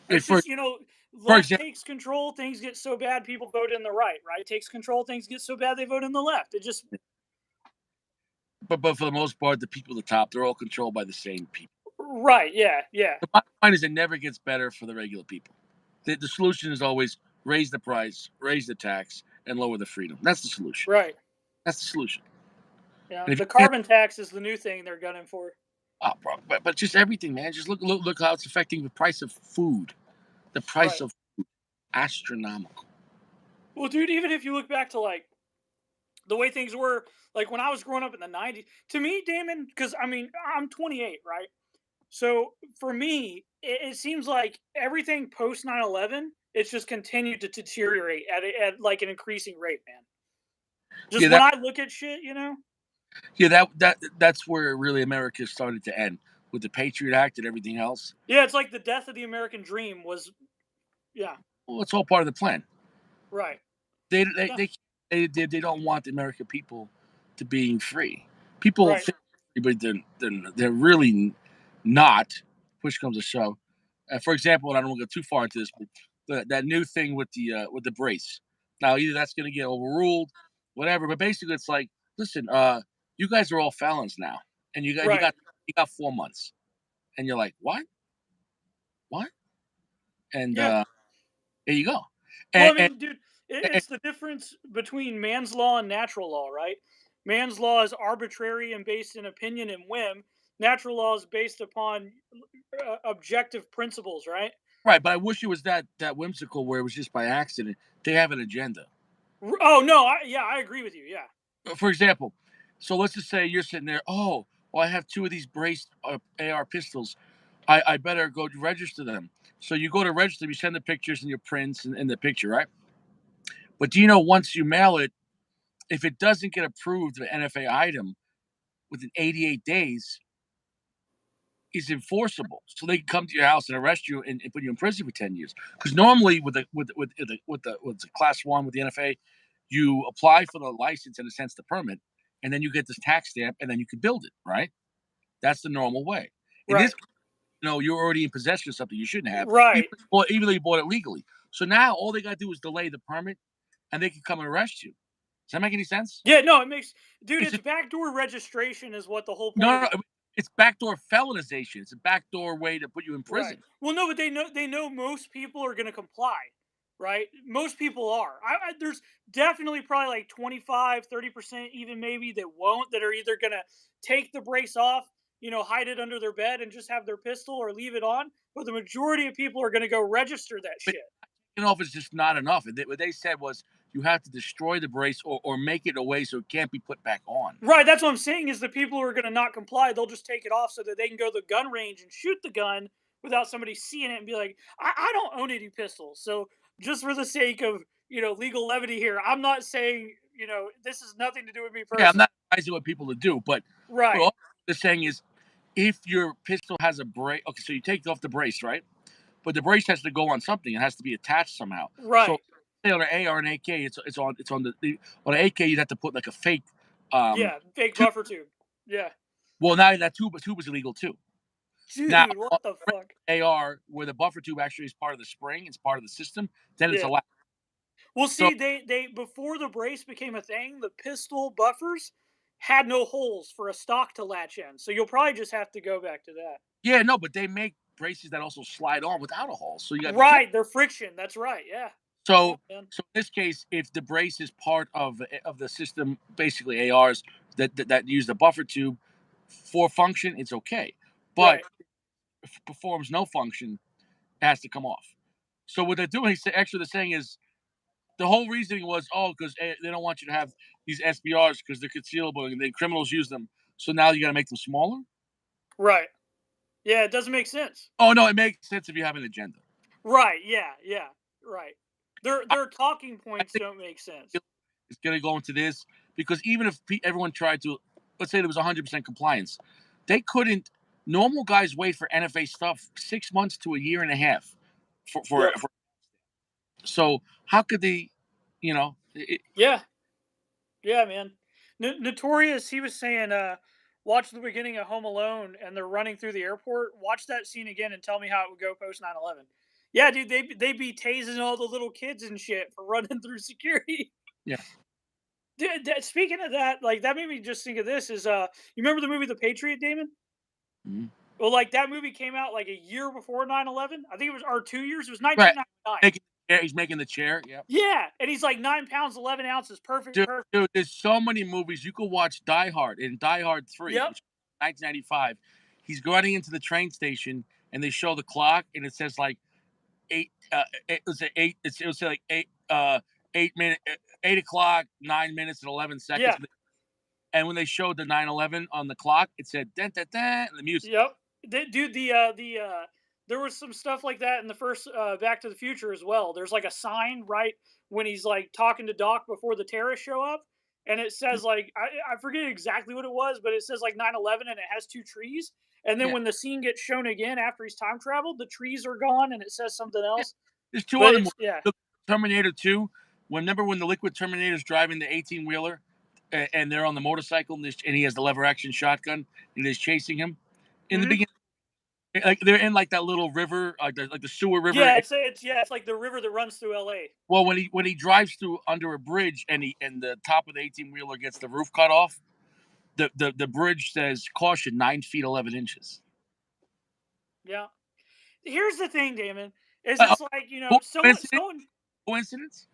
Speaker 1: if
Speaker 2: It's
Speaker 1: for
Speaker 2: just,
Speaker 1: for
Speaker 2: left
Speaker 1: example,
Speaker 2: takes control, things get so bad, people vote in the right. Right takes control, things get so bad, they vote in the left. It just,
Speaker 1: but for the most part, the people at the top, they're all controlled by the same people.
Speaker 2: right, yeah, yeah,
Speaker 1: The bottom line is it never gets better for the regular people. The solution is always raise the price, raise the tax, and lower the freedom. That's the solution.
Speaker 2: right.
Speaker 1: That's the solution.
Speaker 2: Yeah,
Speaker 1: And if
Speaker 2: the
Speaker 1: you can't,
Speaker 2: carbon tax is the new thing they're gunning for.
Speaker 1: bro, but just everything, man. Just look how it's affecting the price of food. The price
Speaker 2: Right.
Speaker 1: of astronomical.
Speaker 2: Well, dude, even if you look back to, like, the way things were, like, when I was growing up in the 90s, to me, Damon, because I mean, I'm 28, right? So for me, it seems like everything post 9/11, it's just continued to deteriorate at like an increasing rate, man. Just
Speaker 1: Yeah,
Speaker 2: when
Speaker 1: that
Speaker 2: I look at shit.
Speaker 1: yeah that's where really America started to end with the Patriot Act and everything else.
Speaker 2: Yeah, it's like the death of the American dream was, yeah,
Speaker 1: Well, it's all part of the plan.
Speaker 2: right.
Speaker 1: They they
Speaker 2: Yeah,
Speaker 1: they they don't want the American people to being free. People
Speaker 2: right.
Speaker 1: think, but they're really not. Push comes to shove. For example, and I don't want to go too far into this, but that new thing with the brace. Now, either that's going to get overruled, whatever. But basically, it's like, listen, you guys are all felons now, and
Speaker 2: Right.
Speaker 1: you got 4 months, and you're like, what? And
Speaker 2: Yeah.
Speaker 1: there you go.
Speaker 2: Well,
Speaker 1: And,
Speaker 2: I
Speaker 1: and,
Speaker 2: mean, dude,
Speaker 1: and
Speaker 2: it's the difference between man's law and natural law, right? Man's law is arbitrary and based in opinion and whim. Natural law is based upon objective principles, right?
Speaker 1: right, but I wish it was that whimsical where it was just by accident. They have an agenda.
Speaker 2: Oh no, yeah, I agree with you. Yeah.
Speaker 1: For example, so let's just say you're sitting there. Oh, well, I have two of these braced AR pistols. I better go to register them. So you go to register, you send the pictures and your prints and the picture, right? But do you know once you mail it, if it doesn't get approved, the NFA item within 88 days is enforceable. So they can come to your house and arrest you and put you in prison for 10 years. Because normally with the class one with the NFA, you apply for the license, in a sense, the permit, and then you get this tax stamp, and then you can build it. Right? That's the normal way. In this,
Speaker 2: Right.
Speaker 1: you're already in possession of something you shouldn't have,
Speaker 2: Right.
Speaker 1: even though you bought it legally. So now all they got to do is delay the permit, and they can come and arrest you. Does that make any sense?
Speaker 2: Yeah. No, it makes, dude.
Speaker 1: It's
Speaker 2: It's
Speaker 1: just,
Speaker 2: backdoor registration is what the whole point
Speaker 1: no,
Speaker 2: of
Speaker 1: no,
Speaker 2: it
Speaker 1: no.
Speaker 2: is.
Speaker 1: It's backdoor felonization. It's a backdoor way to put you in
Speaker 2: Right.
Speaker 1: prison.
Speaker 2: Well, no, but they know most people are going to comply, right? Most people are. There's definitely probably like 25, 30%, even maybe, that won't, that are either going to take the brace off, hide it under their bed and just have their pistol or leave it on, but the majority of people are going to go register that
Speaker 1: But
Speaker 2: shit.
Speaker 1: off is just not enough. What they said was you have to destroy the brace or make it a way so it can't be put back on.
Speaker 2: Right, that's what I'm saying is the people who are going to not comply, they'll just take it off so that they can go to the gun range and shoot the gun without somebody seeing it and be like, I don't own any pistols. So just for the sake of, legal levity here, I'm not saying, this has nothing to do with me
Speaker 1: Yeah, I'm
Speaker 2: personally.
Speaker 1: not advising what people to do, but
Speaker 2: Right,
Speaker 1: all they're saying is if your pistol has a brace, okay, so you take off the brace, right? But the brace has to go on something. It has to be attached somehow. So
Speaker 2: right.
Speaker 1: say on an AR and AK, it's on on an AK. You'd have to put like a fake
Speaker 2: Yeah, fake
Speaker 1: tube.
Speaker 2: buffer tube. Yeah.
Speaker 1: Well, now that tube is illegal too. Now
Speaker 2: Dude, what the fuck?
Speaker 1: AR, where the buffer tube actually is part of the spring, it's part of the system, then it's
Speaker 2: Yeah.
Speaker 1: allowed.
Speaker 2: Well,
Speaker 1: So
Speaker 2: see, they before the brace became a thing, the pistol buffers had no holes for a stock to latch in. So you'll probably just have to go back to that.
Speaker 1: yeah, no, but they make braces that also slide on without a hole. So you got to be careful.
Speaker 2: Right, they're friction. That's right. Yeah. Yeah,
Speaker 1: So,
Speaker 2: man.
Speaker 1: so in this case, if the brace is part of the system, basically ARs that use the buffer tube for function, it's okay. But
Speaker 2: Right.
Speaker 1: if it performs no function, it has to come off. So what they're doing, actually, they're saying is the whole reasoning was, oh, because they don't want you to have these SBRs because they're concealable and then criminals use them. So now you got to make them smaller.
Speaker 2: Right. Yeah, it doesn't make sense.
Speaker 1: Oh no, it makes sense if you have an agenda.
Speaker 2: Right. Yeah. Yeah. Right.
Speaker 1: I,
Speaker 2: Their talking
Speaker 1: I
Speaker 2: points
Speaker 1: think
Speaker 2: don't make sense.
Speaker 1: it's going to go into this because even if everyone tried to, let's say there was 100% compliance, they couldn't. Normal guys wait for NFA stuff 6 months to a year and a half
Speaker 2: Yep.
Speaker 1: for so how could they, it,
Speaker 2: Yeah. Yeah, man. Notorious, he was saying, watch the beginning of Home Alone and they're running through the airport. Watch that scene again and tell me how it would go post 9/11. Yeah, dude, they be tasing all the little kids and shit for running through security.
Speaker 1: yeah.
Speaker 2: Dude, speaking of that, like that made me just think of this is you remember the movie The Patriot, Damon?
Speaker 1: Mhm.
Speaker 2: Well, like that movie came out like a year before 9/11. I think it was or 2 years. It was
Speaker 1: Right.
Speaker 2: 1999.
Speaker 1: He's making the chair. Yeah.
Speaker 2: Yeah, and he's like 9 pounds 11 ounces, perfect, perfect.
Speaker 1: Dude, there's so many movies you could watch. Die Hard in Die Hard 3,
Speaker 2: Yep,
Speaker 1: which is 1995. He's running into the train station, and they show the clock, and it says like eight. It was eight. It was like 8 minute, 8 o'clock, 9 minutes and 11 seconds.
Speaker 2: yeah.
Speaker 1: And when they showed the 9/11 on the clock, it said dun, dun, dun, and the music.
Speaker 2: Yep. Dude, there was some stuff like that in the first Back to the Future as well. There's like a sign right when he's like talking to Doc before the terrorists show up, and it says like I forget exactly what it was, but it says like 9/11, and it has two trees. And then
Speaker 1: Yeah,
Speaker 2: when the scene gets shown again after he's time traveled, the trees are gone, and it says something
Speaker 1: yeah.
Speaker 2: else.
Speaker 1: There's two
Speaker 2: But
Speaker 1: other
Speaker 2: it's
Speaker 1: movies.
Speaker 2: yeah,
Speaker 1: Look, Terminator 2. Remember when the Liquid Terminator's driving the 18 wheeler, and they're on the motorcycle, and he has the lever action shotgun, and he's chasing him in the
Speaker 2: hmm
Speaker 1: beginning. Like they're in like that little river, like the sewer river.
Speaker 2: yeah, it's like the river that runs through L.A.
Speaker 1: Well, when he drives through under a bridge and the top of the 18 wheeler gets the roof cut off, the bridge says caution 9 feet 11 inches.
Speaker 2: Yeah. Here's the thing, Damon, is
Speaker 1: Uh,
Speaker 2: it's like
Speaker 1: coincidence?
Speaker 2: someone.
Speaker 1: Coincidence?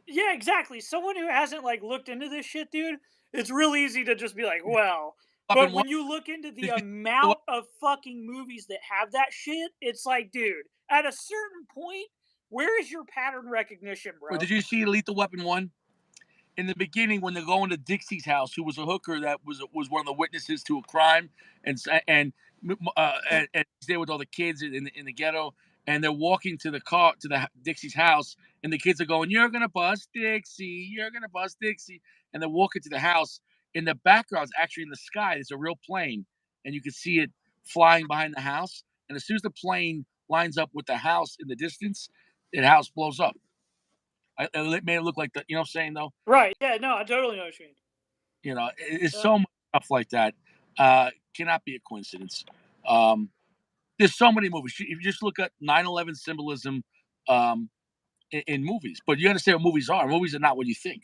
Speaker 2: Yeah, exactly. Someone who hasn't like looked into this shit, dude, it's real easy to just be like, well,
Speaker 1: Up in
Speaker 2: but
Speaker 1: one.
Speaker 2: when you look into the
Speaker 1: Did you see
Speaker 2: amount of fucking movies that have that shit, it's like, dude, at a certain point, where is your pattern recognition, bro?
Speaker 1: did you see Lethal Weapon 1? In the beginning when they're going to Dixie's house, who was a hooker that was one of the witnesses to a crime, and he's there with all the kids in the ghetto, and they're walking to the car to the Dixie's house, and the kids are going, "You're gonna bust Dixie, you're gonna bust Dixie," and they're walking to the house. In the background, actually in the sky, there's a real plane, and you can see it flying behind the house. And as soon as the plane lines up with the house in the distance, the house blows up. It made it look like the, you know what I'm saying though.
Speaker 2: Right. Yeah, no, I totally know what you mean.
Speaker 1: It's
Speaker 2: Yeah.
Speaker 1: so much stuff like that. Cannot be a coincidence. Um, there's so many movies. If you just look at 9/11 symbolism um, in movies, but you understand what movies are. Movies are not what you think,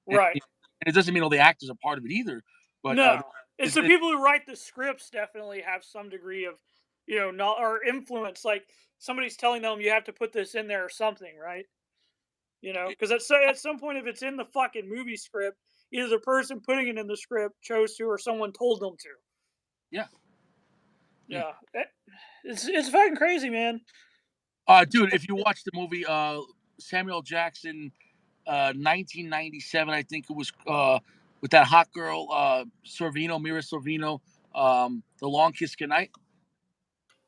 Speaker 1: and,
Speaker 2: Right.
Speaker 1: and it doesn't mean all the actors are part of it either. But
Speaker 2: No. It's the
Speaker 1: it's
Speaker 2: people who write the scripts definitely have some degree of, not or influence. Like somebody's telling them you have to put this in there or something, right? Because at some point, if it's in the fucking movie script, either the person putting it in the script chose to, or someone told them to.
Speaker 1: yeah, yeah.
Speaker 2: Yeah, it's fucking crazy, man.
Speaker 1: Dude, if you watch the movie Samuel Jackson, 1997, I think it was, with that hot girl, Sorvino, Mira Sorvino, The Long Kiss Goodnight.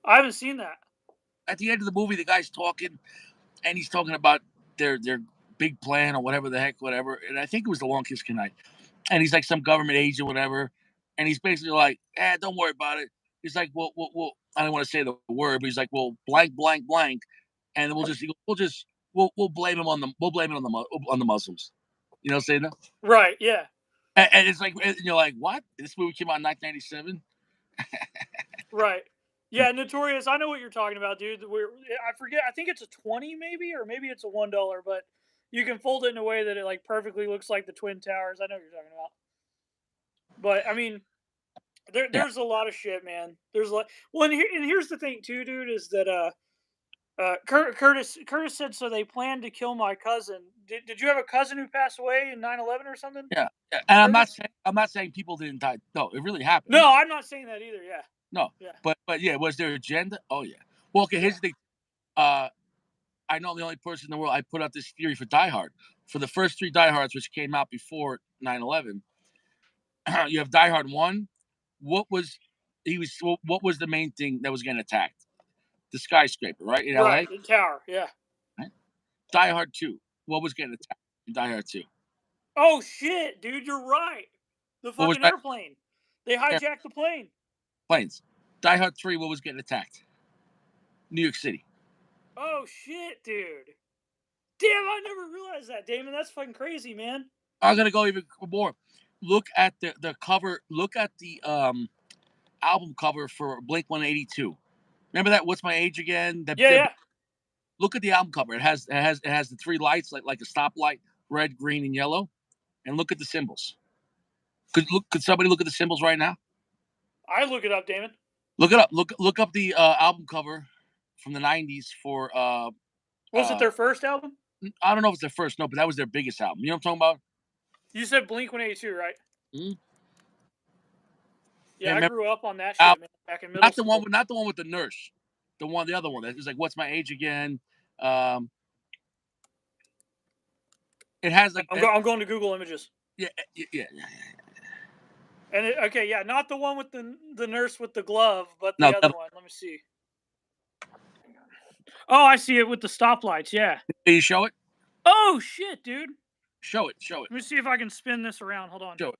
Speaker 2: I haven't seen that.
Speaker 1: At the end of the movie, the guy's talking, and he's talking about their big plan or whatever the heck, whatever. And I think it was The Long Kiss Goodnight. And he's like some government agent, whatever. And he's basically like, don't worry about it. He's like, well, I don't want to say the word, but he's like, well, blank, blank, blank, and we'll blame him on the Muslims. You know what I'm saying?
Speaker 2: Right? Yeah.
Speaker 1: And it's like, and you're like, what? This movie came out in 1997.
Speaker 2: Right. Yeah, Notorious. I know what you're talking about, dude. I forget. I think it's a 20, maybe, or maybe it's a $1. But you can fold it in a way that it like perfectly looks like the Twin Towers. I know what you're talking about. But I mean,
Speaker 1: Yeah,
Speaker 2: There's a lot of shit, man. There's a lot. Well, and here's the thing too, dude, is that Curtis said so. They planned to kill my cousin. Did you have a cousin who passed away in 9/11 or something,
Speaker 1: yeah, yeah. And
Speaker 2: Curtis?
Speaker 1: I'm not saying people didn't die. No, it really happened.
Speaker 2: No, I'm not saying that either. Yeah,
Speaker 1: No,
Speaker 2: yeah,
Speaker 1: but yeah, was there agenda? Oh yeah. Well, okay. Here's
Speaker 2: yeah.
Speaker 1: the thing. Uh, I know the only person in the world. I put out this theory for Die Hard. For the first three Die Hards, which came out before 9/11, you have Die Hard one. What was What was the main thing that was getting attacked? The skyscraper, right in
Speaker 2: Right,
Speaker 1: L.A.
Speaker 2: the tower. Yeah.
Speaker 1: Right? Die Hard two. What was getting attacked in Die Hard two?
Speaker 2: Oh shit, dude, you're right. The
Speaker 1: What was
Speaker 2: fucking
Speaker 1: that?
Speaker 2: airplane. They hijacked the plane.
Speaker 1: Planes. Die Hard three. What was getting attacked? New York City.
Speaker 2: Oh shit, dude. Damn, I never realized that, Damon. That's fucking crazy, man.
Speaker 1: I'm gonna go even more. Look at the cover. Look at the album cover for Blink 182. Remember that? What's my age again?
Speaker 2: Yeah, yeah.
Speaker 1: Look at the album cover. It has the three lights like a stoplight, red, green, and yellow. And look at the symbols. Could somebody look at the symbols right now?
Speaker 2: I look it up, Damon.
Speaker 1: Look it up. Look up the album cover from the '90s for
Speaker 2: Was it their first album?
Speaker 1: I don't know if it's their first, no, but that was their biggest album. You know what I'm talking about?
Speaker 2: You said Blink 182, right?
Speaker 1: Mm-hmm.
Speaker 2: Yeah,
Speaker 1: Yeah,
Speaker 2: I
Speaker 1: remember
Speaker 2: grew up on that
Speaker 1: album,
Speaker 2: shit, man, back in middle school.
Speaker 1: not the one with the nurse, the other one that was like, "What's my age again?" Um, it has like,
Speaker 2: I'm going to Google Images.
Speaker 1: yeah, yeah.
Speaker 2: Okay, yeah, not the one with the nurse with the glove, but
Speaker 1: No,
Speaker 2: the other one. Let me see. Oh, I see it with the stoplights. Yeah.
Speaker 1: can you show it?
Speaker 2: Oh shit, dude.
Speaker 1: Show it,
Speaker 2: Let me see if I can spin this around. Hold on.
Speaker 1: show it.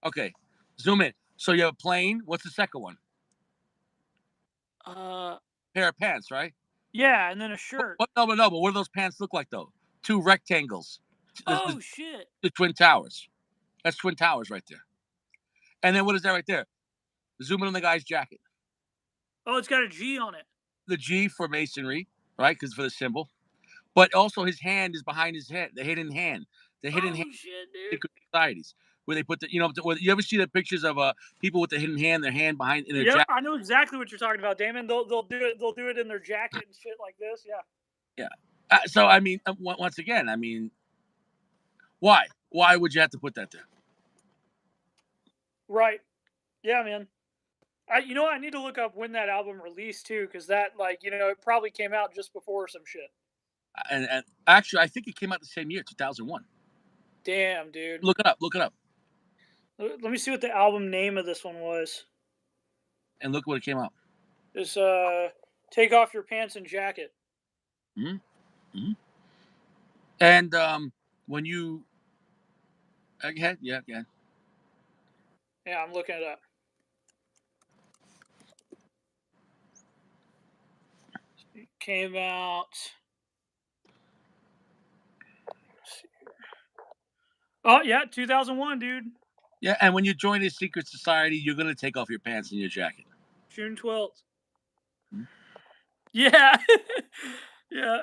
Speaker 1: Okay, zoom in. So you have a plane. What's the second one?
Speaker 2: Uh,
Speaker 1: Pair of pants, right?
Speaker 2: yeah, and then a shirt.
Speaker 1: But what do those pants look like though? Two rectangles.
Speaker 2: Oh shit.
Speaker 1: The Twin Towers. That's Twin Towers right there. And then what is that right there? Zoom in on the guy's jacket.
Speaker 2: Oh, it's got a G on it.
Speaker 1: The G for masonry, right? Because for the symbol. But also his hand is behind his head. The hidden hand. The hidden hand
Speaker 2: Oh shit, dude.
Speaker 1: secret societies where they put the you ever see the pictures of people with the hidden hand, their hand behind in their
Speaker 2: Yep,
Speaker 1: jacket?
Speaker 2: I know exactly what you're talking about, Damon. They'll do it in their jacket and shit like this. Yeah.
Speaker 1: Yeah. So I mean, once again, I mean, why? Why would you have to put that there?
Speaker 2: Right. Yeah, man. I need to look up when that album released too, because that it probably came out just before some shit.
Speaker 1: And actually, I think it came out the same year, 2001.
Speaker 2: Damn, dude.
Speaker 1: Look it up. Look it up,
Speaker 2: Let me see what the album name of this one was.
Speaker 1: and look what it came out.
Speaker 2: It's Take Off Your Pants and Jacket.
Speaker 1: Hmm. Hmm. And when you again, yeah, yeah.
Speaker 2: Yeah, I'm looking it up. It came out. Oh yeah, 2001, dude.
Speaker 1: Yeah, and when you join a secret society, you're gonna take off your pants and your jacket.
Speaker 2: June 12th.
Speaker 1: Hmm?
Speaker 2: Yeah. Yeah.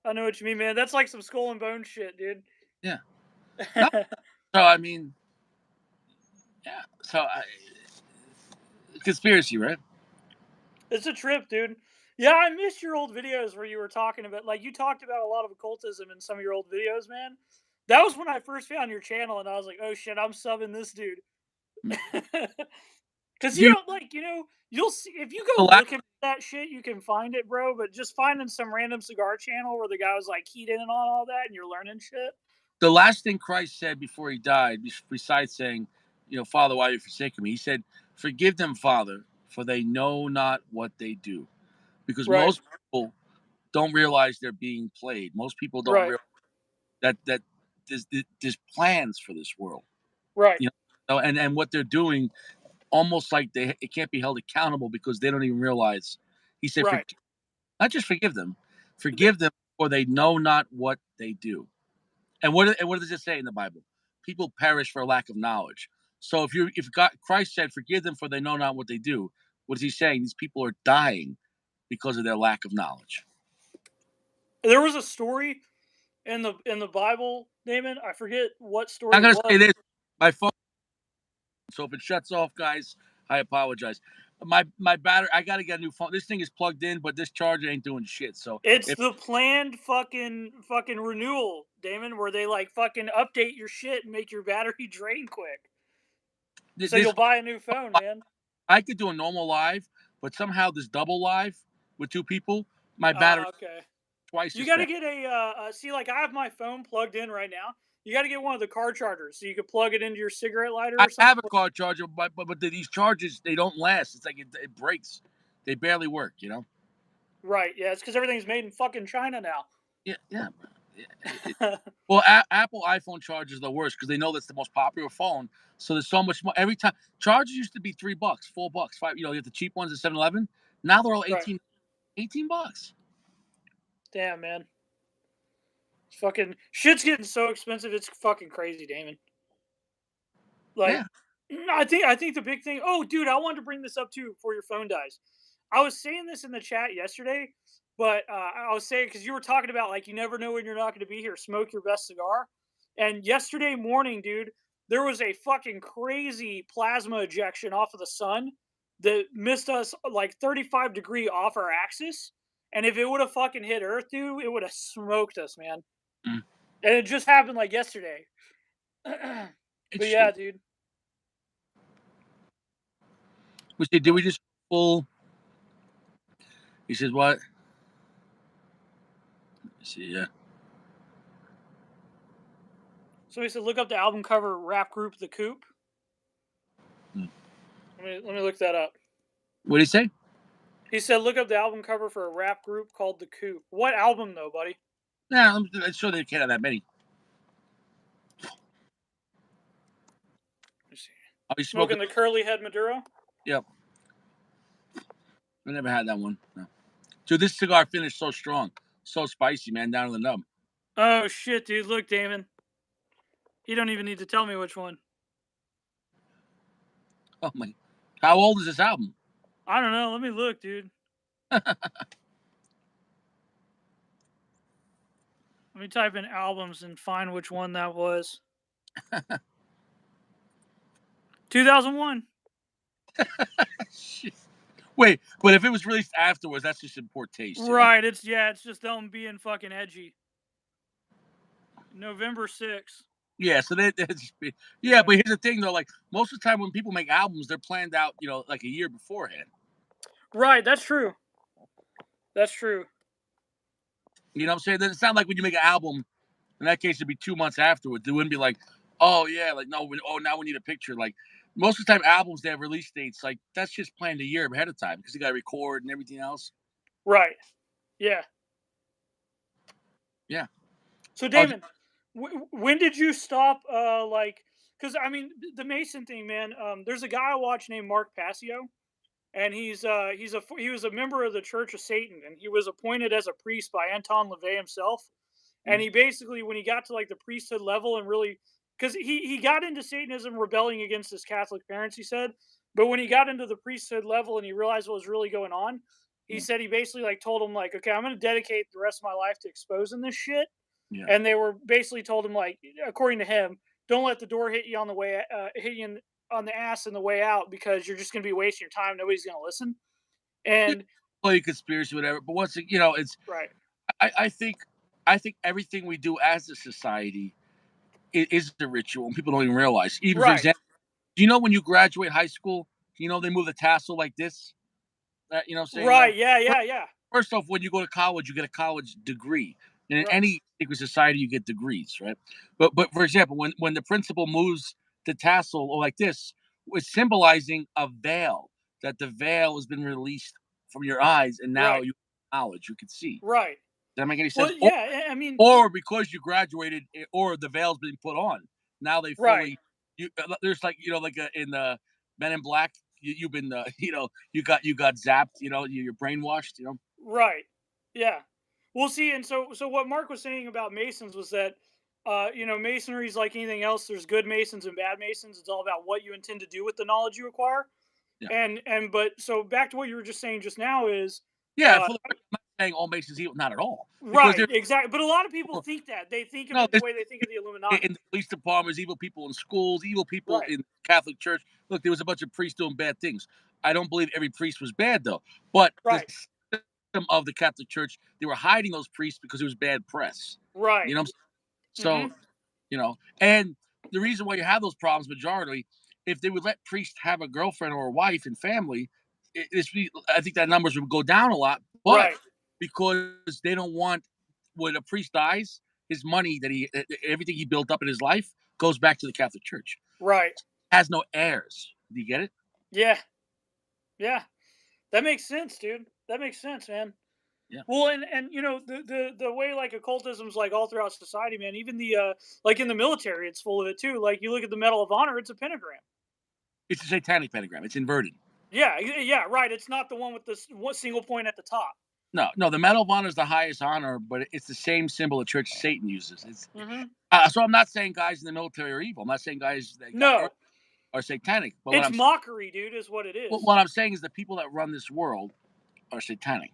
Speaker 2: I know what you mean, man. That's like some skull and bone shit, dude.
Speaker 1: Yeah. No, so I mean, yeah. Conspiracy, right?
Speaker 2: It's a trip, dude. Yeah, I missed your old videos where you were talking about, like, you talked about a lot of occultism in some of your old videos, man. That was when I first found your channel, and I was like, oh shit, I'm subbing this dude.
Speaker 1: Mm.
Speaker 2: Because
Speaker 1: You
Speaker 2: you'll see if you
Speaker 1: the
Speaker 2: go
Speaker 1: last
Speaker 2: look at that shit, you can find it, bro. But just finding some random cigar channel where the guy was like keyed in on all that, and you're learning shit.
Speaker 1: the last thing Christ said before he died, besides saying, Father, why you forsaken me? He said, "Forgive them, Father, for they know not what they do." Because
Speaker 2: Right,
Speaker 1: most people don't realize they're being played. Most people don't
Speaker 2: right,
Speaker 1: realize that there's plans for this world.
Speaker 2: right,
Speaker 1: You know, and what they're doing, almost like it can't be held accountable because they don't even realize. He said,
Speaker 2: right.
Speaker 1: not just forgive them, for they know not what they do. And what does it say in the Bible? People perish for lack of knowledge. So if God Christ said, "Forgive them, for they know not what they do," what is he saying? These people are dying because of their lack of knowledge.
Speaker 2: There was a story in the Bible, Damon. I forget what story
Speaker 1: I'm
Speaker 2: it
Speaker 1: gonna
Speaker 2: was.
Speaker 1: say this: my phone So if it shuts off, guys, I apologize. My battery, I gotta get a new phone. This thing is plugged in, but this charger ain't doing shit. So
Speaker 2: It's
Speaker 1: if
Speaker 2: the planned fucking renewal, Damon, where they like fucking update your shit and make your battery drain quick. So
Speaker 1: this,
Speaker 2: you'll buy a new phone, man.
Speaker 1: I could do a normal live, but somehow this double live with two people, my battery
Speaker 2: Okay.
Speaker 1: twice
Speaker 2: You
Speaker 1: as
Speaker 2: got to
Speaker 1: fast.
Speaker 2: get see, like I have my phone plugged in right now. You got to get one of the car chargers so you could plug it into your cigarette lighter
Speaker 1: I
Speaker 2: or something.
Speaker 1: have a car charger, but these chargers, they don't last. It's like it breaks. They barely work. You know.
Speaker 2: Right. Yeah. It's because everything's made in fucking China now.
Speaker 1: Yeah, yeah. Well, Apple iPhone chargers are the worst because they know that's the most popular phone. So there's so much more every time. Chargers used to be $3, $4, five. You know, you get the cheap ones at 7-Eleven. Now they're all
Speaker 2: Right.
Speaker 1: 18 bucks.
Speaker 2: Damn, man. It's fucking shit's getting so expensive. It's fucking crazy, Damon. Like,
Speaker 1: Yeah.
Speaker 2: I think the big thing. Oh, dude, I wanted to bring this up too before your phone dies. I was saying this in the chat yesterday, but I was saying because you were talking about like you never know when you're not going to be here. Smoke your best cigar. And yesterday morning, dude, there was a fucking crazy plasma ejection off of the sun that missed us like 35-degree off our axis. And if it would have fucking hit Earth, dude, it would have smoked us, man.
Speaker 1: Mm.
Speaker 2: And it just happened like yesterday. But
Speaker 1: It's
Speaker 2: yeah, dude.
Speaker 1: we say, did we just full? He says what? Let's see, yeah.
Speaker 2: So he said, look up the album cover rap group The Coop.
Speaker 1: Mm.
Speaker 2: Let me look that up.
Speaker 1: What did he say?
Speaker 2: He said, look up the album cover for a rap group called The Coop. What album though, buddy?
Speaker 1: Yeah, I'm sure they can't have that many.
Speaker 2: Let me see.
Speaker 1: Are you smoking?
Speaker 2: Smoking the curly head Maduro.
Speaker 1: Yep. I never had that one. No. Dude, this cigar finished so strong, so spicy, man, down to the nub.
Speaker 2: Oh shit, dude! Look, Damon. You don't even need to tell me which one.
Speaker 1: Oh my! How old is this album?
Speaker 2: I don't know. Let me look, dude. Let me type in albums and find which one that was. 2001.
Speaker 1: Wait, but if it was released afterwards, that's just in poor taste, you know?
Speaker 2: Right. It's just them being fucking edgy. November 6th.
Speaker 1: Yeah, so yeah,
Speaker 2: Yeah.
Speaker 1: but here's the thing though, like most of the time when people make albums, they're planned out, like a year beforehand.
Speaker 2: Right. That's true. That's true.
Speaker 1: You know what I'm saying? Then it's not like when you make an album, in that case, it'd be 2 months afterwards. It wouldn't be like, oh yeah, like no, now we need a picture. Like most of the time, albums they have release dates. Like that's just planned a year ahead of time because you got to record and everything else.
Speaker 2: Right. Yeah.
Speaker 1: Yeah.
Speaker 2: So
Speaker 1: Oh,
Speaker 2: Damon, when did you stop? Like, because I mean, the Mason thing, man. There's a guy I watch named Mark Passio, and he was a member of the Church of Satan, and he was appointed as a priest by Anton LaVey himself. And
Speaker 1: mm,
Speaker 2: he basically, when he got to like the priesthood level, and really, because he got into Satanism, rebelling against his Catholic parents, he said. But when he got into the priesthood level and he realized what was really going on, he
Speaker 1: yeah,
Speaker 2: said he basically like told him like, okay, I'm going to dedicate the rest of my life to exposing this shit.
Speaker 1: yeah.
Speaker 2: And they were basically told him like, according to him, don't let the door hit you on the way, on the ass on the way out because you're just going to be wasting your time. Nobody's going to listen.
Speaker 1: Yeah,
Speaker 2: And
Speaker 1: play conspiracy, whatever. But once it's
Speaker 2: right,
Speaker 1: I think everything we do as a society is the ritual, and people don't even realize. Even for
Speaker 2: right,
Speaker 1: example, do you know when you graduate high school, they move the tassel like this? What I'm saying?
Speaker 2: right, yeah, yeah, yeah,
Speaker 1: First off, when you go to college, you get a college degree. And in
Speaker 2: right,
Speaker 1: any secret society, you get degrees, right? But for example, when the principal moves the tassel or like this, it's symbolizing a veil, that the veil has been released from your eyes, and now
Speaker 2: right,
Speaker 1: you have knowledge, you can see.
Speaker 2: right.
Speaker 1: Does that make any sense?
Speaker 2: Well, yeah, I mean,
Speaker 1: Or because you graduated, or the veil's been put on. Now they
Speaker 2: right,
Speaker 1: fully there's like in the Men in Black, you've been you got zapped, you're brainwashed,
Speaker 2: right, yeah. We'll see. And so what Mark was saying about Masons was that, Masonry is like anything else. There's good Masons and bad Masons. It's all about what you intend to do with the knowledge you acquire.
Speaker 1: Yeah.
Speaker 2: And but so back to what you were just saying just now is,
Speaker 1: Yeah,
Speaker 2: uh,
Speaker 1: for the saying all Masons evil, not at all, because
Speaker 2: Right,
Speaker 1: there's
Speaker 2: exactly. But a lot of people
Speaker 1: people.
Speaker 2: think that they think of
Speaker 1: No,
Speaker 2: it the way they think of the
Speaker 1: in
Speaker 2: Illuminati.
Speaker 1: the police departments, evil people in schools, evil people
Speaker 2: Right,
Speaker 1: in Catholic Church. Look, there was a bunch of priests doing bad things. I don't believe every priest was bad though, but the
Speaker 2: right,
Speaker 1: system of the Catholic Church, they were hiding those priests because it was bad press.
Speaker 2: right.
Speaker 1: You know, so
Speaker 2: Hmm.
Speaker 1: and the reason why you have those problems, majority, if they would let priests have a girlfriend or a wife and family, I think that numbers would go down a lot. But
Speaker 2: Right,
Speaker 1: because they don't want when a priest dies, his money that everything he built up in his life goes back to the Catholic Church.
Speaker 2: right.
Speaker 1: Has no heirs. Do you get it?
Speaker 2: Yeah, yeah. That makes sense, dude. That makes sense, man.
Speaker 1: Yeah.
Speaker 2: Well, and the way like occultism's like all throughout society, man. Even the like in the military, it's full of it too. Like you look at the Medal of Honor, it's a pentagram.
Speaker 1: It's a satanic pentagram. It's inverted.
Speaker 2: Yeah, yeah, right. It's not the one with this one single point at the top.
Speaker 1: No, no, the Medal of Honor is the highest honor, but it's the same symbol the Church Satan uses.
Speaker 2: Hmm.
Speaker 1: So I'm not saying guys in the military are evil. I'm not saying guys that got
Speaker 2: No,
Speaker 1: are satanic. But
Speaker 2: it's mockery, dude. Is what it is.
Speaker 1: what I'm saying is the people that run this world are satanic.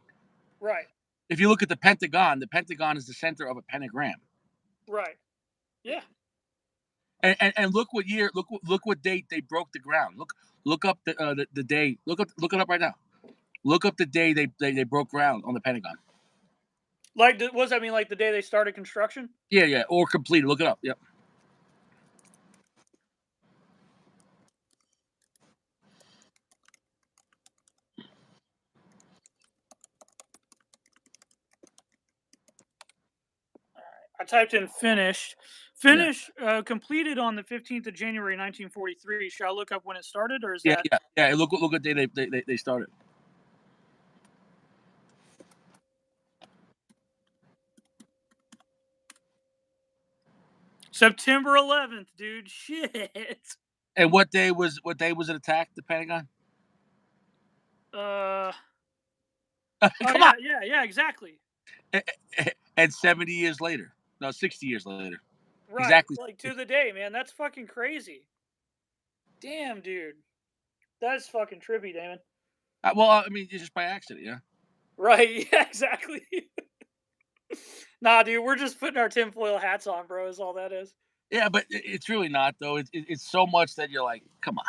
Speaker 2: Right,
Speaker 1: If you look at the Pentagon is the center of a pentagram.
Speaker 2: right. Yeah.
Speaker 1: And look what year, look what date they broke the ground. Look up the day. Look it up right now. Look up the day they broke ground on the Pentagon.
Speaker 2: Like, what does that mean? Like the day they started construction?
Speaker 1: Yeah, yeah, or completed. Look it up. Yep.
Speaker 2: I typed in finished.
Speaker 1: Yeah,
Speaker 2: Finish completed on the 15th of January 1943. Shall I look up when it started, or is
Speaker 1: yeah,
Speaker 2: that
Speaker 1: yeah, yeah. Look what day they started.
Speaker 2: September 11th, dude? Shit.
Speaker 1: And what day was it attacked? The Pentagon.
Speaker 2: Uh. Oh
Speaker 1: Come on.
Speaker 2: yeah, yeah, yeah. Exactly.
Speaker 1: And 70 years later, no, 60 years later,
Speaker 2: Right.
Speaker 1: exactly.
Speaker 2: Like to the day, man. That's fucking crazy. Damn, dude. That's fucking trippy, Damon.
Speaker 1: Well, I mean, it's just by accident, yeah.
Speaker 2: Right. Yeah. Exactly. Nah, dude. We're just putting our tinfoil hats on, bro. Is all that is.
Speaker 1: Yeah, but it's really not though. It's so much that you're like, come on,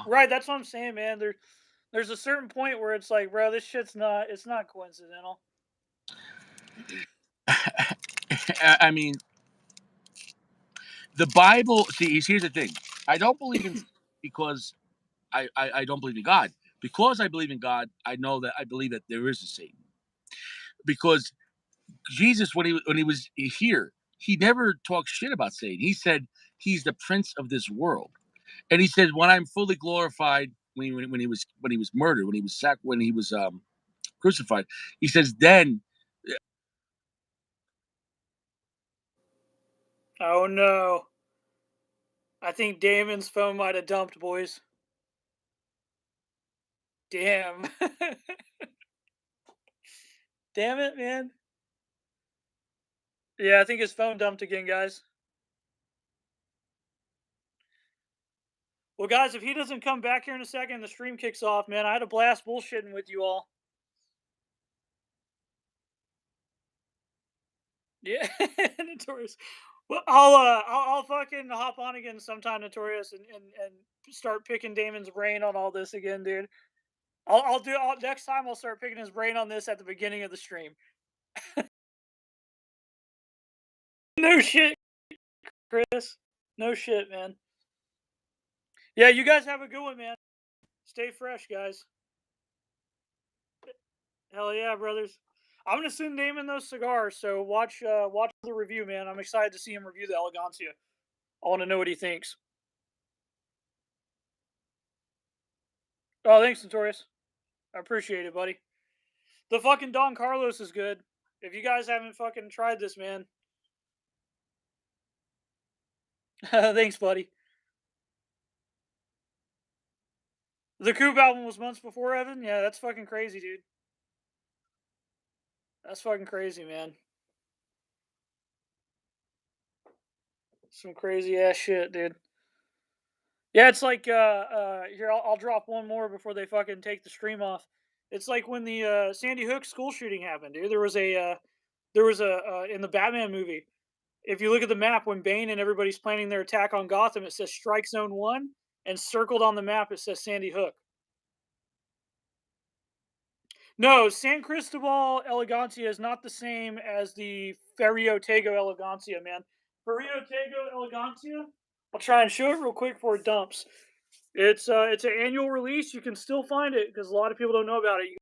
Speaker 2: Right. That's what I'm saying, man. There's a certain point where it's like, bro, this shit's not. It's not coincidental.
Speaker 1: I mean, the Bible. See, here's the thing. I don't believe in because I don't believe in God. Because I believe in God, I know that I believe that there is a Satan. Because Jesus, when he was here, he never talked shit about Satan. He said he's the prince of this world, and he said when I'm fully glorified, when he was murdered, when he was crucified, he says then.
Speaker 2: Oh no. I think Damon's phone might have dumped, boys. Damn. Damn it, man. Yeah, I think his phone dumped again, guys. Well, guys, if he doesn't come back here in a second, the stream kicks off, man. I had a blast bullshitting with you all. Yeah, Notorious. Well, I'll fucking hop on again sometime, Notorious, and start picking Damon's brain on all this again, dude. Next time. I'll start picking his brain on this at the beginning of the stream. No shit, Chris. No shit, man. Yeah, you guys have a good one, man. Stay fresh, guys. Hell yeah, brothers. I'm gonna send Damon those cigars, so watch the review, man. I'm excited to see him review the Elegancia. I want to know what he thinks. Oh, thanks, Notorious. I appreciate it, buddy. The fucking Don Carlos is good. If you guys haven't fucking tried this, man, thanks, buddy. The Coop album was months before Evan. Yeah, that's fucking crazy, dude. That's fucking crazy, man. Some crazy ass shit, dude. Yeah, it's like here I'll drop one more before they fucking take the stream off. It's like when the Sandy Hook school shooting happened, dude. There was a in the Batman movie. If you look at the map when Bane and everybody's planning their attack on Gotham, it says Strike Zone One, and circled on the map it says Sandy Hook. No, San Cristobal Elegancia is not the same as the Ferrio Tego Elegancia, man. Ferrio Tego Elegancia. I'll try and show it real quick before it dumps. It's an annual release. You can still find it because a lot of people don't know about it.